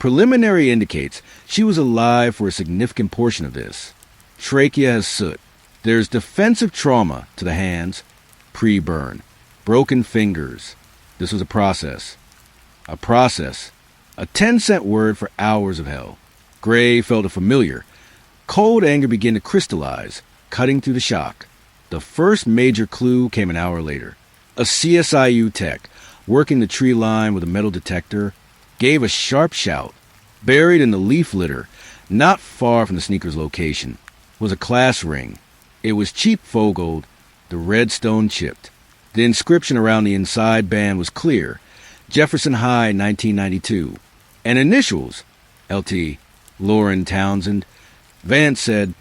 Preliminary indicates she was alive for a significant portion of this. Trachea has soot. There's defensive trauma to the hands, pre-burn, broken fingers. This was a process. A process. A 10-cent word for hours of hell. Gray felt a familiar. Cold anger began to crystallize, cutting through the shock. The first major clue came an hour later. A CSIU tech, working the tree line with a metal detector, gave a sharp shout. Buried in the leaf litter, not far from the sneaker's location, was a class ring. It was cheap faux gold, the red stone chipped. The inscription around the inside band was clear, Jefferson High, 1992. And initials, LT, Lauren Townsend. Vance said,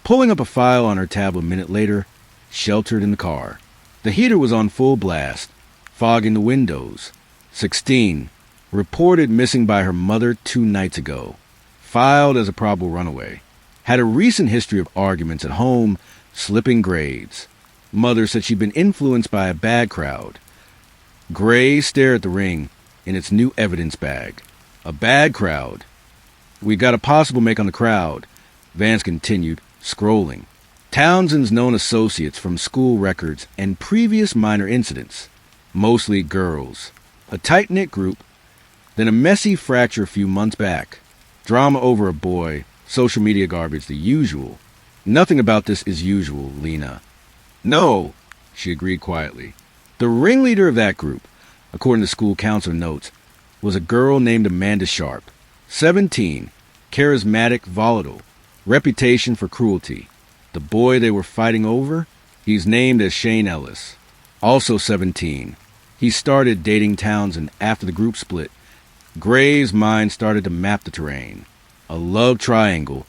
pulling up a file on her tab a minute later, sheltered in the car. The heater was on full blast, fogging the windows. 16. Reported missing by her mother 2 nights ago. Filed as a probable runaway. Had a recent history of arguments at home, slipping grades. Mother said she'd been influenced by a bad crowd. Gray stared at the ring in its new evidence bag. A bad crowd. We got a possible make on the crowd. Vance continued, scrolling. Townsend's known associates from school records and previous minor incidents. Mostly girls. A tight-knit group. Then a messy fracture a few months back. Drama over a boy. Social media garbage, the usual. Nothing about this is usual, Lena. No, she agreed quietly. The ringleader of that group, according to school counselor notes, was a girl named Amanda Sharp. 17. Charismatic, volatile. Reputation for cruelty. The boy they were fighting over? He's named as Shane Ellis. Also 17. He started dating Townsend after the group split. Gray's mind started to map the terrain. A love triangle.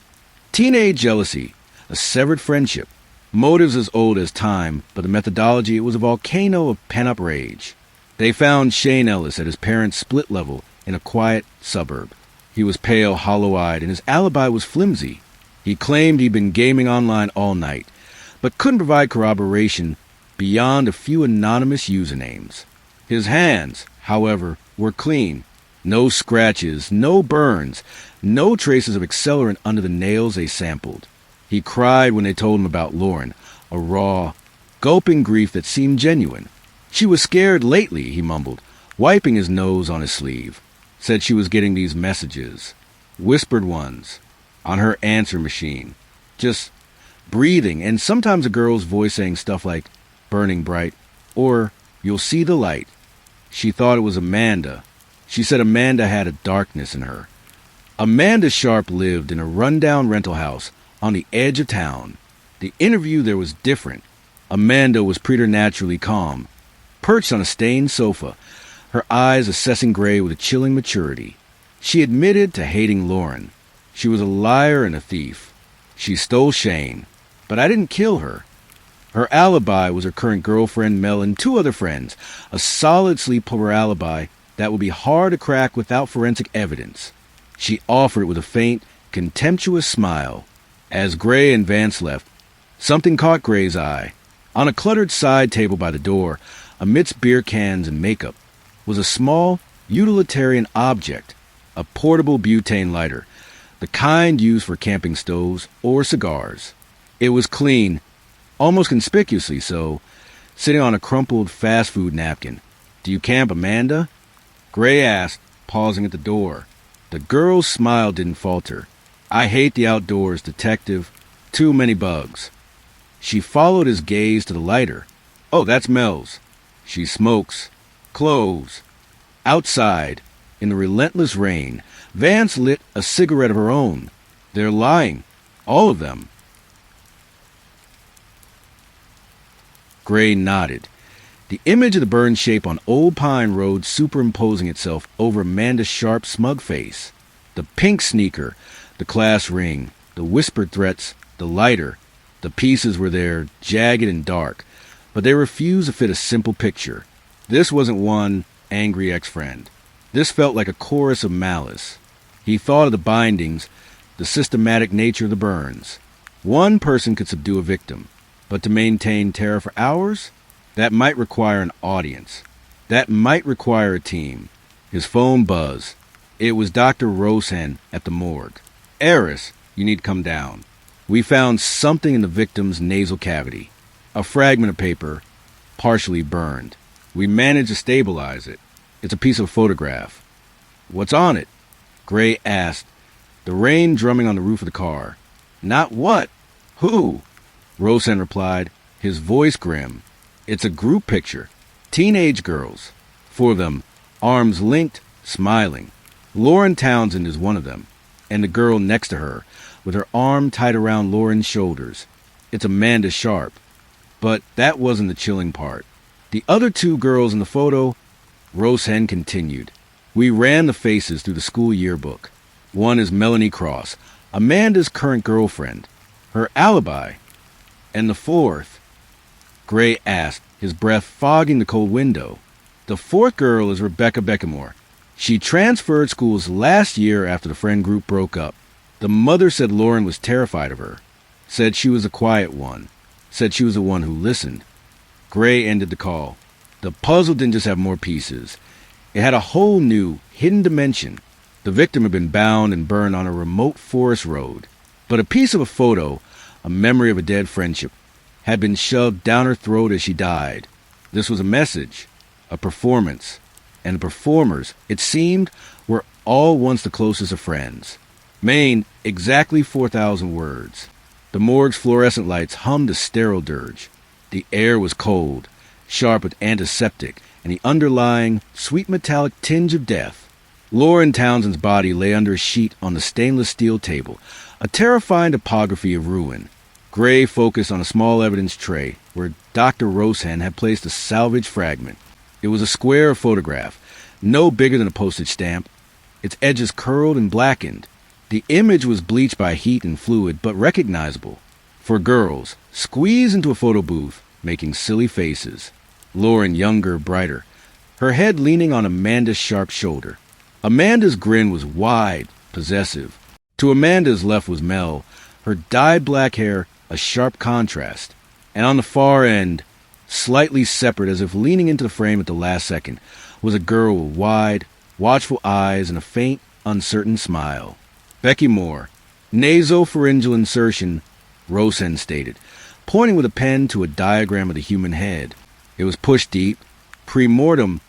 Teenage jealousy. A severed friendship. Motives as old as time, but the methodology was a volcano of pent-up rage. They found Shane Ellis at his parents' split level in a quiet suburb. He was pale, hollow-eyed, and his alibi was flimsy. He claimed he'd been gaming online all night, but couldn't provide corroboration beyond a few anonymous usernames. His hands, however, were clean. No scratches, no burns, no traces of accelerant under the nails they sampled. He cried when they told him about Lauren, a raw, gulping grief that seemed genuine. She was scared lately, he mumbled, wiping his nose on his sleeve. Said she was getting these messages, whispered ones, on her answer machine. Just breathing, and sometimes a girl's voice saying stuff like, burning bright, or, you'll see the light. She thought it was Amanda. She said Amanda had a darkness in her. Amanda Sharp lived in a rundown rental house on the edge of town. The interview there was different. Amanda was preternaturally calm, perched on a stained sofa, her eyes assessing Gray with a chilling maturity. She admitted to hating Lauren. She was a liar and a thief. She stole Shane, but I didn't kill her. Her alibi was her current girlfriend, Mel, and 2 other friends, a solid sleepover alibi that would be hard to crack without forensic evidence. She offered it with a faint, contemptuous smile. As Gray and Vance left, something caught Gray's eye. On a cluttered side table by the door, amidst beer cans and makeup, was a small, utilitarian object, a portable butane lighter, the kind used for camping stoves or cigars. It was clean, almost conspicuously so, sitting on a crumpled fast food napkin. Do you camp, Amanda? Gray asked, pausing at the door. The girl's smile didn't falter. I hate the outdoors, detective. Too many bugs. She followed his gaze to the lighter. Oh, that's Mel's. She smokes. Clothes. Outside, in the relentless rain, Vance lit a cigarette of her own. They're lying. All of them. Gray nodded. The image of the burned shape on Old Pine Road superimposing itself over Amanda Sharp's smug face. The pink sneaker, the class ring, the whispered threats, the lighter. The pieces were there, jagged and dark, but they refused to fit a simple picture. This wasn't one angry ex-friend. This felt like a chorus of malice. He thought of the bindings, the systematic nature of the burns. One person could subdue a victim, but to maintain terror for hours? That might require an audience. That might require a team. His phone buzzed. It was Dr. Rosen at the morgue. Eris, you need to come down. We found something in the victim's nasal cavity. A fragment of paper, partially burned. We managed to stabilize it. It's a piece of photograph. What's on it? Gray asked, the rain drumming on the roof of the car. Not what? Who? Rosen replied, his voice grim. It's a group picture. Teenage girls. Four of them, arms linked, smiling. Lauren Townsend is one of them, and the girl next to her, with her arm tied around Lauren's shoulders. It's Amanda Sharp. But that wasn't the chilling part. The other two girls in the photo, Rosen continued. We ran the faces through the school yearbook. One is Melanie Cross, Amanda's current girlfriend. Her alibi. And the fourth? Gray asked, his breath fogging the cold window. The fourth girl is Rebecca Beckemore. She transferred schools last year after the friend group broke up. The mother said Lauren was terrified of her. Said she was a quiet one. Said she was the one who listened. Gray ended the call. The puzzle didn't just have more pieces. It had a whole new, hidden dimension. The victim had been bound and burned on a remote forest road. But a piece of a photo, a memory of a dead friendship, had been shoved down her throat as she died. This was a message, a performance, and the performers, it seemed, were all once the closest of friends. Maine, exactly 4,000 words. The morgue's fluorescent lights hummed a sterile dirge. The air was cold, sharp with antiseptic, and the underlying, sweet metallic tinge of death. Lauren Townsend's body lay under a sheet on the stainless steel table, a terrifying topography of ruin. Gray focused on a small evidence tray where Dr. Rosen had placed a salvaged fragment. It was a square photograph, no bigger than a postage stamp, its edges curled and blackened. The image was bleached by heat and fluid, but recognizable. For girls, squeezed into a photo booth, making silly faces. Lauren younger, brighter, her head leaning on Amanda's sharp shoulder. Amanda's grin was wide, possessive. To Amanda's left was Mel, her dyed black hair a sharp contrast. And on the far end, slightly separate as if leaning into the frame at the last second, was a girl with wide, watchful eyes and a faint, uncertain smile. Becky Moore, nasopharyngeal insertion, Rosen stated, pointing with a pen to a diagram of the human head. It was pushed deep, pre-mortem,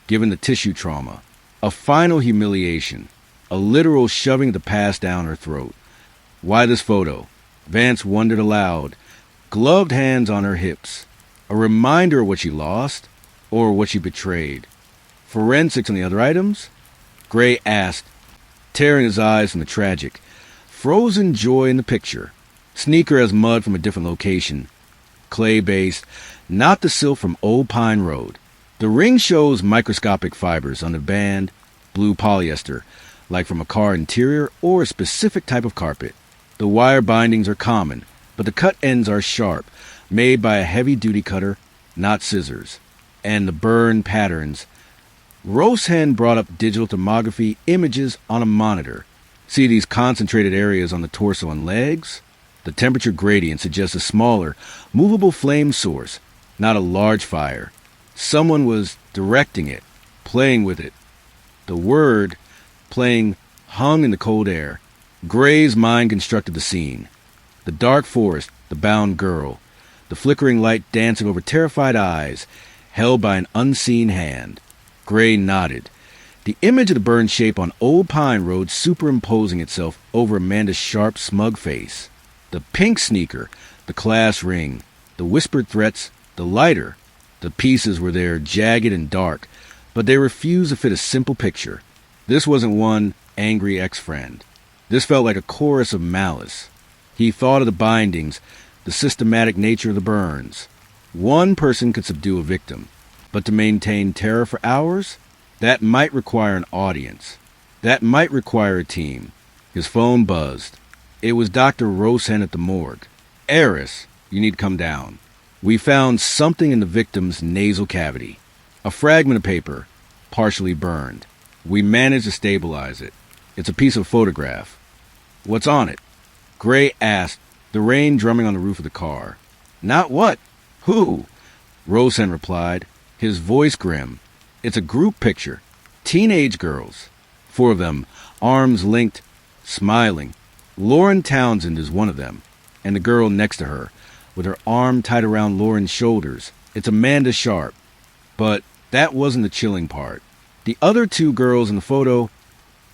given the tissue trauma. A final humiliation, a literal shoving of the past down her throat. Why this photo? Vance wondered aloud, gloved hands on her hips. A reminder of what she lost, or what she betrayed. Forensics on the other items? Gray asked, tearing his eyes from the tragic. Frozen joy in the picture. Sneaker as mud from a different location. Clay-based, not the silt from Old Pine Road. The ring shows microscopic fibers on the band, blue polyester, like from a car interior or a specific type of carpet. The wire bindings are common, but the cut ends are sharp, made by a heavy-duty cutter, not scissors. And the burn patterns. Rosen brought up digital thermography images on a monitor. See these concentrated areas on the torso and legs? The temperature gradient suggests a smaller, movable flame source, not a large fire. Someone was directing it, playing with it. The word, playing, hung in the cold air. Gray's mind constructed the scene. The dark forest, the bound girl, the flickering light dancing over terrified eyes, held by an unseen hand. Gray nodded. The image of the burned shape on Old Pine Road superimposing itself over Amanda's sharp, smug face. The pink sneaker, the class ring, the whispered threats, the lighter. The pieces were there, jagged and dark, but they refused to fit a simple picture. This wasn't one angry ex-friend. This felt like a chorus of malice. He thought of the bindings, the systematic nature of the burns. One person could subdue a victim, but to maintain terror for hours? That might require an audience. That might require a team. His phone buzzed. It was Dr. Rosen at the morgue. Eris, you need to come down. We found something in the victim's nasal cavity. A fragment of paper, partially burned. We managed to stabilize it. It's a piece of photograph. What's on it? Gray asked, the rain drumming on the roof of the car. Not what? Who? Rosen replied, his voice grim. It's a group picture. Teenage girls. 4 of them, arms linked, smiling. Lauren Townsend is one of them, and the girl next to her, with her arm tied around Lauren's shoulders. It's Amanda Sharp. But that wasn't the chilling part. The other 2 girls in the photo,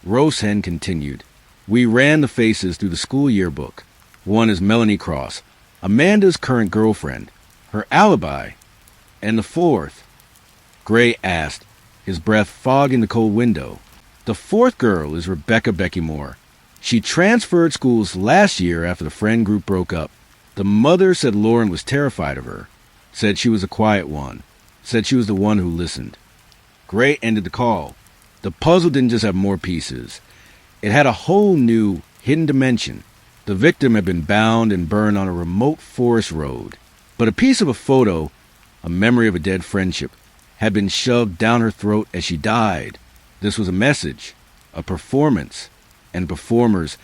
Rosehen continued. We ran the faces through the school yearbook. One is Melanie Cross, Amanda's current girlfriend, her alibi. And the 4th, Gray asked, his breath fogging the cold window. The 4th girl is Rebecca Becky Moore. She transferred schools last year after the friend group broke up. The mother said Lauren was terrified of her, said she was a quiet one, said she was the one who listened. Gray ended the call. The puzzle didn't just have more pieces. It had a whole new, hidden dimension. The victim had been bound and burned on a remote forest road. But a piece of a photo, a memory of a dead friendship, had been shoved down her throat as she died. This was a message, a performance, and performers,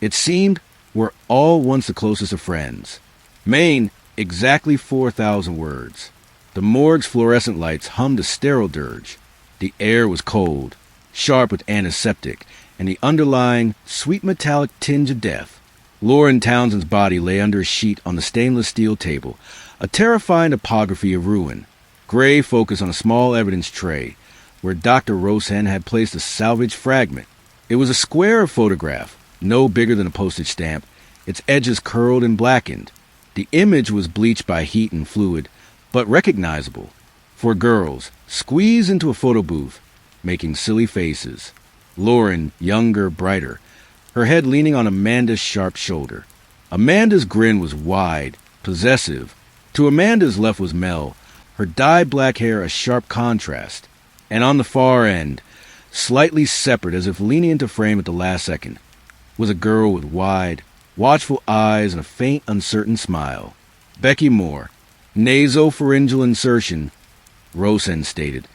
it seemed, were all once the closest of friends. Maine, exactly 4,000 words. The morgue's fluorescent lights hummed a sterile dirge. The air was cold, sharp with antiseptic, and the underlying, sweet metallic tinge of death. Lauren Townsend's body lay under a sheet on the stainless steel table, a terrifying topography of ruin. Gray focused on a small evidence tray, where Dr. Rosehen had placed a salvaged fragment. It was a square of photograph, no bigger than a postage stamp, its edges curled and blackened. The image was bleached by heat and fluid, but recognizable. For girls, squeezed into a photo booth, making silly faces. Lauren, younger, brighter, her head leaning on Amanda's sharp shoulder. Amanda's grin was wide, possessive. To Amanda's left was Mel, her dyed black hair a sharp contrast. And on the far end, slightly separate as if leaning into frame at the last second, was a girl with wide, watchful eyes and a faint, uncertain smile. Becky Moore, nasopharyngeal insertion, Rosen stated,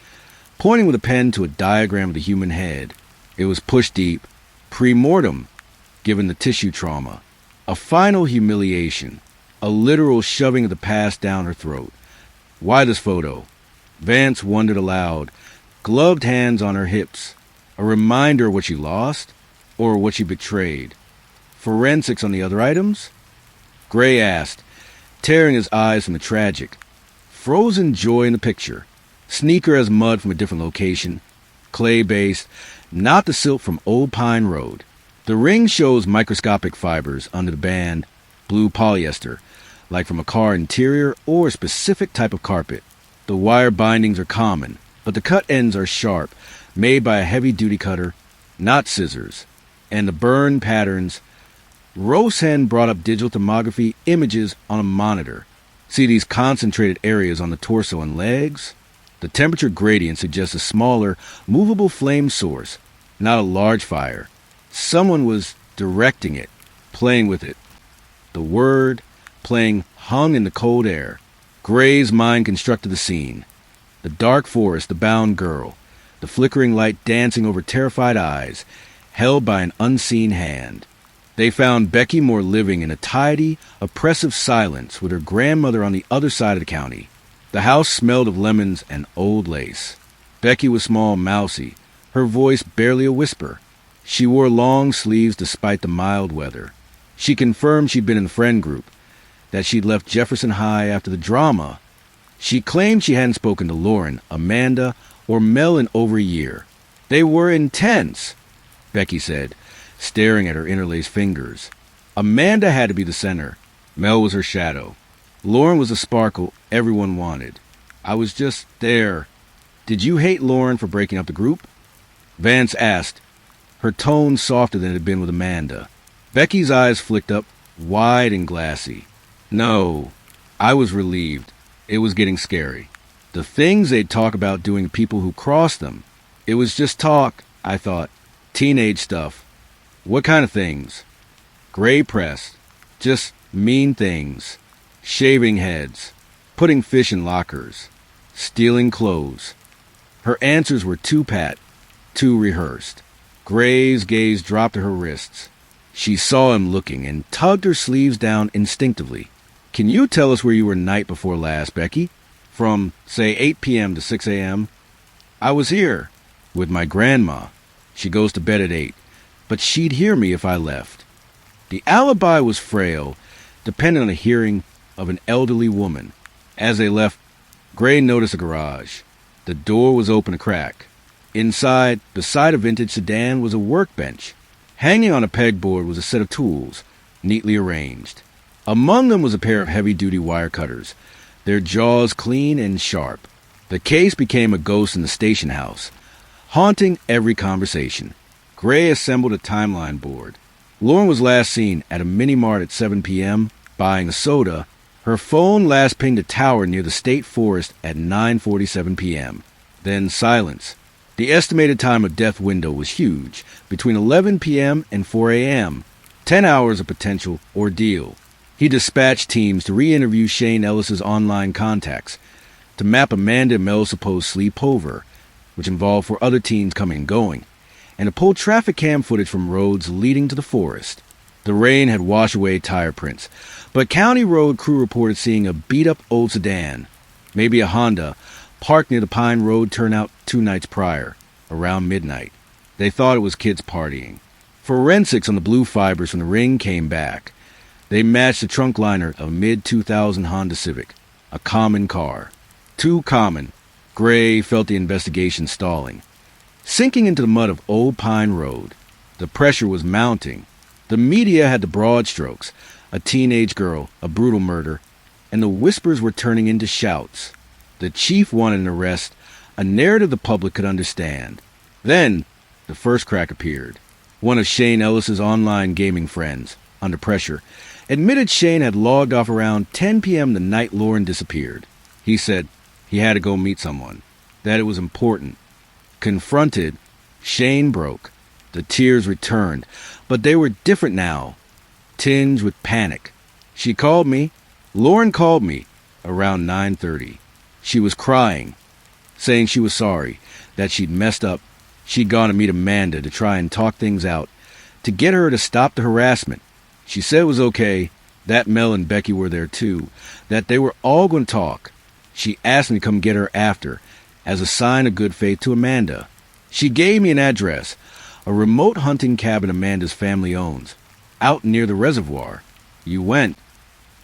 pointing with a pen to a diagram of the human head. It was pushed deep, pre-mortem, given the tissue trauma. A final humiliation, a literal shoving of the past down her throat. Why this photo? Vance wondered aloud, gloved hands on her hips. A reminder of what she lost, or what she betrayed. Forensics on the other items? Gray asked, tearing his eyes from the tragic. Frozen joy in the picture. Sneaker as mud from a different location. Clay-based, not the silt from Old Pine Road. The ring shows microscopic fibers under the band, blue polyester, like from a car interior or a specific type of carpet. The wire bindings are common, but the cut ends are sharp, made by a heavy-duty cutter, not scissors. And the burn patterns. Rosehen brought up digital thermography images on a monitor. See these concentrated areas on the torso and legs? The temperature gradient suggests a smaller, movable flame source, not a large fire. Someone was directing it, playing with it. The word, playing, hung in the cold air. Gray's mind constructed the scene. The dark forest, the bound girl, the flickering light dancing over terrified eyes, held by an unseen hand. They found Becky Moore living in a tidy, oppressive silence with her grandmother on the other side of the county. The house smelled of lemons and old lace. Becky was small and mousy, her voice barely a whisper. She wore long sleeves despite the mild weather. She confirmed she'd been in the friend group, that she'd left Jefferson High after the drama. She claimed she hadn't spoken to Lauren, Amanda, or Mel in over a year. They were intense, Becky said, staring at her interlaced fingers. Amanda had to be the center. Mel was her shadow. Lauren was the sparkle everyone wanted. I was just there. Did you hate Lauren for breaking up the group? Vance asked, her tone softer than it had been with Amanda. Becky's eyes flicked up, wide and glassy. No, I was relieved. It was getting scary. The things they'd talk about doing to people who crossed them. It was just talk, I thought. Teenage stuff. What kind of things? Gray pressed. Just mean things. Shaving heads. Putting fish in lockers. Stealing clothes. Her answers were too pat, too rehearsed. Gray's gaze dropped to her wrists. She saw him looking and tugged her sleeves down instinctively. Can you tell us where you were night before last, Becky? From, say, 8 p.m. to 6 a.m.? I was here with my grandma. She goes to bed at 8, but she'd hear me if I left. The alibi was frail, dependent on the hearing of an elderly woman. As they left, Gray noticed a garage. The door was open a crack. Inside, beside a vintage sedan, was a workbench. Hanging on a pegboard was a set of tools, neatly arranged. Among them was a pair of heavy-duty wire cutters, their jaws clean and sharp. The case became a ghost in the station house, haunting every conversation. Gray assembled a timeline board. Lauren was last seen at a mini-mart at 7 p.m., buying a soda. Her phone last pinged a tower near the state forest at 9:47 p.m. Then silence. The estimated time of death window was huge, between 11 p.m. and 4 a.m., 10 hours of potential ordeal. He dispatched teams to re-interview Shane Ellis's online contacts, to map Amanda and Mel's supposed sleepover, which involved 4 other teens coming and going, and to pull traffic cam footage from roads leading to the forest. The rain had washed away tire prints, but County Road crew reported seeing a beat-up old sedan, maybe a Honda, parked near the Pine Road turnout 2 nights prior, around midnight. They thought it was kids partying. Forensics on the blue fibers from the ring came back. They matched the trunk liner of a mid-2000 Honda Civic, a common car. Too common. Gray felt the investigation stalling. Sinking into the mud of Old Pine Road. The pressure was mounting. The media had the broad strokes, a teenage girl, a brutal murder, and the whispers were turning into shouts. The chief wanted an arrest, a narrative the public could understand. Then, the first crack appeared. One of Shane Ellis's online gaming friends, under pressure, admitted Shane had logged off around 10 p.m. the night Lauren disappeared. He said he had to go meet someone, that it was important. Confronted, Shane broke. The tears returned, but they were different now, tinged with panic. She called me. Lauren called me around 9:30. She was crying, saying she was sorry, that she'd messed up. She'd gone to meet Amanda to try and talk things out, to get her to stop the harassment. She said it was okay, that Mel and Becky were there too, that they were all going to talk. She asked me to come get her after, as a sign of good faith to Amanda. She gave me an address, a remote hunting cabin Amanda's family owns, out near the reservoir. You went.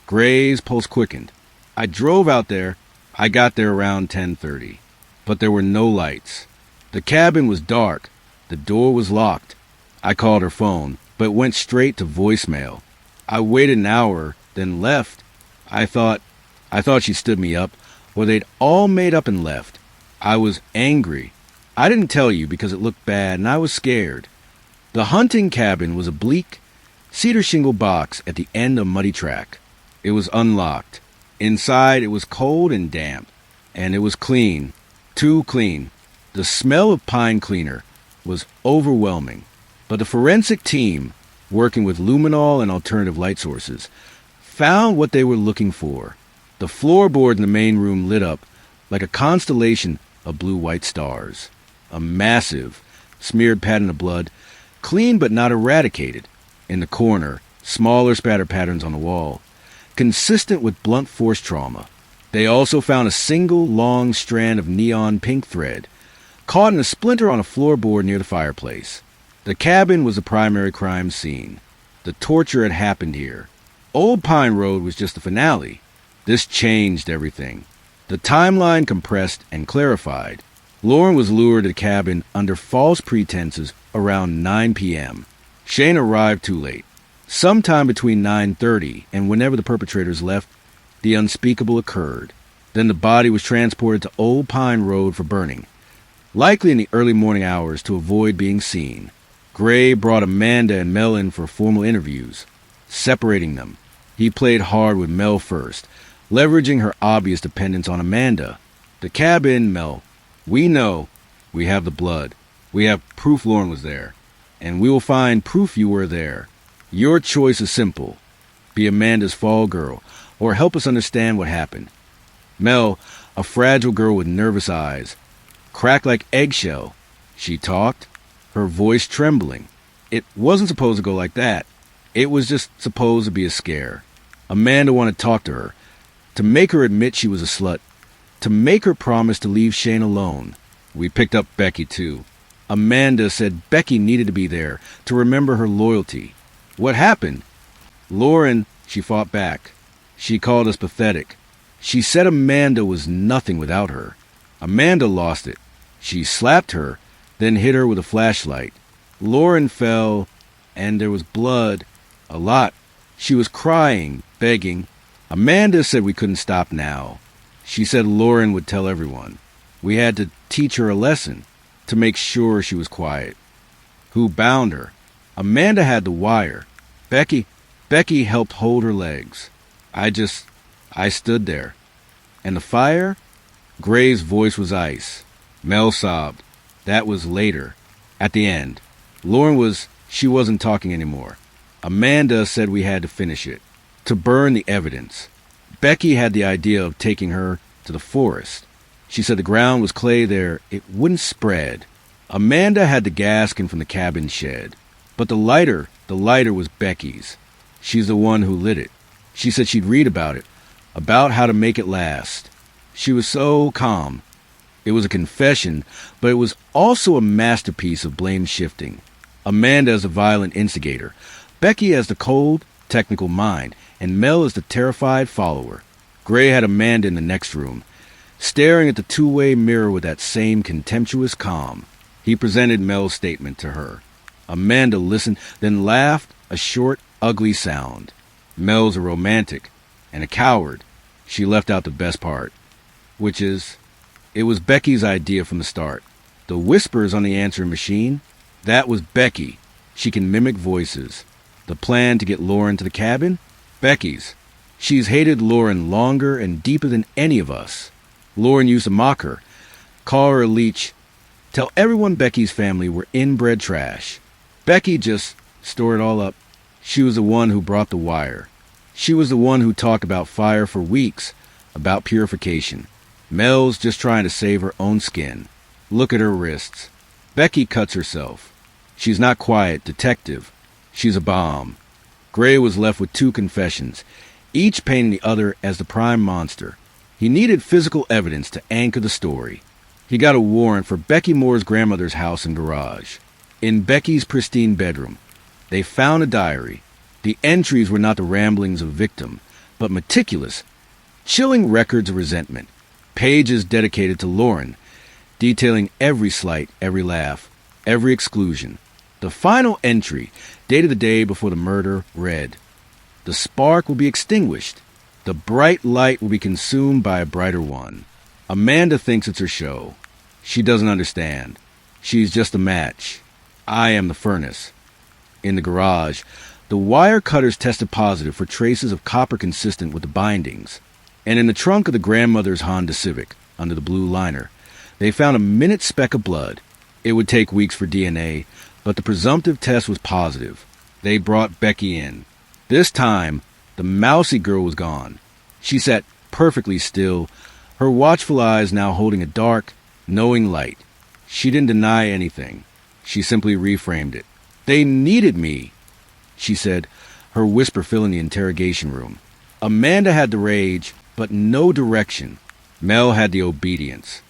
Gray's pulse quickened. I drove out there. I got there around 10:30, but there were no lights. The cabin was dark. The door was locked. I called her phone, but it went straight to voicemail. I waited an hour, then left. I thought she stood me up, or they'd all made up and left. I was angry. I didn't tell you because it looked bad, and I was scared. The hunting cabin was a bleak, cedar shingle box at the end of a muddy track. It was unlocked. Inside, it was cold and damp, and it was clean, too clean. The smell of pine cleaner was overwhelming, but the forensic team, working with luminol and alternative light sources, found what they were looking for. The floorboard in the main room lit up like a constellation of blue-white stars. A massive, smeared pattern of blood, clean but not eradicated. In the corner, smaller spatter patterns on the wall, consistent with blunt force trauma. They also found a single long strand of neon pink thread, caught in a splinter on a floorboard near the fireplace. The cabin was the primary crime scene. The torture had happened here. Old Pine Road was just the finale. This changed everything. The timeline compressed and clarified. Lauren was lured to the cabin under false pretenses around 9 p.m. Shane arrived too late. Sometime between 9:30 and whenever the perpetrators left, the unspeakable occurred. Then the body was transported to Old Pine Road for burning, likely in the early morning hours to avoid being seen. Gray brought Amanda and Mel in for formal interviews, separating them. He played hard with Mel first, leveraging her obvious dependence on Amanda. The cabin, Mel. We know. We have the blood. We have proof Lauren was there. And we will find proof you were there. Your choice is simple. Be Amanda's fall girl, or help us understand what happened. Mel, a fragile girl with nervous eyes, cracked like eggshell. She talked, her voice trembling. It wasn't supposed to go like that. It was just supposed to be a scare. Amanda wanted to talk to her, to make her admit she was a slut, to make her promise to leave Shane alone. We picked up Becky, too. Amanda said Becky needed to be there to remember her loyalty. What happened? Lauren, she fought back. She called us pathetic. She said Amanda was nothing without her. Amanda lost it. She slapped her, then hit her with a flashlight. Lauren fell, and there was blood. A lot. She was crying, begging. Amanda said we couldn't stop now. She said Lauren would tell everyone. We had to teach her a lesson, to make sure she was quiet. Who bound her? Amanda had the wire. Becky helped hold her legs. I stood there. And the fire? Gray's voice was ice. Mel sobbed. That was later. At the end. She wasn't talking anymore. Amanda said we had to finish it. To burn the evidence. Becky had the idea of taking her to the forest. She said the ground was clay there. It wouldn't spread. Amanda had the gas can from the cabin shed. But the lighter was Becky's. She's the one who lit it. She said she'd read about it, about how to make it last. She was so calm. It was a confession, but it was also a masterpiece of blame shifting. Amanda as the violent instigator, Becky as the cold, technical mind, and Mel as the terrified follower. Gray had Amanda in the next room, staring at the two-way mirror with that same contemptuous calm. He presented Mel's statement to her. Amanda listened, then laughed, a short, ugly sound. Mel's a romantic and a coward. She left out the best part, which is, it was Becky's idea from the start. The whispers on the answering machine, that was Becky. She can mimic voices. The plan to get Lauren to the cabin, Becky's. She's hated Lauren longer and deeper than any of us. Lauren used to mock her, call her a leech, tell everyone Becky's family were inbred trash. Becky just stored it all up. She was the one who brought the wire. She was the one who talked about fire for weeks, about purification. Mel's just trying to save her own skin. Look at her wrists. Becky cuts herself. She's not quiet, detective. She's a bomb. Gray was left with two confessions, each painting the other as the prime monster. He needed physical evidence to anchor the story. He got a warrant for Becky Moore's grandmother's house and garage. In Becky's pristine bedroom, they found a diary. The entries were not the ramblings of a victim, but meticulous, chilling records of resentment. Pages dedicated to Lauren, detailing every slight, every laugh, every exclusion. The final entry, dated the day before the murder, read, "The spark will be extinguished. The bright light will be consumed by a brighter one. Amanda thinks it's her show. She doesn't understand. She's just a match. I am the furnace." In the garage, the wire cutters tested positive for traces of copper consistent with the bindings. And in the trunk of the grandmother's Honda Civic, under the blue liner, they found a minute speck of blood. It would take weeks for DNA, but the presumptive test was positive. They brought Becky in. This time, the mousy girl was gone. She sat perfectly still, her watchful eyes now holding a dark, knowing light. She didn't deny anything. She simply reframed it. "They needed me," she said, her whisper filling the interrogation room. Amanda had the rage, but no direction. Mel had the obedience.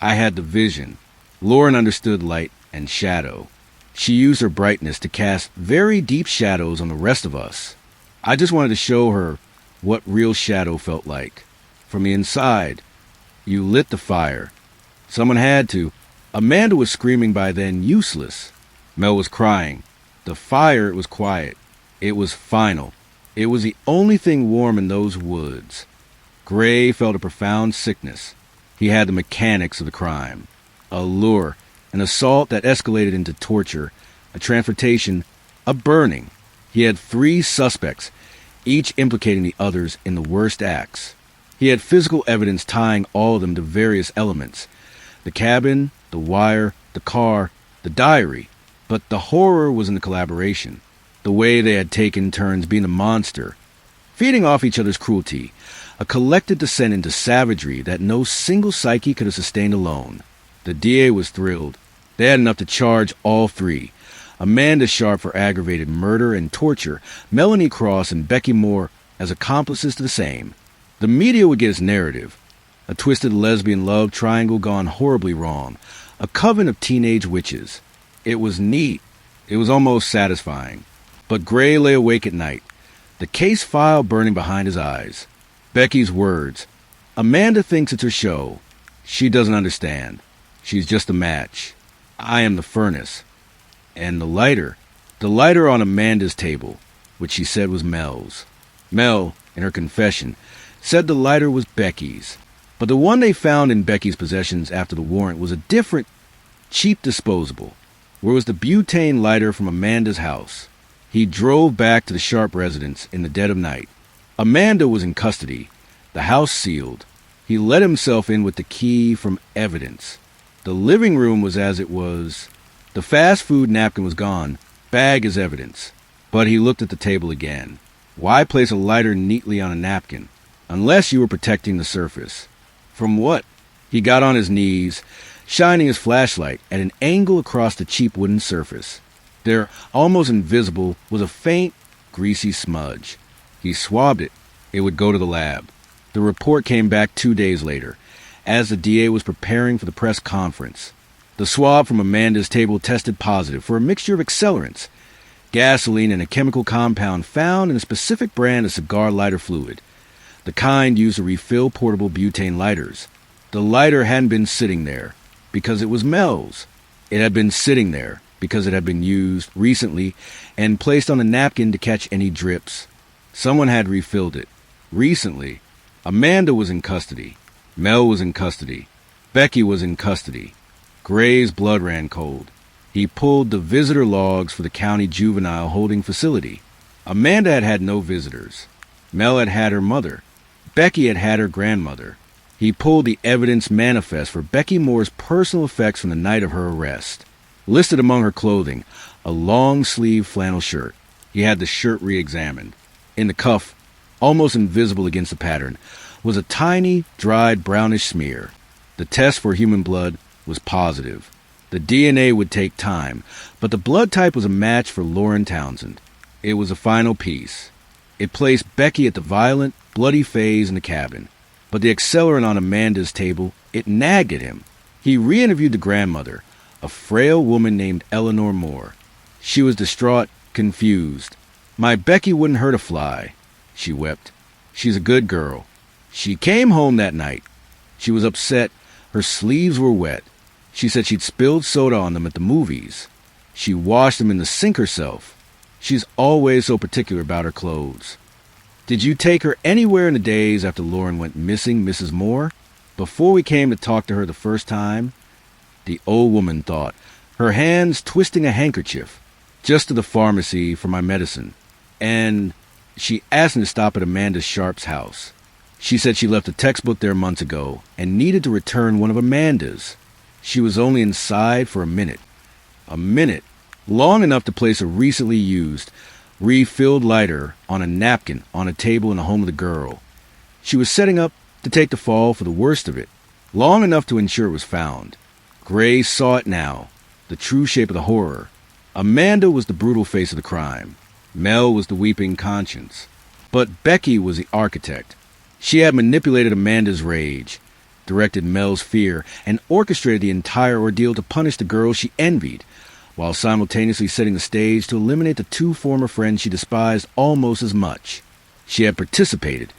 I had the vision. Lauren understood light and shadow. She used her brightness to cast very deep shadows on the rest of us. I just wanted to show her what real shadow felt like. From the inside, you lit the fire. Someone had to. Amanda was screaming by then, useless. Mel was crying. The fire was quiet. It was final. It was the only thing warm in those woods. Gray felt a profound sickness. He had the mechanics of the crime. A lure, an assault that escalated into torture, a transportation, a burning. He had 3 suspects, each implicating the others in the worst acts. He had physical evidence tying all of them to various elements. The cabin, the wire, the car, the diary. But the horror was in the collaboration. The way they had taken turns being the monster, feeding off each other's cruelty, a collective descent into savagery that no single psyche could have sustained alone. The DA was thrilled. They had enough to charge all 3. Amanda Sharp for aggravated murder and torture, Melanie Cross and Becky Moore as accomplices to the same. The media would get its narrative. A twisted lesbian love triangle gone horribly wrong. A coven of teenage witches. It was neat. It was almost satisfying. But Gray lay awake at night, the case file burning behind his eyes. Becky's words. Amanda thinks it's her show. She doesn't understand. She's just a match. I am the furnace. And the lighter on Amanda's table, which she said was Mel's. Mel, in her confession, said the lighter was Becky's. But the one they found in Becky's possessions after the warrant was a different, cheap disposable, where was the butane lighter from Amanda's house. He drove back to the Sharp residence in the dead of night. Amanda was in custody, the house sealed. He let himself in with the key from evidence. The living room was as it was. The fast food napkin was gone, bag as evidence. But he looked at the table again. Why place a lighter neatly on a napkin, unless you were protecting the surface? From what? He got on his knees, shining his flashlight at an angle across the cheap wooden surface. There, almost invisible, was a faint, greasy smudge. He swabbed it. It would go to the lab. The report came back 2 days later, as the DA was preparing for the press conference. The swab from Amanda's table tested positive for a mixture of accelerants, gasoline, and a chemical compound found in a specific brand of cigar lighter fluid, the kind used to refill portable butane lighters. The lighter hadn't been sitting there because it was Mel's. It had been sitting there because it had been used recently and placed on a napkin to catch any drips. Someone had refilled it. Recently, Amanda was in custody. Mel was in custody. Becky was in custody. Gray's blood ran cold. He pulled the visitor logs for the county juvenile holding facility. Amanda had had no visitors. Mel had had her mother. Becky had had her grandmother. He pulled the evidence manifest for Becky Moore's personal effects from the night of her arrest. Listed among her clothing, a long-sleeved flannel shirt. He had the shirt re-examined. In the cuff, almost invisible against the pattern, was a tiny, dried brownish smear. The test for human blood was positive. The DNA would take time, but the blood type was a match for Lauren Townsend. It was a final piece. It placed Becky at the violent, bloody phase in the cabin. But the accelerant on Amanda's table, it nagged at him. He re-interviewed the grandmother, a frail woman named Eleanor Moore. She was distraught, confused. My Becky wouldn't hurt a fly, she wept. She's a good girl. She came home that night. She was upset. Her sleeves were wet. She said she'd spilled soda on them at the movies. She washed them in the sink herself. She's always so particular about her clothes. Did you take her anywhere in the days after Lauren went missing, Mrs. Moore? Before we came to talk to her the first time? The old woman thought, her hands twisting a handkerchief, just to the pharmacy for my medicine. And she asked me to stop at Amanda Sharp's house. She said she left a textbook there months ago and needed to return one of Amanda's. She was only inside for a minute. A minute. Long enough to place a recently used, refilled lighter on a napkin on a table in the home of the girl. She was setting up to take the fall for the worst of it. Long enough to ensure it was found. Gray saw it now. The true shape of the horror. Amanda was the brutal face of the crime. Mel was the weeping conscience. But Becky was the architect. She had manipulated Amanda's rage, directed Mel's fear, and orchestrated the entire ordeal to punish the girl she envied, while simultaneously setting the stage to eliminate the two former friends she despised almost as much. She had participated,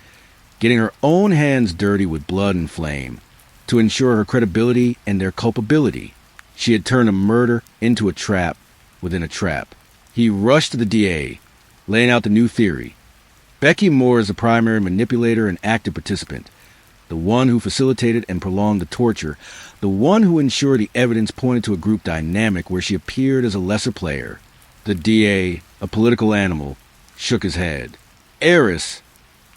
getting her own hands dirty with blood and flame, to ensure her credibility and their culpability. She had turned a murder into a trap within a trap. He rushed to the DA, laying out the new theory. Becky Moore is the primary manipulator and active participant, the one who facilitated and prolonged the torture, the one who ensured the evidence pointed to a group dynamic where she appeared as a lesser player. The DA, a political animal, shook his head. Heiress,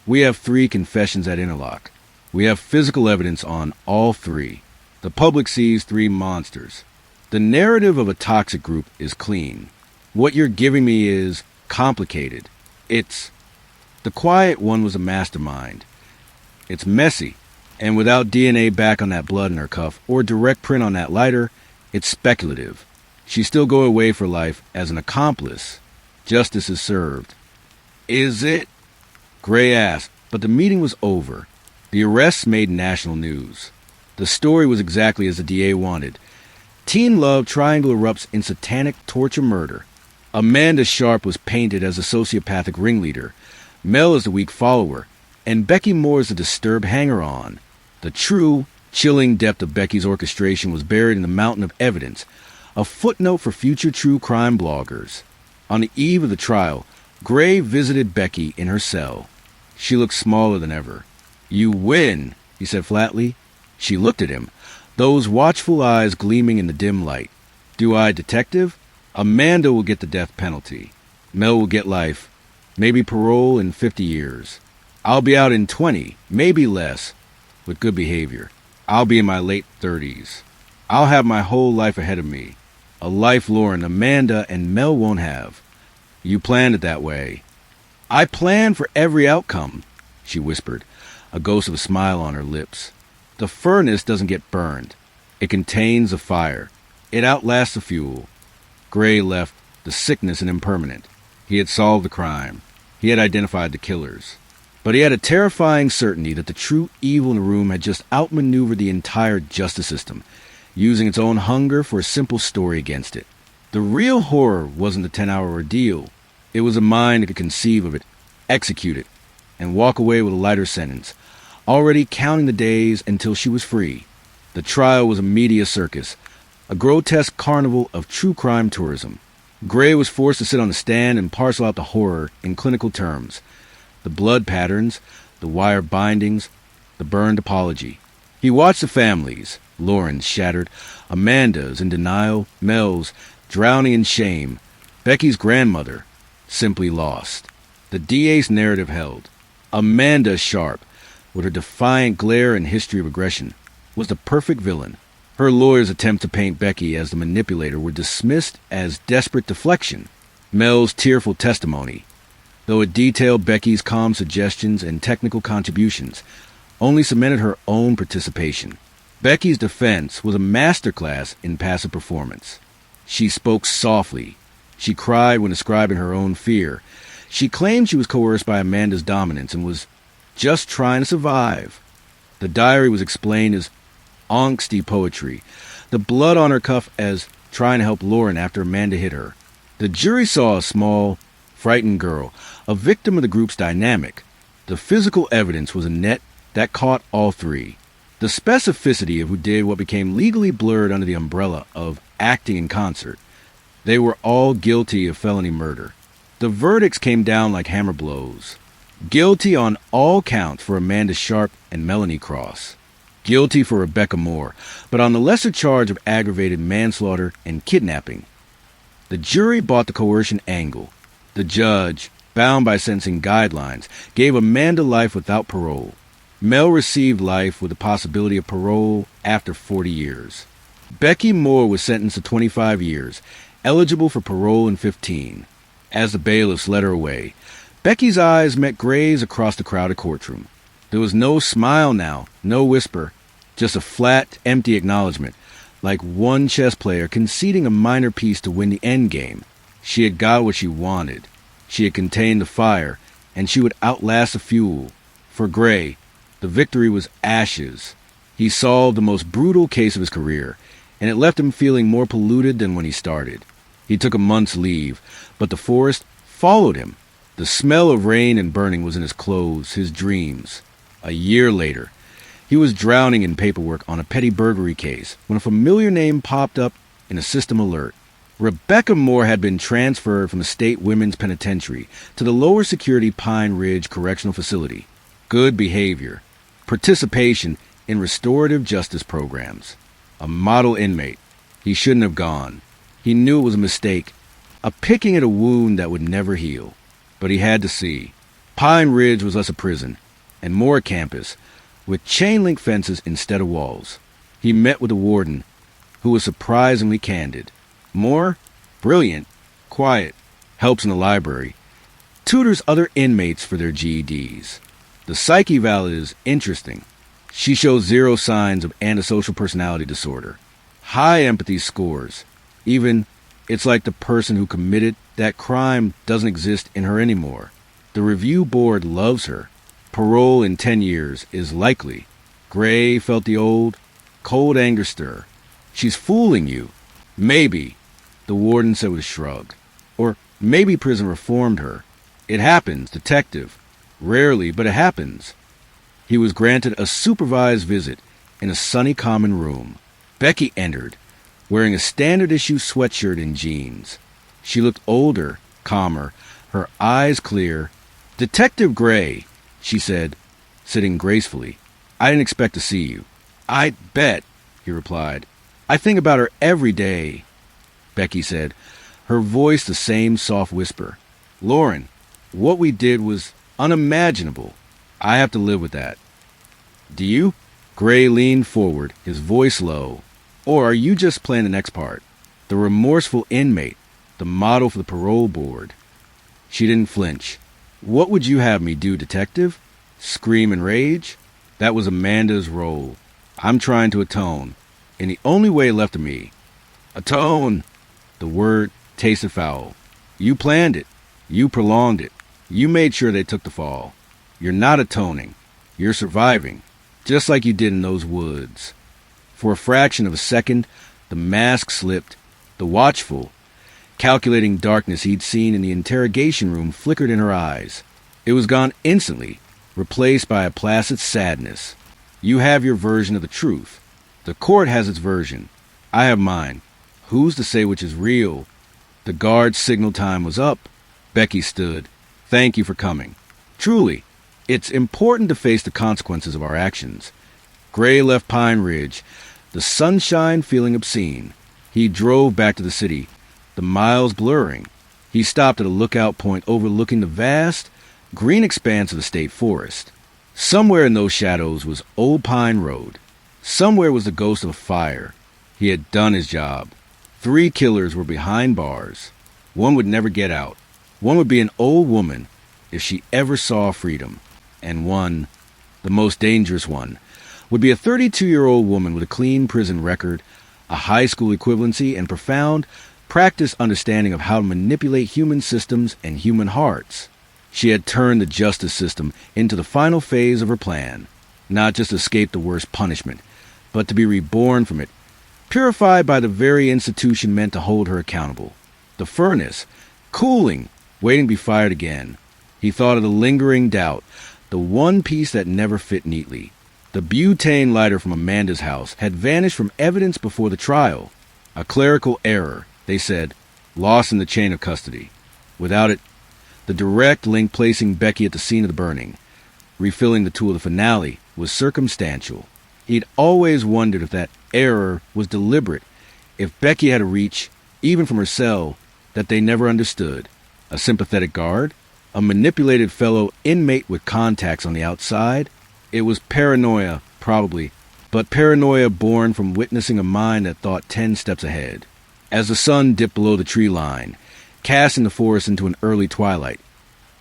we have 3 confessions at interlock. We have physical evidence on all 3. The public sees 3 monsters. The narrative of a toxic group is clean. What you're giving me is complicated. The quiet one was a mastermind. It's messy, and without DNA back on that blood in her cuff or direct print on that lighter, it's speculative. She's still going away for life as an accomplice. Justice is served. Is it? Gray asked, but the meeting was over. The arrests made national news. The story was exactly as the DA wanted. Teen love triangle erupts in satanic torture murder. Amanda Sharp was painted as a sociopathic ringleader, Mel as the weak follower, and Becky Moore as the disturbed hanger-on. The true, chilling depth of Becky's orchestration was buried in the mountain of evidence, a footnote for future true crime bloggers. On the eve of the trial, Gray visited Becky in her cell. She looked smaller than ever. "You win," he said flatly. She looked at him, those watchful eyes gleaming in the dim light. "Do I, detective? Amanda will get the death penalty. Mel will get life, maybe parole in 50 years. I'll be out in 20, maybe less, with good behavior. I'll be in my late 30s. I'll have my whole life ahead of me. A life Lauren, Amanda, and Mel won't have. You planned it that way." "I planned for every outcome," she whispered, a ghost of a smile on her lips. "The furnace doesn't get burned. It contains the fire. It outlasts the fuel." Gray left, the sickness and impermanent. He had solved the crime. He had identified the killers. But he had a terrifying certainty that the true evil in the room had just outmaneuvered the entire justice system, using its own hunger for a simple story against it. The real horror wasn't the 10-hour ordeal. It was a mind that could conceive of it, execute it, and walk away with a lighter sentence, already counting the days until she was free. The trial was a media circus, a grotesque carnival of true crime tourism. Gray was forced to sit on the stand and parcel out the horror in clinical terms. The blood patterns, the wire bindings, the burned apology. He watched the families, Lauren's shattered, Amanda's in denial, Mel's drowning in shame, Becky's grandmother simply lost. The DA's narrative held. Amanda Sharp, with her defiant glare and history of aggression, was the perfect villain. Her lawyer's attempts to paint Becky as the manipulator were dismissed as desperate deflection. Mel's tearful testimony, though it detailed Becky's calm suggestions and technical contributions, only cemented her own participation. Becky's defense was a masterclass in passive performance. She spoke softly. She cried when describing her own fear. She claimed she was coerced by Amanda's dominance and was just trying to survive. The diary was explained as angsty poetry, the blood on her cuff as trying to help Lauren after Amanda hit her. The jury saw a small, frightened girl, a victim of the group's dynamic. The physical evidence was a net that caught all three. The specificity of who did what became legally blurred under the umbrella of acting in concert. They were all guilty of felony murder. The verdicts came down like hammer blows. Guilty on all counts for Amanda Sharp and Melanie Cross. Guilty for Rebecca Moore, but on the lesser charge of aggravated manslaughter and kidnapping. The jury bought the coercion angle. The judge, bound by sentencing guidelines, gave Amanda life without parole. Mel received life with the possibility of parole after 40 years. Becky Moore was sentenced to 25 years, eligible for parole in 15. As the bailiffs led her away, Becky's eyes met Gray's across the crowded courtroom. There was no smile now, no whisper, just a flat, empty acknowledgement, like one chess player conceding a minor piece to win the endgame. She had got what she wanted. She had contained the fire, and she would outlast the fuel. For Gray, the victory was ashes. He solved the most brutal case of his career, and it left him feeling more polluted than when he started. He took a month's leave, but the forest followed him. The smell of rain and burning was in his clothes, his dreams. A year later, he was drowning in paperwork on a petty burglary case when a familiar name popped up in a system alert. Rebecca Moore had been transferred from the state women's penitentiary to the lower security Pine Ridge Correctional Facility. Good behavior. Participation in restorative justice programs. A model inmate. He shouldn't have gone. He knew it was a mistake, a picking at a wound that would never heal. But he had to see. Pine Ridge was less a prison, and more a campus, with chain-link fences instead of walls. He met with the warden, who was surprisingly candid. Moore, brilliant, quiet, helps in the library, tutors other inmates for their GEDs. The psych eval is interesting. She shows zero signs of antisocial personality disorder. High empathy scores. Even, it's like the person who committed that crime doesn't exist in her anymore. The review board loves her. Parole in 10 years is likely. Gray felt the old, cold anger stir. She's fooling you. Maybe, the warden said with a shrug. Or maybe prison reformed her. It happens, detective. Rarely, but it happens. He was granted a supervised visit in a sunny common room. Becky entered, wearing a standard-issue sweatshirt and jeans. She looked older, calmer, her eyes clear. "Detective Gray," she said, sitting gracefully. "I didn't expect to see you." "I bet," he replied. "I think about her every day," Becky said, her voice the same soft whisper. "Lauren, what we did was unimaginable. I have to live with that." "Do you?" Gray leaned forward, his voice low. "Or are you just playing the next part? The remorseful inmate, the model for the parole board?" She didn't flinch. "What would you have me do, detective? Scream and rage?" That was Amanda's role. I'm trying to atone, in the only way left of me. Atone! The word tasted foul. You planned it. You prolonged it. You made sure they took the fall. You're not atoning. You're surviving, just like you did in those woods. For a fraction of a second, the mask slipped. The watchful, calculating darkness he'd seen in the interrogation room flickered in her eyes. It was gone instantly, replaced by a placid sadness. You have your version of the truth. The court has its version. I have mine. Who's to say which is real? The guard's signal time was up. Becky stood. "Thank you for coming. Truly, it's important to face the consequences of our actions." Gray left Pine Ridge, the sunshine feeling obscene. He drove back to the city, the miles blurring. He stopped at a lookout point overlooking the vast, green expanse of the state forest. Somewhere in those shadows was Old Pine Road. Somewhere was the ghost of a fire. He had done his job. 3 killers were behind bars. One would never get out. One would be an old woman if she ever saw freedom. And one, the most dangerous one, would be a 32-year-old woman with a clean prison record, a high school equivalency, and profound, practiced understanding of how to manipulate human systems and human hearts. She had turned the justice system into the final phase of her plan, not just to escape the worst punishment, but to be reborn from it, purified by the very institution meant to hold her accountable. The furnace, cooling, waiting to be fired again. He thought of the lingering doubt, the one piece that never fit neatly. The butane lighter from Amanda's house had vanished from evidence before the trial. A clerical error, they said, lost in the chain of custody. Without it, the direct link placing Becky at the scene of the burning, refilling the tool of the finale, was circumstantial. He'd always wondered if that error was deliberate, if Becky had a reach, even from her cell, that they never understood. A sympathetic guard? A manipulated fellow inmate with contacts on the outside? It was paranoia, probably, but paranoia born from witnessing a mind that thought 10 steps ahead. As the sun dipped below the tree line, casting the forest into an early twilight,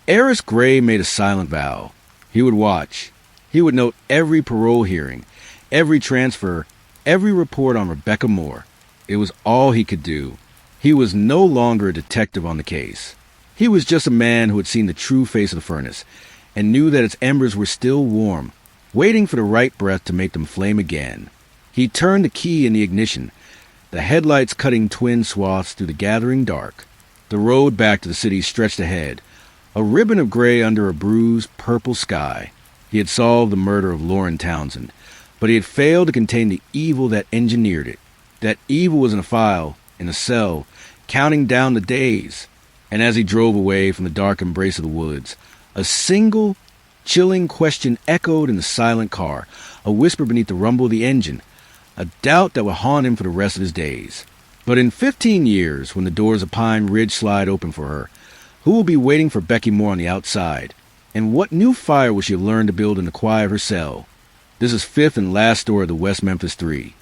Eris Gray made a silent vow. He would watch. He would note every parole hearing, every transfer, every report on Rebecca Moore. It was all he could do. He was no longer a detective on the case. He was just a man who had seen the true face of the furnace and knew that its embers were still warm, waiting for the right breath to make them flame again. He turned the key in the ignition, the headlights cutting twin swaths through the gathering dark. The road back to the city stretched ahead, a ribbon of gray under a bruised, purple sky. He had solved the murder of Lauren Townsend, but he had failed to contain the evil that engineered it. That evil was in a file, in a cell, counting down the days. And as he drove away from the dark embrace of the woods, a single, chilling question echoed in the silent car, a whisper beneath the rumble of the engine, a doubt that would haunt him for the rest of his days. But in 15 years, when the doors of Pine Ridge slide open for her, who will be waiting for Becky Moore on the outside? And what new fire will she have learned to build in the quiet of her cell? This is 5th and last story of the West Memphis 3.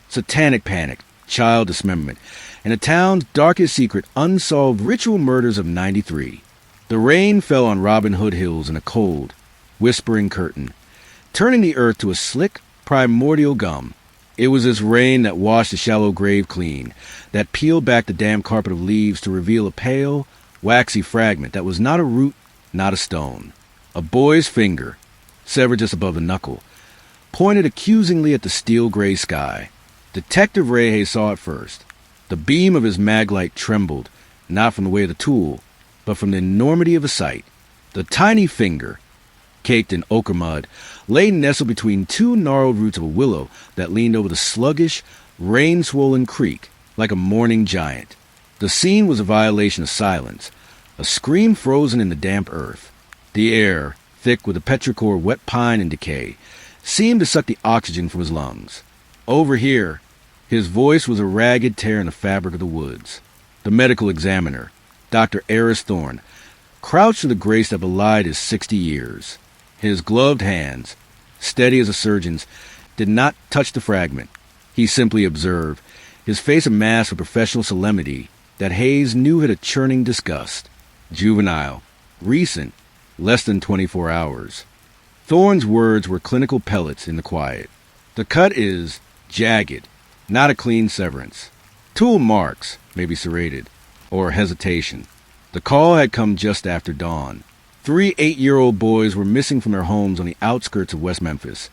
Satanic panic, child dismemberment, and the town's darkest secret, unsolved ritual murders of 93. The rain fell on Robin Hood Hills in a cold, whispering curtain, turning the earth to a slick, primordial gum. It was this rain that washed the shallow grave clean, that peeled back the damp carpet of leaves to reveal a pale, waxy fragment that was not a root, not a stone. A boy's finger, severed just above the knuckle, pointed accusingly at the steel gray sky. Detective Ray saw it first. The beam of his maglite trembled, not from the weight of the tool, but from the enormity of the sight. The tiny finger, caked in ochre mud, lay nestled between two gnarled roots of a willow that leaned over the sluggish, rain-swollen creek like a mourning giant. The scene was a violation of silence, a scream frozen in the damp earth. The air, thick with the petrichor wet pine and decay, seemed to suck the oxygen from his lungs. Over here, his voice was a ragged tear in the fabric of the woods. The medical examiner, Dr. Eris Thorne, crouched with a grace that belied his 60 years. His gloved hands, steady as a surgeon's, did not touch the fragment. He simply observed, his face a mask of professional solemnity that Hayes knew had a churning disgust. Juvenile, recent, less than 24 hours. Thorne's words were clinical pellets in the quiet. The cut is jagged, not a clean severance. Tool marks may be serrated, or hesitation. The call had come just after dawn. 3 8-year-old boys were missing from their homes on the outskirts of West Memphis.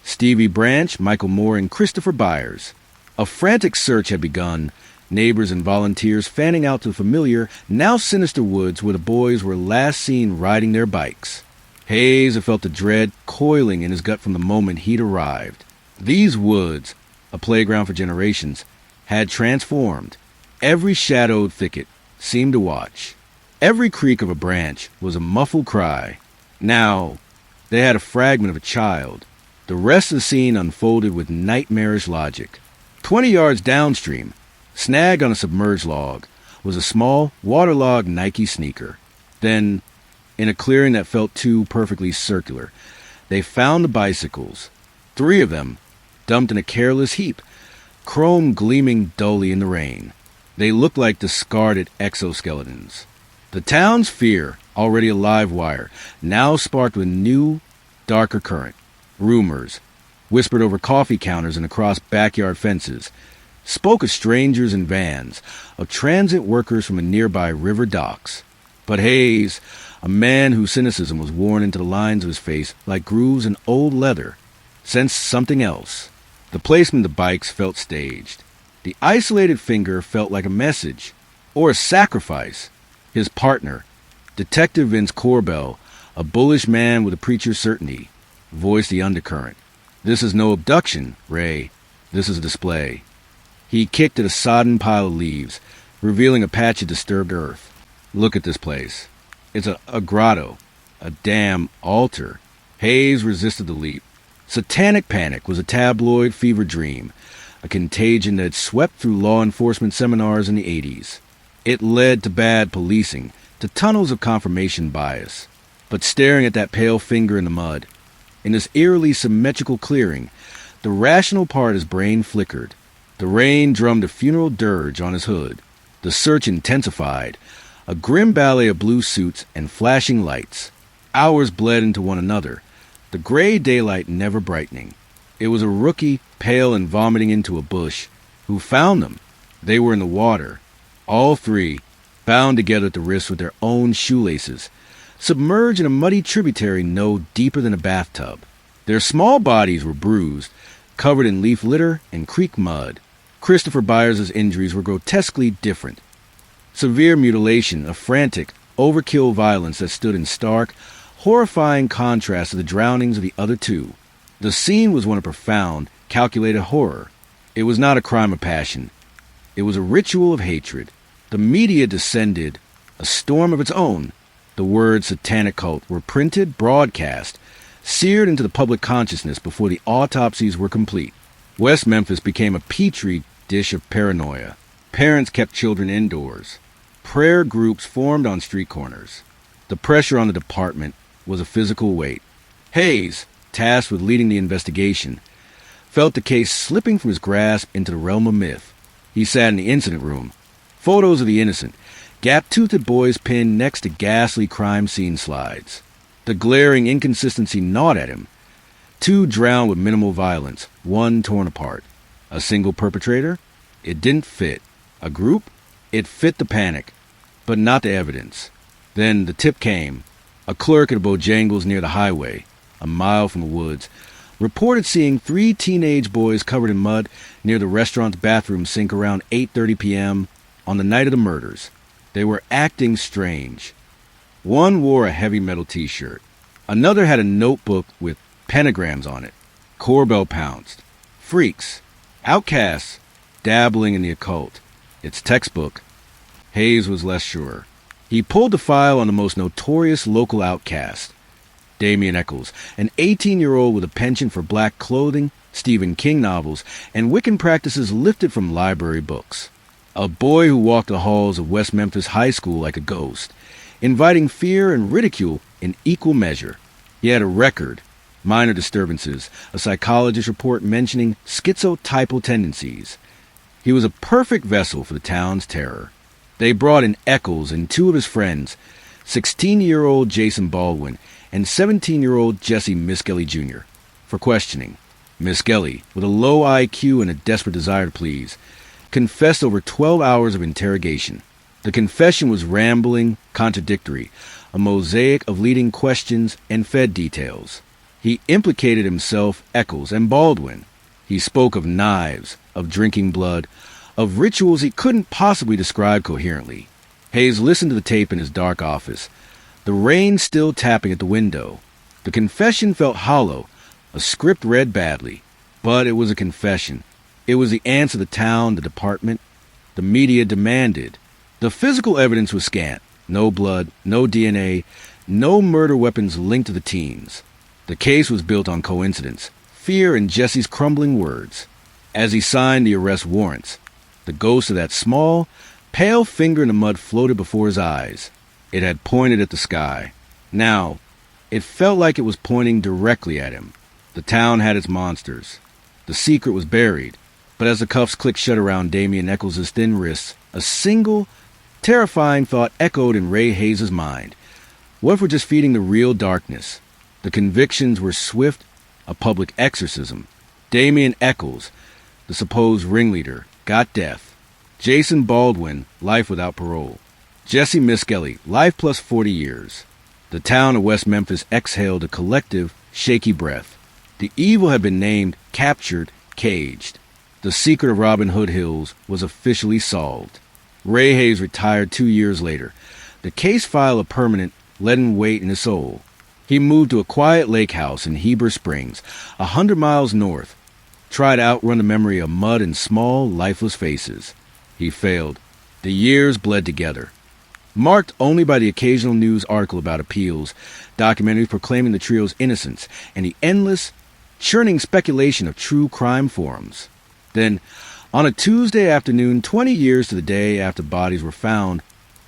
Stevie Branch, Michael Moore, and Christopher Byers. A frantic search had begun, neighbors and volunteers fanning out to the familiar, now sinister woods where the boys were last seen riding their bikes. Hayes had felt the dread coiling in his gut from the moment he'd arrived. These woods, a playground for generations, had transformed. Every shadowed thicket seemed to watch. Every creak of a branch was a muffled cry. Now, they had a fragment of a child. The rest of the scene unfolded with nightmarish logic. 20 yards downstream, snagged on a submerged log, was a small, waterlogged Nike sneaker. Then, in a clearing that felt too perfectly circular, they found the bicycles. 3 of them, dumped in a careless heap, chrome gleaming dully in the rain. They looked like discarded exoskeletons. The town's fear, already a live wire, now sparked with new, darker current. Rumors, whispered over coffee counters and across backyard fences, spoke of strangers in vans, of transit workers from a nearby river docks. But Hayes, a man whose cynicism was worn into the lines of his face like grooves in old leather, sensed something else. The placement of the bikes felt staged. The isolated finger felt like a message, or a sacrifice. His partner, Detective Vince Corbell, a bullish man with a preacher's certainty, voiced the undercurrent. This is no abduction, Ray. This is a display. He kicked at a sodden pile of leaves, revealing a patch of disturbed earth. Look at this place. It's a grotto, a damn altar. Hayes resisted the leap. Satanic panic was a tabloid fever dream, a contagion that had swept through law enforcement seminars in the 80s. It led to bad policing, to tunnels of confirmation bias. But staring at that pale finger in the mud, in this eerily symmetrical clearing, the rational part of his brain flickered. The rain drummed a funeral dirge on his hood. The search intensified, a grim ballet of blue suits and flashing lights. Hours bled into one another, the gray daylight never brightening. It was a rookie, pale and vomiting into a bush, who found them. They were in the water, all 3, bound together at the wrists with their own shoelaces, submerged in a muddy tributary no deeper than a bathtub. Their small bodies were bruised, covered in leaf litter and creek mud. Christopher Byers' injuries were grotesquely different. Severe mutilation, a frantic, overkill violence that stood in stark, horrifying contrast to the drownings of the other 2. The scene was one of profound, calculated horror. It was not a crime of passion. It was a ritual of hatred. The media descended, a storm of its own. The words satanic cult were printed, broadcast, seared into the public consciousness before the autopsies were complete. West Memphis became a petri dish of paranoia. Parents kept children indoors. Prayer groups formed on street corners. The pressure on the department was a physical weight. Hayes, tasked with leading the investigation, felt the case slipping from his grasp into the realm of myth. He sat in the incident room. Photos of the innocent, gap-toothed boys pinned next to ghastly crime scene slides. The glaring inconsistency gnawed at him. 2 drowned with minimal violence, 1 torn apart. A single perpetrator? It didn't fit. A group? It fit the panic, but not the evidence. Then the tip came. A clerk at a Bojangles near the highway, a mile from the woods, reported seeing 3 teenage boys covered in mud near the restaurant's bathroom sink around 8:30 p.m. on the night of the murders. They were acting strange. One wore a heavy metal t-shirt. Another had a notebook with pentagrams on it. Corbell pounced. Freaks. Outcasts. Dabbling in the occult. It's textbook. Hayes was less sure. He pulled the file on the most notorious local outcast, Damien Eccles, an 18-year-old with a penchant for black clothing, Stephen King novels, and Wiccan practices lifted from library books. A boy who walked the halls of West Memphis High School like a ghost, inviting fear and ridicule in equal measure. He had a record, minor disturbances, a psychologist report mentioning schizotypal tendencies. He was a perfect vessel for the town's terror. They brought in Eccles and 2 of his friends, 16-year-old Jason Baldwin and 17-year-old Jesse Miskelly Jr., for questioning. Miskelly, with a low IQ and a desperate desire to please, confessed over 12 hours of interrogation. The confession was rambling, contradictory, a mosaic of leading questions and fed details. He implicated himself, Eccles, and Baldwin. He spoke of knives, of drinking blood, of rituals he couldn't possibly describe coherently. Hayes listened to the tape in his dark office, the rain still tapping at the window. The confession felt hollow, a script read badly. But it was a confession. It was the answer the town, the department, the media demanded. The physical evidence was scant. No blood, no DNA, no murder weapons linked to the teens. The case was built on coincidence, fear, and Jesse's crumbling words. As he signed the arrest warrants, the ghost of that small, pale finger in the mud floated before his eyes. It had pointed at the sky. Now, it felt like it was pointing directly at him. The town had its monsters. The secret was buried. But as the cuffs clicked shut around Damien Eccles' thin wrists, a single, terrifying thought echoed in Ray Hayes' mind. What if we're just feeding the real darkness? The convictions were swift, a public exorcism. Damien Eccles, the supposed ringleader, got death. Jason Baldwin, life without parole. Jesse Miskelly, life plus 40 years. The town of West Memphis exhaled a collective, shaky breath. The evil had been named, captured, caged. The secret of Robin Hood Hills was officially solved. Ray Hayes retired 2 years later. The case file a permanent, leaden weight in his soul. He moved to a quiet lake house in Heber Springs, 100 miles north. Tried to outrun the memory of mud and small, lifeless faces. He failed. The years bled together. Marked only by the occasional news article about appeals, documentaries proclaiming the trio's innocence, and the endless, churning speculation of true crime forums. Then, on a Tuesday afternoon, 20 years to the day after bodies were found,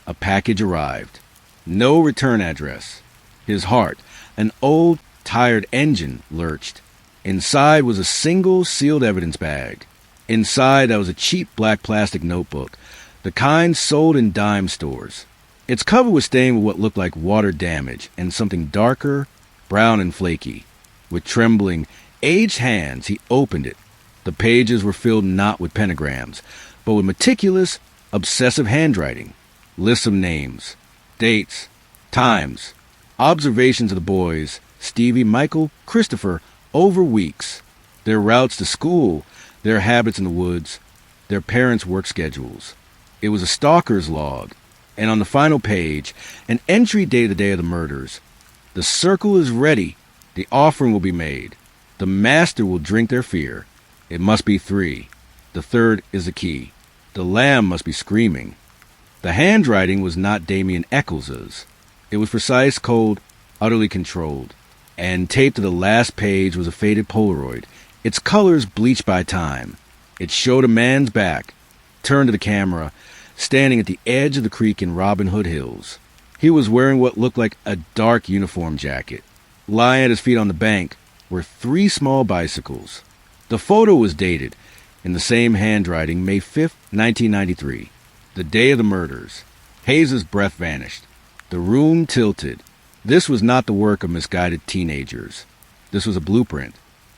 a package arrived. No return address. His heart, an old, tired engine, lurched. Inside was a single sealed evidence bag. Inside there was a cheap black plastic notebook, the kind sold in dime stores. Its cover was stained with what looked like water damage and something darker, brown and flaky. With trembling, aged hands, he opened it. The pages were filled not with pentagrams, but with meticulous, obsessive handwriting. Lists of names, dates, times, observations of the boys, Stevie, Michael, Christopher, over weeks. Their routes to school, their habits in the woods, their parents' work schedules. It was a stalker's log, and on the final page, an entry dated the day of the murders. The circle is ready. The offering will be made. The master will drink their fear. It must be 3. The third is the key. The lamb must be screaming. The handwriting was not Damien Eccles's. It was precise, cold, utterly controlled. And taped to the last page was a faded Polaroid, its colors bleached by time. It showed a man's back, turned to the camera, standing at the edge of the creek in Robin Hood Hills. He was wearing what looked like a dark uniform jacket. Lying at his feet on the bank were 3 small bicycles. The photo was dated, in the same handwriting, May 5th, 1993, the day of the murders. Hayes' breath vanished. The room tilted. This was not the work of misguided teenagers. This was a blueprint.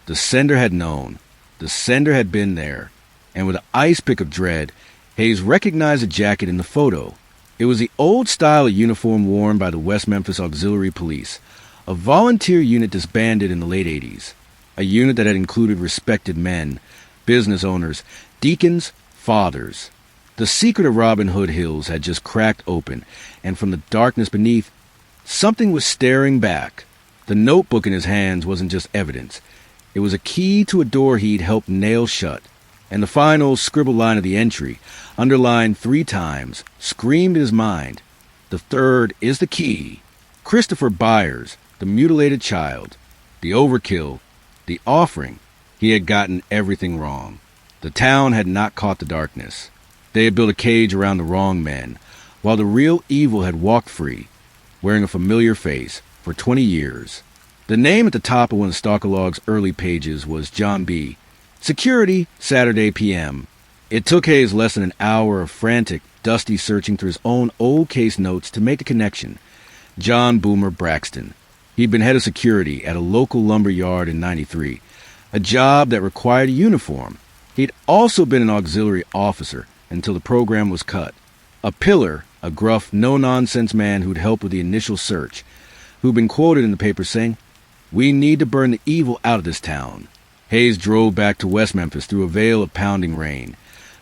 The sender had known. The sender had been there. And with an ice pick of dread, Hayes recognized the jacket in the photo. It was the old style of uniform worn by the West Memphis Auxiliary Police, a volunteer unit disbanded in the late 80s. a unit that had included respected men, business owners, deacons, fathers. The secret of Robin Hood Hills had just cracked open, and from the darkness beneath, something was staring back. The notebook in his hands wasn't just evidence. It was a key to a door he'd helped nail shut, and the final scribbled line of the entry, underlined 3 times, screamed in his mind. The third is the key. Christopher Byers, the mutilated child, the overkill, the offering. He had gotten everything wrong. The town had not caught the darkness. They had built a cage around the wrong men, while the real evil had walked free, wearing a familiar face, for 20 years. The name at the top of one of Stalkerlog's early pages was John B. Security, Saturday p.m. It took Hayes less than an hour of frantic, dusty searching through his own old case notes to make the connection. John Boomer Braxton. He'd been head of security at a local lumber yard in '93, a job that required a uniform. He'd also been an auxiliary officer until the program was cut. A pillar, a gruff, no-nonsense man who'd helped with the initial search, who'd been quoted in the paper saying, "We need to burn the evil out of this town." Hayes drove back to West Memphis through a veil of pounding rain,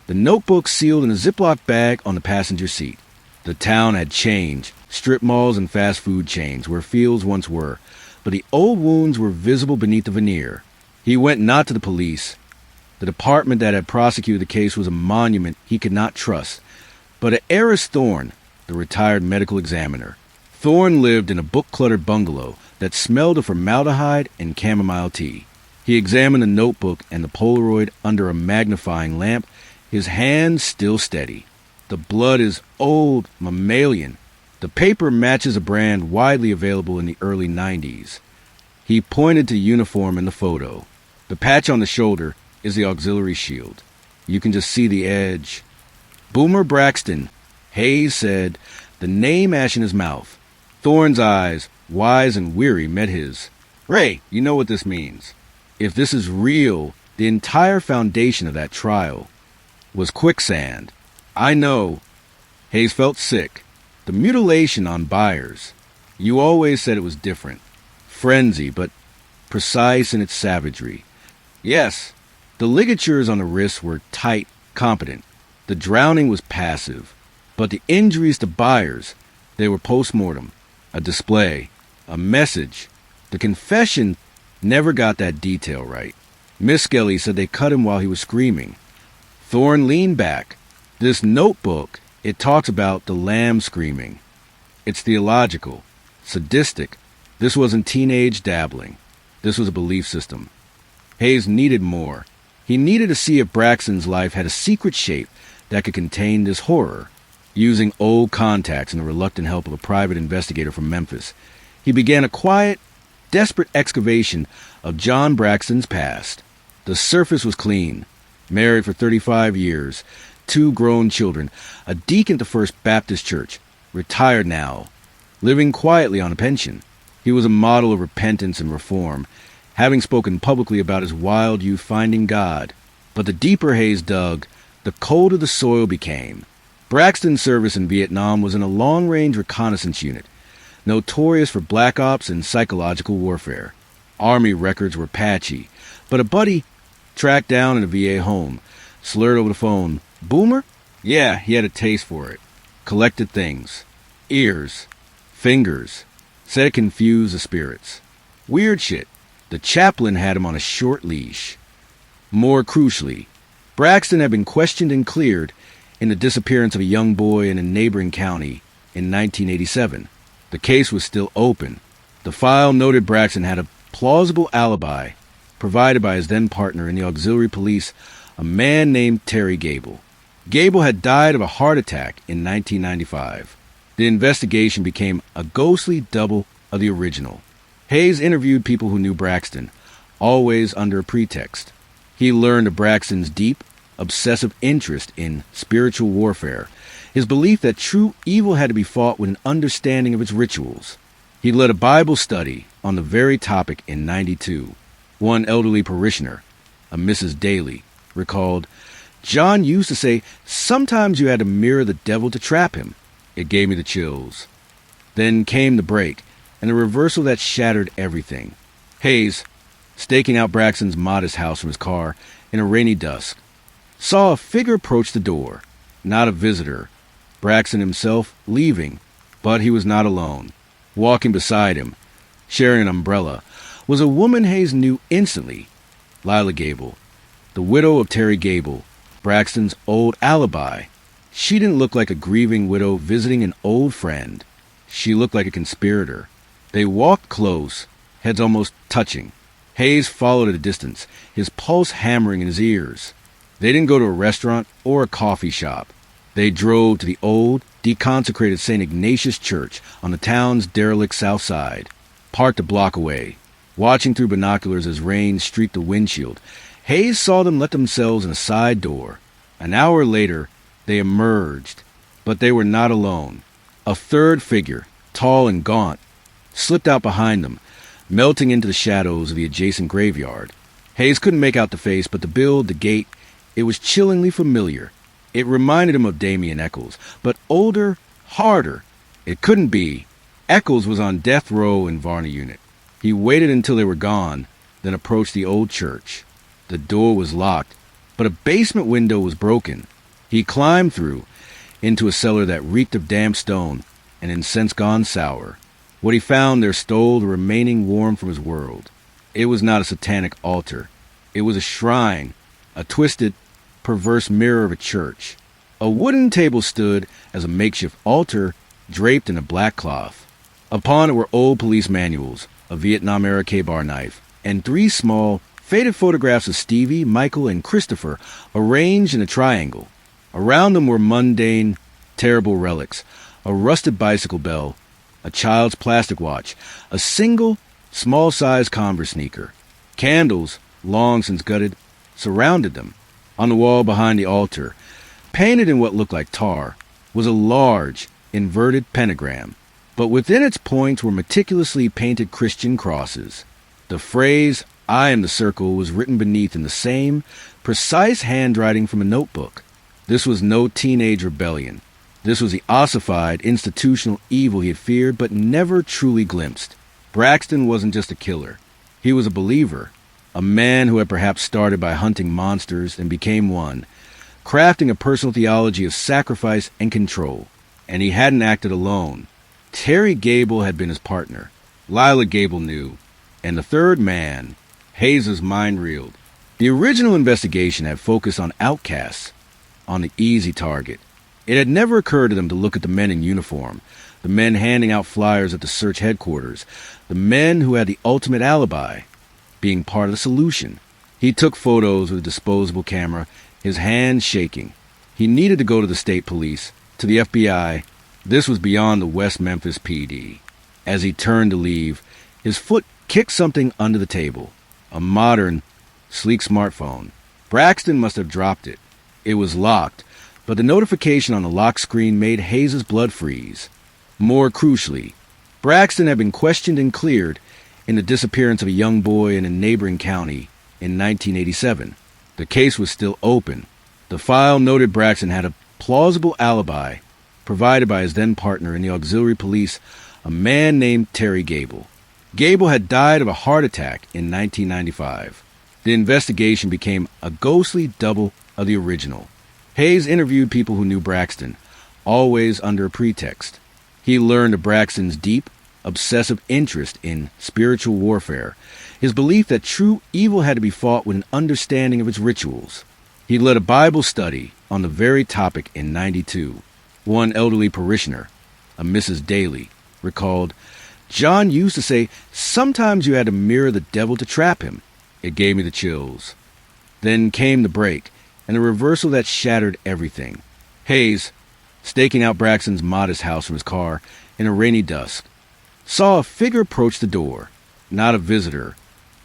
the notebook sealed in a Ziploc bag on the passenger seat. The town had changed, strip malls and fast food chains where fields once were, but the old wounds were visible beneath the veneer. He went not to the police. The department that had prosecuted the case was a monument he could not trust, but to Eris Thorne, the retired medical examiner. Thorne lived in a book-cluttered bungalow that smelled of formaldehyde and chamomile tea. He examined the notebook and the Polaroid under a magnifying lamp, his hands still steady. The blood is old, mammalian. The paper matches a brand widely available in the early '90s. He pointed to the uniform in the photo. The patch on the shoulder is the auxiliary shield. You can just see the edge. Boomer Braxton, Hayes said, the name ash in his mouth. Thorne's eyes, wise and weary, met his. "Ray, you know what this means. If this is real, the entire foundation of that trial was quicksand. I know." Hayes felt sick. The mutilation on Byers. You always said it was different. Frenzy, but precise in its savagery. Yes, the ligatures on the wrists were tight, competent. The drowning was passive. But the injuries to Byers, they were post-mortem. A display. A message. The confession never got that detail right. Miss Skelly said they cut him while he was screaming. Thorne leaned back. This notebook, it talks about the lamb screaming. It's theological, sadistic. This wasn't teenage dabbling. This was a belief system. Hayes needed more. He needed to see if Braxton's life had a secret shape that could contain this horror. Using old contacts and the reluctant help of a private investigator from Memphis, he began a quiet, desperate excavation of John Braxton's past. The surface was clean. Married for 35 years, 2 grown children, a deacon at the First Baptist Church, retired now, living quietly on a pension. He was a model of repentance and reform, having spoken publicly about his wild youth finding God. But the deeper Hayes dug, the colder the soil became. Braxton's service in Vietnam was in a long-range reconnaissance unit, notorious for black ops and psychological warfare. Army records were patchy, but a buddy tracked down in a VA home, slurred over the phone, "Boomer?" Yeah, he had a taste for it. Collected things. Ears. Fingers. Said it confused the spirits. Weird shit. The chaplain had him on a short leash. More crucially, Braxton had been questioned and cleared in the disappearance of a young boy in a neighboring county in 1987. The case was still open. The file noted Braxton had a plausible alibi provided by his then-partner in the auxiliary police, a man named Terry Gable. Gable had died of a heart attack in 1995. The investigation became a ghostly double of the original. Hayes interviewed people who knew Braxton, always under a pretext. He learned of Braxton's deep, obsessive interest in spiritual warfare, his belief that true evil had to be fought with an understanding of its rituals. He led a Bible study on the very topic in '92. One elderly parishioner, a Mrs. Daly, recalled, "John used to say sometimes you had to mirror the devil to trap him." It gave me the chills. Then came the break, and the reversal that shattered everything. Hayes, staking out Braxton's modest house from his car in a rainy dusk, saw a figure approach the door. Not a visitor. Braxton himself leaving, but he was not alone. Walking beside him, sharing an umbrella, was a woman Hayes knew instantly, Lila Gable, the widow of Terry Gable, Braxton's old alibi. She didn't look like a grieving widow visiting an old friend. She looked like a conspirator. They walked close, heads almost touching. Hayes followed at a distance, his pulse hammering in his ears. They didn't go to a restaurant or a coffee shop. They drove to the old, deconsecrated St. Ignatius Church on the town's derelict south side, parked a block away. Watching through binoculars as rain streaked the windshield, Hayes saw them let themselves in a side door. An hour later, they emerged, but they were not alone. A third figure, tall and gaunt, slipped out behind them, melting into the shadows of the adjacent graveyard. Hayes couldn't make out the face, but the build, the gait, it was chillingly familiar. It reminded him of Damien Eccles, but older, harder. It couldn't be. Eccles was on death row in Varney Unit. He waited until they were gone, then approached the old church. The door was locked, but a basement window was broken. He climbed through, into a cellar that reeked of damp stone and incense gone sour. What he found there stole the remaining warmth from his world. It was not a satanic altar. It was a shrine, a twisted, perverse mirror of a church. A wooden table stood as a makeshift altar draped in a black cloth. Upon it were old police manuals, a Vietnam-era K-bar knife, and 3 small, faded photographs of Stevie, Michael, and Christopher arranged in a triangle. Around them were mundane, terrible relics, a rusted bicycle bell, a child's plastic watch, a single, small-sized Converse sneaker. Candles, long since gutted, surrounded them. On the wall behind the altar, painted in what looked like tar, was a large, inverted pentagram, but within its points were meticulously painted Christian crosses. The phrase, "I am the circle," was written beneath in the same, precise handwriting from a notebook. This was no teenage rebellion. This was the ossified, institutional evil he had feared but never truly glimpsed. Braxton wasn't just a killer. He was a believer. A man who had perhaps started by hunting monsters and became one, crafting a personal theology of sacrifice and control. And he hadn't acted alone. Terry Gable had been his partner. Lila Gable knew. And the third man, Hayes' mind reeled. The original investigation had focused on outcasts, on the easy target. It had never occurred to them to look at the men in uniform, the men handing out flyers at the search headquarters, the men who had the ultimate alibi, being part of the solution. He took photos with a disposable camera, his hands shaking. He needed to go to the state police, to the FBI. This was beyond the West Memphis PD. As he turned to leave, his foot kicked something under the table. A modern, sleek smartphone. Braxton must have dropped it. It was locked, but the notification on the lock screen made Hayes' blood freeze. More crucially, Braxton had been questioned and cleared in the disappearance of a young boy in a neighboring county in 1987. The case was still open. The file noted Braxton had a plausible alibi provided by his then-partner in the auxiliary police, a man named Terry Gable. Gable had died of a heart attack in 1995. The investigation became a ghostly double of the original. Hayes interviewed people who knew Braxton, always under a pretext. He learned of Braxton's deep, obsessive interest in spiritual warfare, his belief that true evil had to be fought with an understanding of its rituals. He led a Bible study on the very topic in '92. One elderly parishioner, a Mrs. Daly, recalled, "John used to say, sometimes you had to mirror the devil to trap him." It gave me the chills. Then came the break, and the reversal that shattered everything. Hayes, staking out Braxton's modest house from his car in a rainy dusk, saw a figure approach the door. Not a visitor.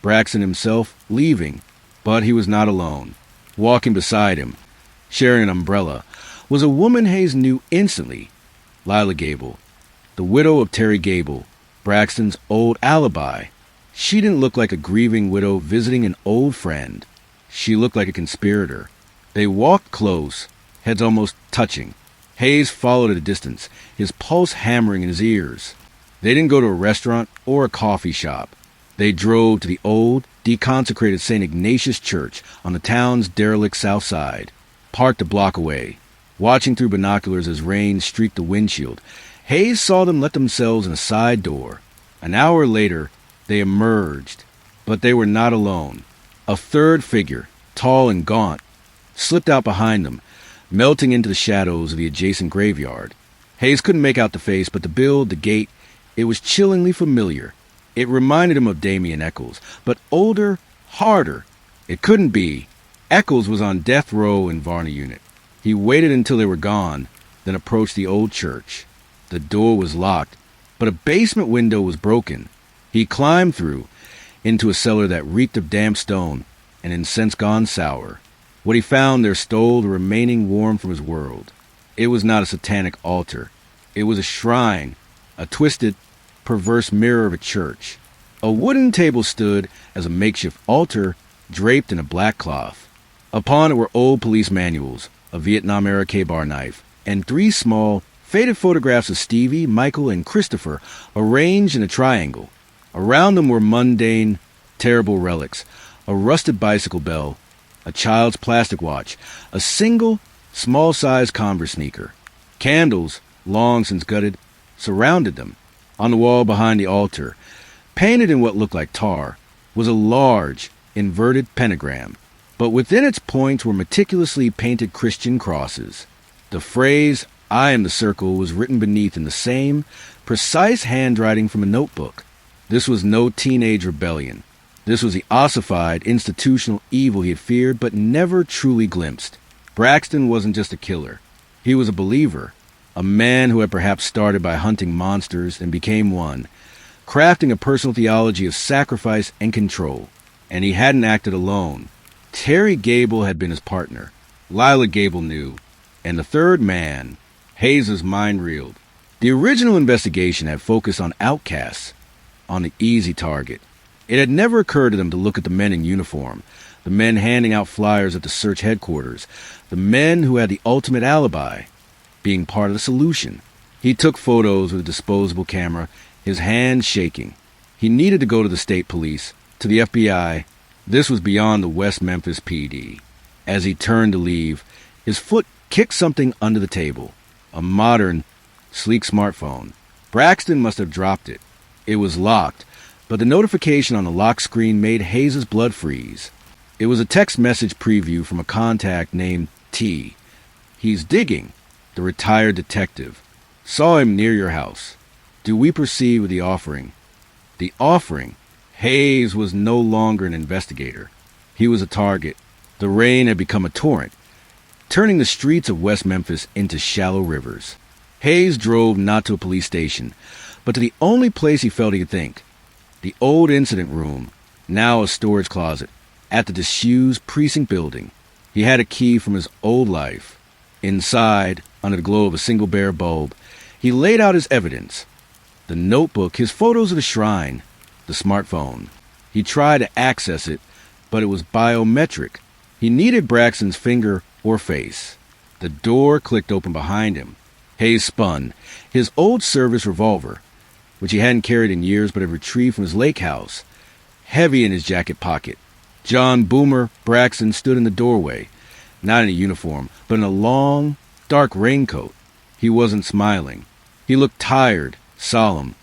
Braxton himself leaving, but he was not alone. Walking beside him, sharing an umbrella, was a woman Hayes knew instantly, Lila Gable, the widow of Terry Gable, Braxton's old alibi. She didn't look like a grieving widow visiting an old friend. She looked like a conspirator. They walked close, heads almost touching. Hayes followed at a distance, his pulse hammering in his ears. They didn't go to a restaurant or a coffee shop. They drove to the old, deconsecrated St. Ignatius Church on the town's derelict south side, parked a block away. Watching through binoculars as rain streaked the windshield, Hayes saw them let themselves in a side door. An hour later, they emerged, but they were not alone. A third figure, tall and gaunt, slipped out behind them, melting into the shadows of the adjacent graveyard. Hayes couldn't make out the face, but the build, the gait, it was chillingly familiar. It reminded him of Damien Eccles, but older, harder. It couldn't be. Eccles was on death row in Varney Unit. He waited until they were gone, then approached the old church. The door was locked, but a basement window was broken. He climbed through, into a cellar that reeked of damp stone and incense gone sour. What he found there stole the remaining warmth from his world. It was not a satanic altar. It was a shrine, a twisted, perverse mirror of a church. A wooden table stood as a makeshift altar draped in a black cloth. Upon it were old police manuals, a Vietnam-era K-bar knife, and 3 small, faded photographs of Stevie, Michael, and Christopher arranged in a triangle. Around them were mundane, terrible relics, a rusted bicycle bell, a child's plastic watch, a single, small-sized Converse sneaker. Candles, long since gutted, surrounded them. On the wall behind the altar, painted in what looked like tar, was a large, inverted pentagram, but within its points were meticulously painted Christian crosses. The phrase, "I am the circle," was written beneath in the same, precise handwriting from a notebook. This was no teenage rebellion. This was the ossified, institutional evil he had feared but never truly glimpsed. Braxton wasn't just a killer. He was a believer, a man who had perhaps started by hunting monsters and became one, crafting a personal theology of sacrifice and control. And he hadn't acted alone. Terry Gable had been his partner. Lila Gable knew. And the third man, Hayes' mind reeled. The original investigation had focused on outcasts, on the easy target. It had never occurred to them to look at the men in uniform, the men handing out flyers at the search headquarters, the men who had the ultimate alibi, being part of the solution. He took photos with a disposable camera, his hands shaking. He needed to go to the state police, to the FBI. This was beyond the West Memphis PD. As he turned to leave, his foot kicked something under the table. A modern, sleek smartphone. Braxton must have dropped it. It was locked, but the notification on the lock screen made Hayes' blood freeze. It was a text message preview from a contact named T. "He's digging. The retired detective. Saw him near your house. Do we proceed with the offering?" The offering. Hayes was no longer an investigator. He was a target. The rain had become a torrent, turning the streets of West Memphis into shallow rivers. Hayes drove not to a police station, but to the only place he felt he could think. The old incident room, now a storage closet, at the disused precinct building. He had a key from his old life. Inside, under the glow of a single bare bulb, he laid out his evidence. The notebook, his photos of the shrine, the smartphone. He tried to access it, but it was biometric. He needed Braxton's finger or face. The door clicked open behind him. Hayes spun. His old service revolver, which he hadn't carried in years but had retrieved from his lake house, heavy in his jacket pocket. John Boomer Braxton stood in the doorway, not in a uniform, but in a long, dark raincoat. He wasn't smiling. He looked tired, solemn,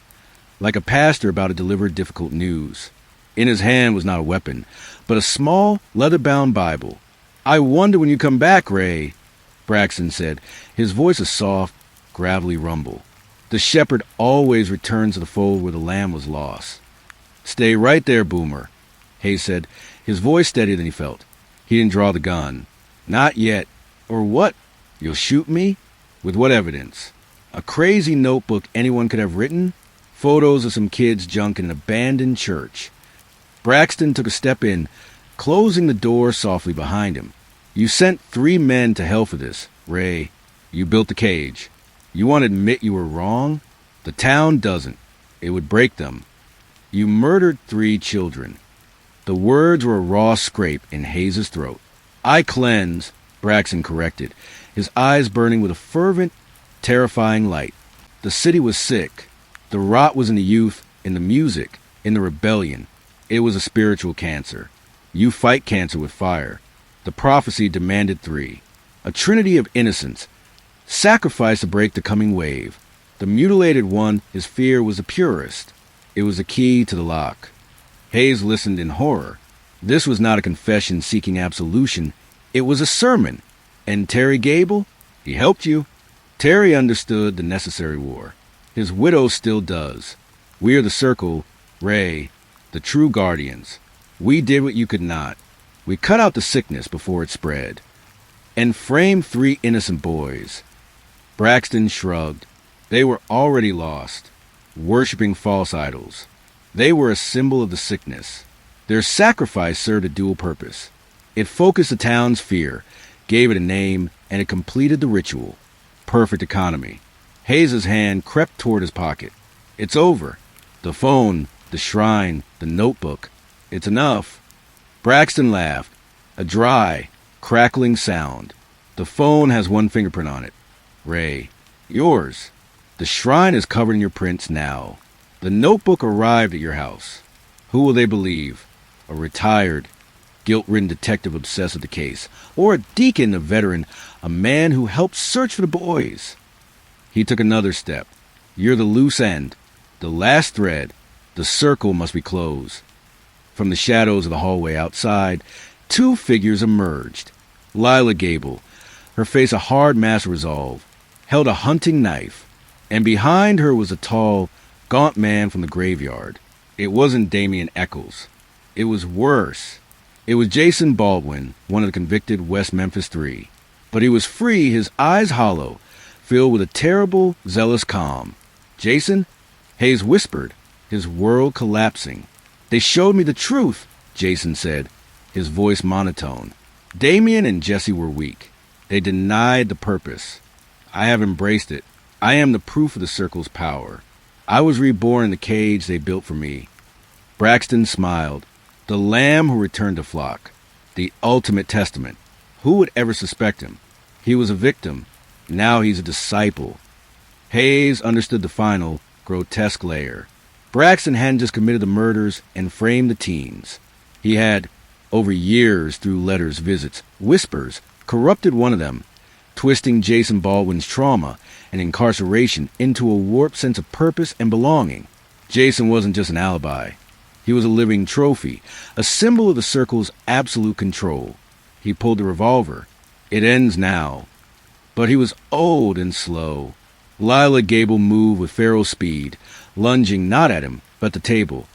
like a pastor about to deliver difficult news. In his hand was not a weapon, but a small, leather-bound Bible. "I wonder when you come back, Ray," Braxton said, his voice a soft, gravelly rumble. "The shepherd always returns to the fold where the lamb was lost." "Stay right there, Boomer," Hayes said, his voice steadier than he felt. He didn't draw the gun. "Not yet." "Or what? You'll shoot me? With what evidence?" A crazy notebook anyone could have written? Photos of some kids' junk in an abandoned church. Braxton took a step in, closing the door softly behind him. "You sent 3 men to hell for this, Ray. You built the cage. You want to admit you were wrong? The town doesn't. It would break them. You murdered 3 children." The words were a raw scrape in Hayes' throat. "I cleanse," Braxton corrected, his eyes burning with a fervent, terrifying light. The city was sick. The rot was in the youth, in the music, in the rebellion. It was a spiritual cancer. You fight cancer with fire. The prophecy demanded 3. A trinity of innocence. Sacrifice to break the coming wave. The mutilated one, his fear, was the purest. It was the key to the lock. Hayes listened in horror. This was not a confession seeking absolution. It was a sermon. And Terry Gable? He helped you. Terry understood the necessary war. His widow still does. We are the Circle, Ray, the true guardians. We did what you could not. We cut out the sickness before it spread. And framed 3 innocent boys. Braxton shrugged. They were already lost, worshipping false idols. They were a symbol of the sickness. Their sacrifice served a dual purpose. It focused the town's fear, gave it a name, and it completed the ritual. Perfect economy. Hayes's hand crept toward his pocket. It's over. The phone, the shrine, the notebook. It's enough. Braxton laughed. A dry, crackling sound. The phone has 1 fingerprint on it. Ray. Yours. The shrine is covered in your prints now. The notebook arrived at your house. Who will they believe? A retired, guilt-ridden detective obsessed with the case, or a deacon, a veteran, a man who helped search for the boys? He took another step. You're the loose end, the last thread. The circle must be closed. From the shadows of the hallway outside, 2 figures emerged. Lila Gable, her face a hard mask of resolve, held a hunting knife, and behind her was a tall, gaunt man from the graveyard. It wasn't Damien Eccles. It was worse. It was Jason Baldwin, one of the convicted West Memphis 3. But he was free, his eyes hollow, filled with a terrible, zealous calm. Jason? Hayes whispered, his world collapsing. They showed me the truth, Jason said, his voice monotone. Damien and Jesse were weak. They denied the purpose. I have embraced it. I am the proof of the Circle's power. I was reborn in the cage they built for me. Braxton smiled. The lamb who returned to flock. The ultimate testament. Who would ever suspect him? He was a victim. Now he's a disciple. Hayes understood the final, grotesque layer. Braxton hadn't just committed the murders and framed the teens. He had, over years, through letters, visits, whispers, corrupted one of them, twisting Jason Baldwin's trauma and incarceration into a warped sense of purpose and belonging. Jason wasn't just an alibi. He was a living trophy, a symbol of the Circle's absolute control. He pulled the revolver. It ends now. But he was old and slow. Lila Gable moved with feral speed, lunging not at him, but the table,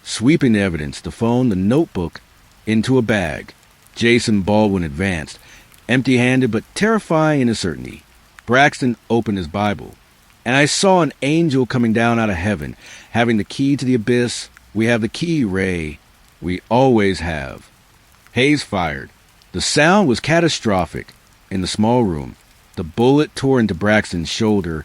sweeping the evidence, the phone, the notebook, into a bag. Jason Baldwin advanced, empty-handed but terrifying in his certainty. Braxton opened his Bible, and I saw an angel coming down out of heaven, having the key to the abyss. We have the key, Ray. We always have. Hayes fired. The sound was catastrophic. In the small room, the bullet tore into Braxton's shoulder,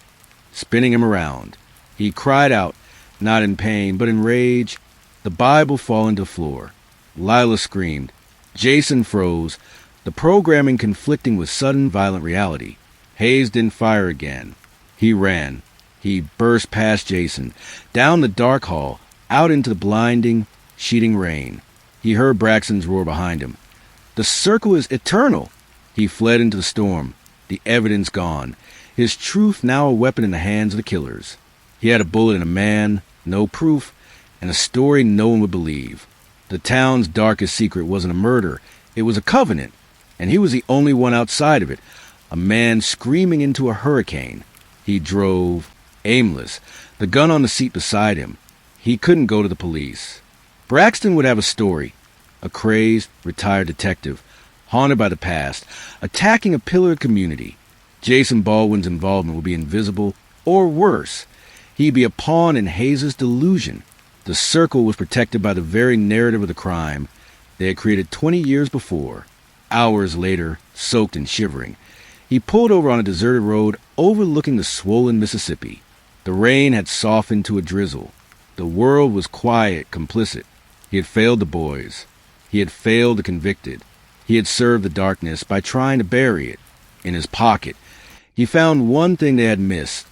spinning him around. He cried out, not in pain, but in rage. The Bible falling to the floor. Lila screamed. Jason froze, the programming conflicting with sudden, violent reality. Hayes didn't fire again. He ran. He burst past Jason, down the dark hall, out into the blinding, sheeting rain. He heard Braxton's roar behind him. The Circle is eternal. He fled into the storm, the evidence gone, his truth now a weapon in the hands of the killers. He had a bullet in a man, no proof, and a story no one would believe. The town's darkest secret wasn't a murder, it was a covenant, and he was the only one outside of it, a man screaming into a hurricane. He drove, aimless, the gun on the seat beside him. He couldn't go to the police. Braxton would have a story, a crazed, retired detective, haunted by the past, attacking a pillar of community. Jason Baldwin's involvement would be invisible, or worse, he'd be a pawn in Hayes' delusion. The Circle was protected by the very narrative of the crime they had created 20 years before. Hours later, soaked and shivering, he pulled over on a deserted road overlooking the swollen Mississippi. The rain had softened to a drizzle. The world was quiet, complicit. He had failed the boys. He had failed the convicted. He had served the darkness by trying to bury it. In his pocket, he found one thing they had missed,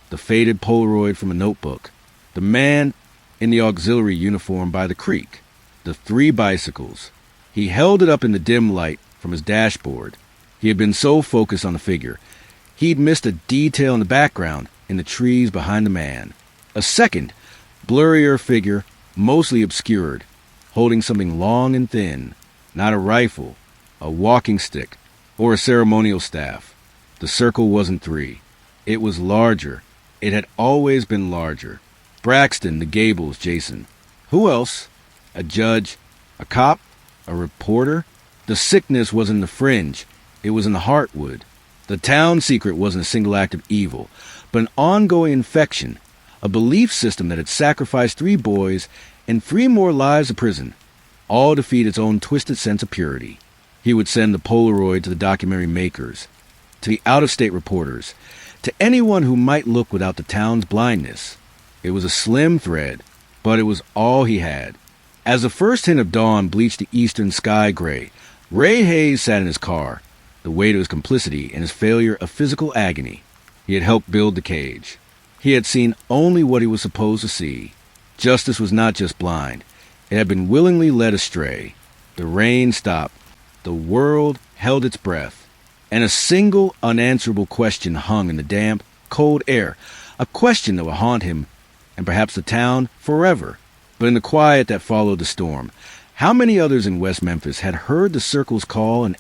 the faded Polaroid from a notebook. The man in the auxiliary uniform by the creek. The 3 bicycles. He held it up in the dim light from his dashboard. He had been so focused on the figure, he'd missed a detail in the background in the trees behind the man. A second, blurrier figure, mostly obscured, holding something long and thin, not a rifle, a walking stick, or a ceremonial staff. The circle wasn't 3. It was larger. It had always been larger. Braxton, the Gables, Jason. Who else? A judge? A cop? A reporter? The sickness wasn't in the fringe. It was in the heartwood. The town secret wasn't a single act of evil, but an ongoing infection, a belief system that had sacrificed 3 boys and 3 more lives of prison, all to feed its own twisted sense of purity. He would send the Polaroid to the documentary makers, to the out-of-state reporters, to anyone who might look without the town's blindness. It was a slim thread, but it was all he had. As the first hint of dawn bleached the eastern sky gray, Ray Hayes sat in his car, the weight of his complicity and his failure of physical agony. He had helped build the cage. He had seen only what he was supposed to see. Justice was not just blind. It had been willingly led astray. The rain stopped. The world held its breath. And a single unanswerable question hung in the damp, cold air, a question that would haunt him and perhaps the town forever. But in the quiet that followed the storm, how many others in West Memphis had heard the circle's call and